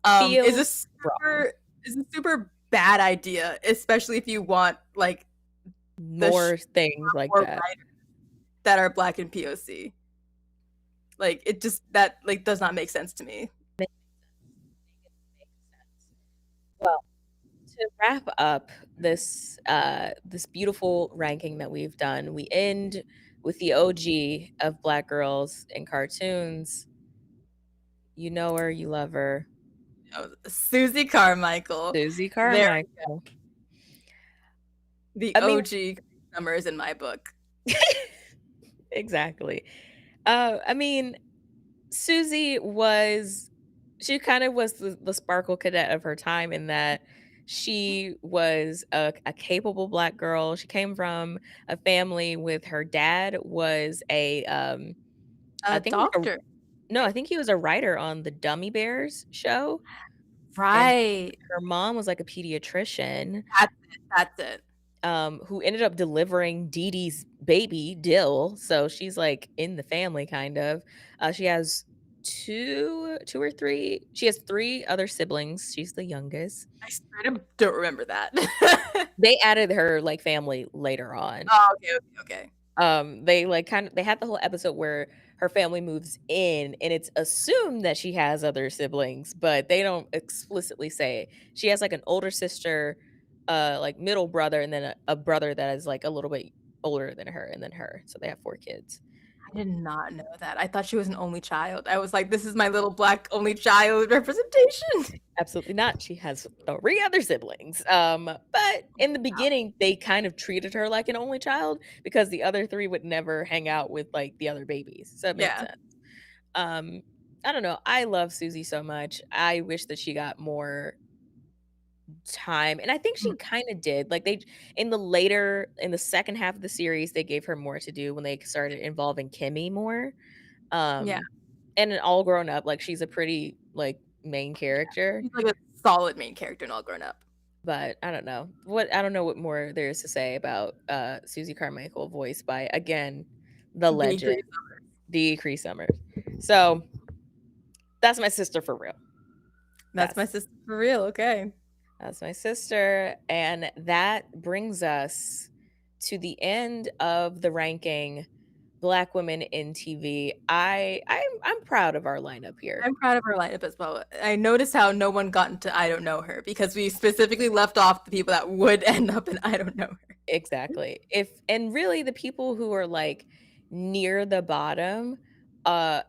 is a Feels wrong. super bad idea, especially if you want like the More things like more that. writers that are Black and POC. Like it just that like does not make sense to me. Make make sense. Well, to wrap up this beautiful ranking that we've done, we end with the OG of Black girls in cartoons. You know her, you love her, Susie Carmichael, Susie there Carmichael. the I mean, OG numbers in my book. exactly. I mean, Susie was she kind of was the sparkle cadet of her time in that she was a capable Black girl. She came from a family with her dad was a I A think like a doctor. no, I think he was a writer on the Dummy Bears show, and Right. her mom was like a pediatrician, That's it. who ended up delivering Dee Dee's baby, Dill, so she's, like, in the family kind of. She has 2 or 3 she has 3 other siblings, she's the youngest. I straight up don't remember that. They added her, like, family later on. Oh, okay, okay, okay. They, like, they had the whole episode where her family moves in, and it's assumed that she has other siblings, but they don't explicitly say it. She has, like, an older sister, like, middle brother, and then a brother that is, like, a little bit older than her, and then her, so they have 4 kids. I did not know that. I thought she was an only child. I was like, "This is my little Black only child representation." Absolutely not, she has 3 other siblings, but in the beginning, they kind of treated her like an only child because the other 3 would never hang out with, like, the other babies, so it made Yeah. sense. Um, I don't know, I love Susie so much, I wish that she got more time, and I think she Mm, kinda did, like, they in the second half of the series, they gave her more to do when they started involving Kimmy more, yeah. um, and then All Grown Up, like, she's a pretty, like, main character. She's like a solid main character in All Grown Up. But I don't know what more there is to say about Susie Carmichael, voiced by, again, the The legend, Grease. Dee Cree Summers. So that's my sister for real. That's my That's sister for real. Okay. that's my sister. And that brings us to the end of the ranking Black women in TV. I'm proud of our lineup here. I'm proud of our lineup as well. I noticed how no one got into I don't know her because we specifically left off the people that would end up in I don't know her. Exactly. If and really the people who are like near the bottom,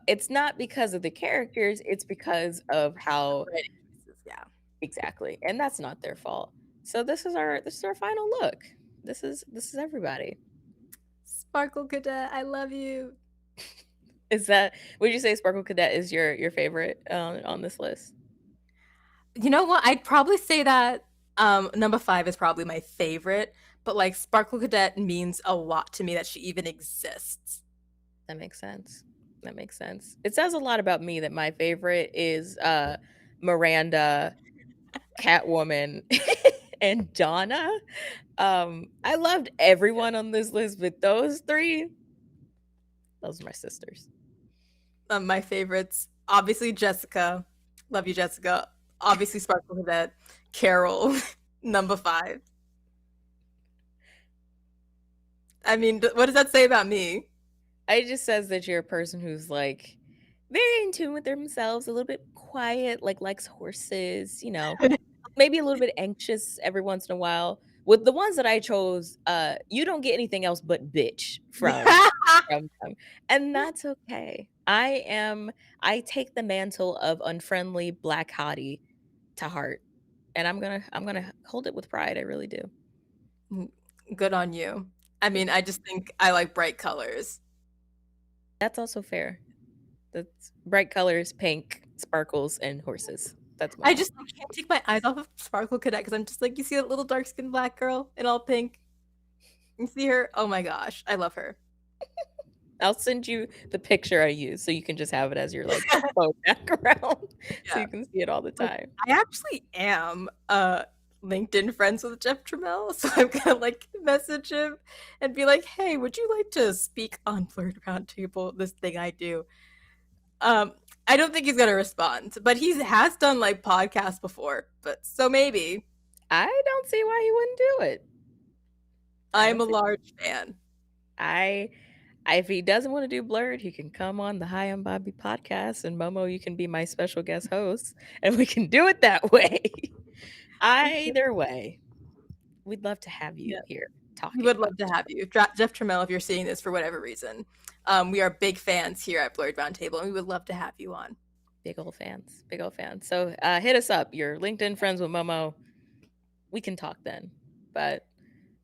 it's not because of the characters, it's because of how Writing choices, yeah. exactly. And that's not their fault. So this is our final look. This is everybody. Sparkle Cadet, I love you. Is that would you say Sparkle Cadet is your favorite on this list? You know what? I'd probably say that number 5 is probably my favorite, but like Sparkle Cadet means a lot to me that she even exists. That makes sense. That makes sense. It says a lot about me that my favorite is Miranda, Catwoman, and Donna. I loved everyone on this list, but those three, those are my sisters. My favorites, obviously Jessica. Love you, Jessica. Obviously Sparkle Cadet. Carol, number 5. I mean, what does that say about me? It just says that you're a person who's like very in tune with themselves, a little bit quiet, like likes horses, maybe a little bit anxious every once in a while. With the ones that I chose, you don't get anything else but bitch from them. And that's okay. I take the mantle of unfriendly black hottie to heart. And I'm gonna hold it with pride. I really do. Good on you. I mean, I just think I like bright colors. That's also fair. That's bright colors, pink, sparkles, and horses. That's my I mom. just I can't take my eyes off of Sparkle Cadet because I'm just like, you see that little dark skinned black girl in all pink? You see her? Oh my gosh, I love her. I'll send you the picture I use so you can just have it as your like phone background so Yeah. you can see it all the Like, time. I actually am LinkedIn friends with Jeff Trammell, so I'm gonna like message him and be like, "Hey, would you like to speak on Blerd Roundtable? This thing I do." I don't think he's gonna respond, but he has done like podcasts before. But so maybe I don't see why he wouldn't do it. I I'm don't a see large fan. I if he doesn't want to do Blurred, he can come on the Hi I'm Bobby podcast and Momo, you can be my special guest host and we can do it that way. We should. Either way, we'd love to have Yeah, you here we talking would about love to have you, Jeff Trammell, if you're seeing this for whatever reason. We are big fans here at Blerd Roundtable, and we would love to have you on. big old fans. Big old fans. So hit us up. You're LinkedIn friends with Momo. We can talk then. But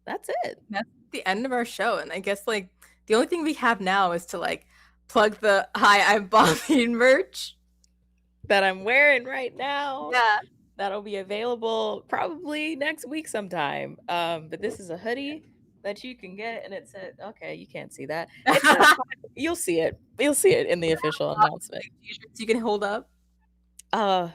that's it. That's the end of our show, and I guess like the only thing we have now is to like plug the "Hi, I'm Bobby" merch. That I'm wearing right now. Yeah, That'll be available probably next week sometime. But this is a hoodie that you can get, and it said, okay, you can't see that. It says, you'll see it. You'll see it in the official announcement. t-shirts you can hold up. Uh,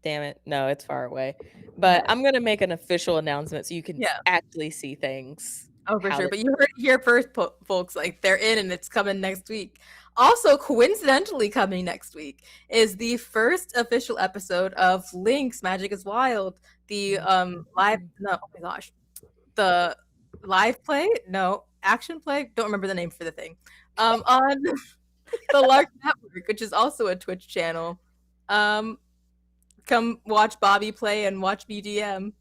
damn it. No, it's far away. But Okay. I'm gonna make an official announcement so you can Yeah. actually see things. Oh, for How sure. they But you heard it here first, folks. Like they're in, and it's coming next week. Also, coincidentally, coming next week is the first official episode of Link's Magic is Wild. The live. Mhm. No, oh my gosh, the live play. No, action play. Don't remember the name for the thing. On the Lark Network, which is also a Twitch channel. Um, come watch Bobby play and watch BDM.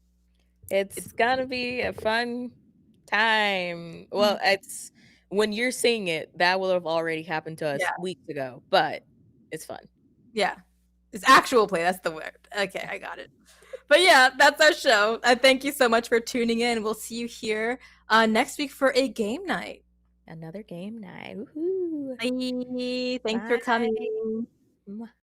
It's It's gonna be a fun time. Well, it's when you're seeing it, that will have already happened to us yeah, weeks ago, but it's fun. yeah. It's actual play. That's the word. Okay, I got it. But yeah, that's our show. Thank you so much for tuning in. We'll see you here next week for a game night. Another game night. Woohoo. Bye. Thanks for Bye. coming.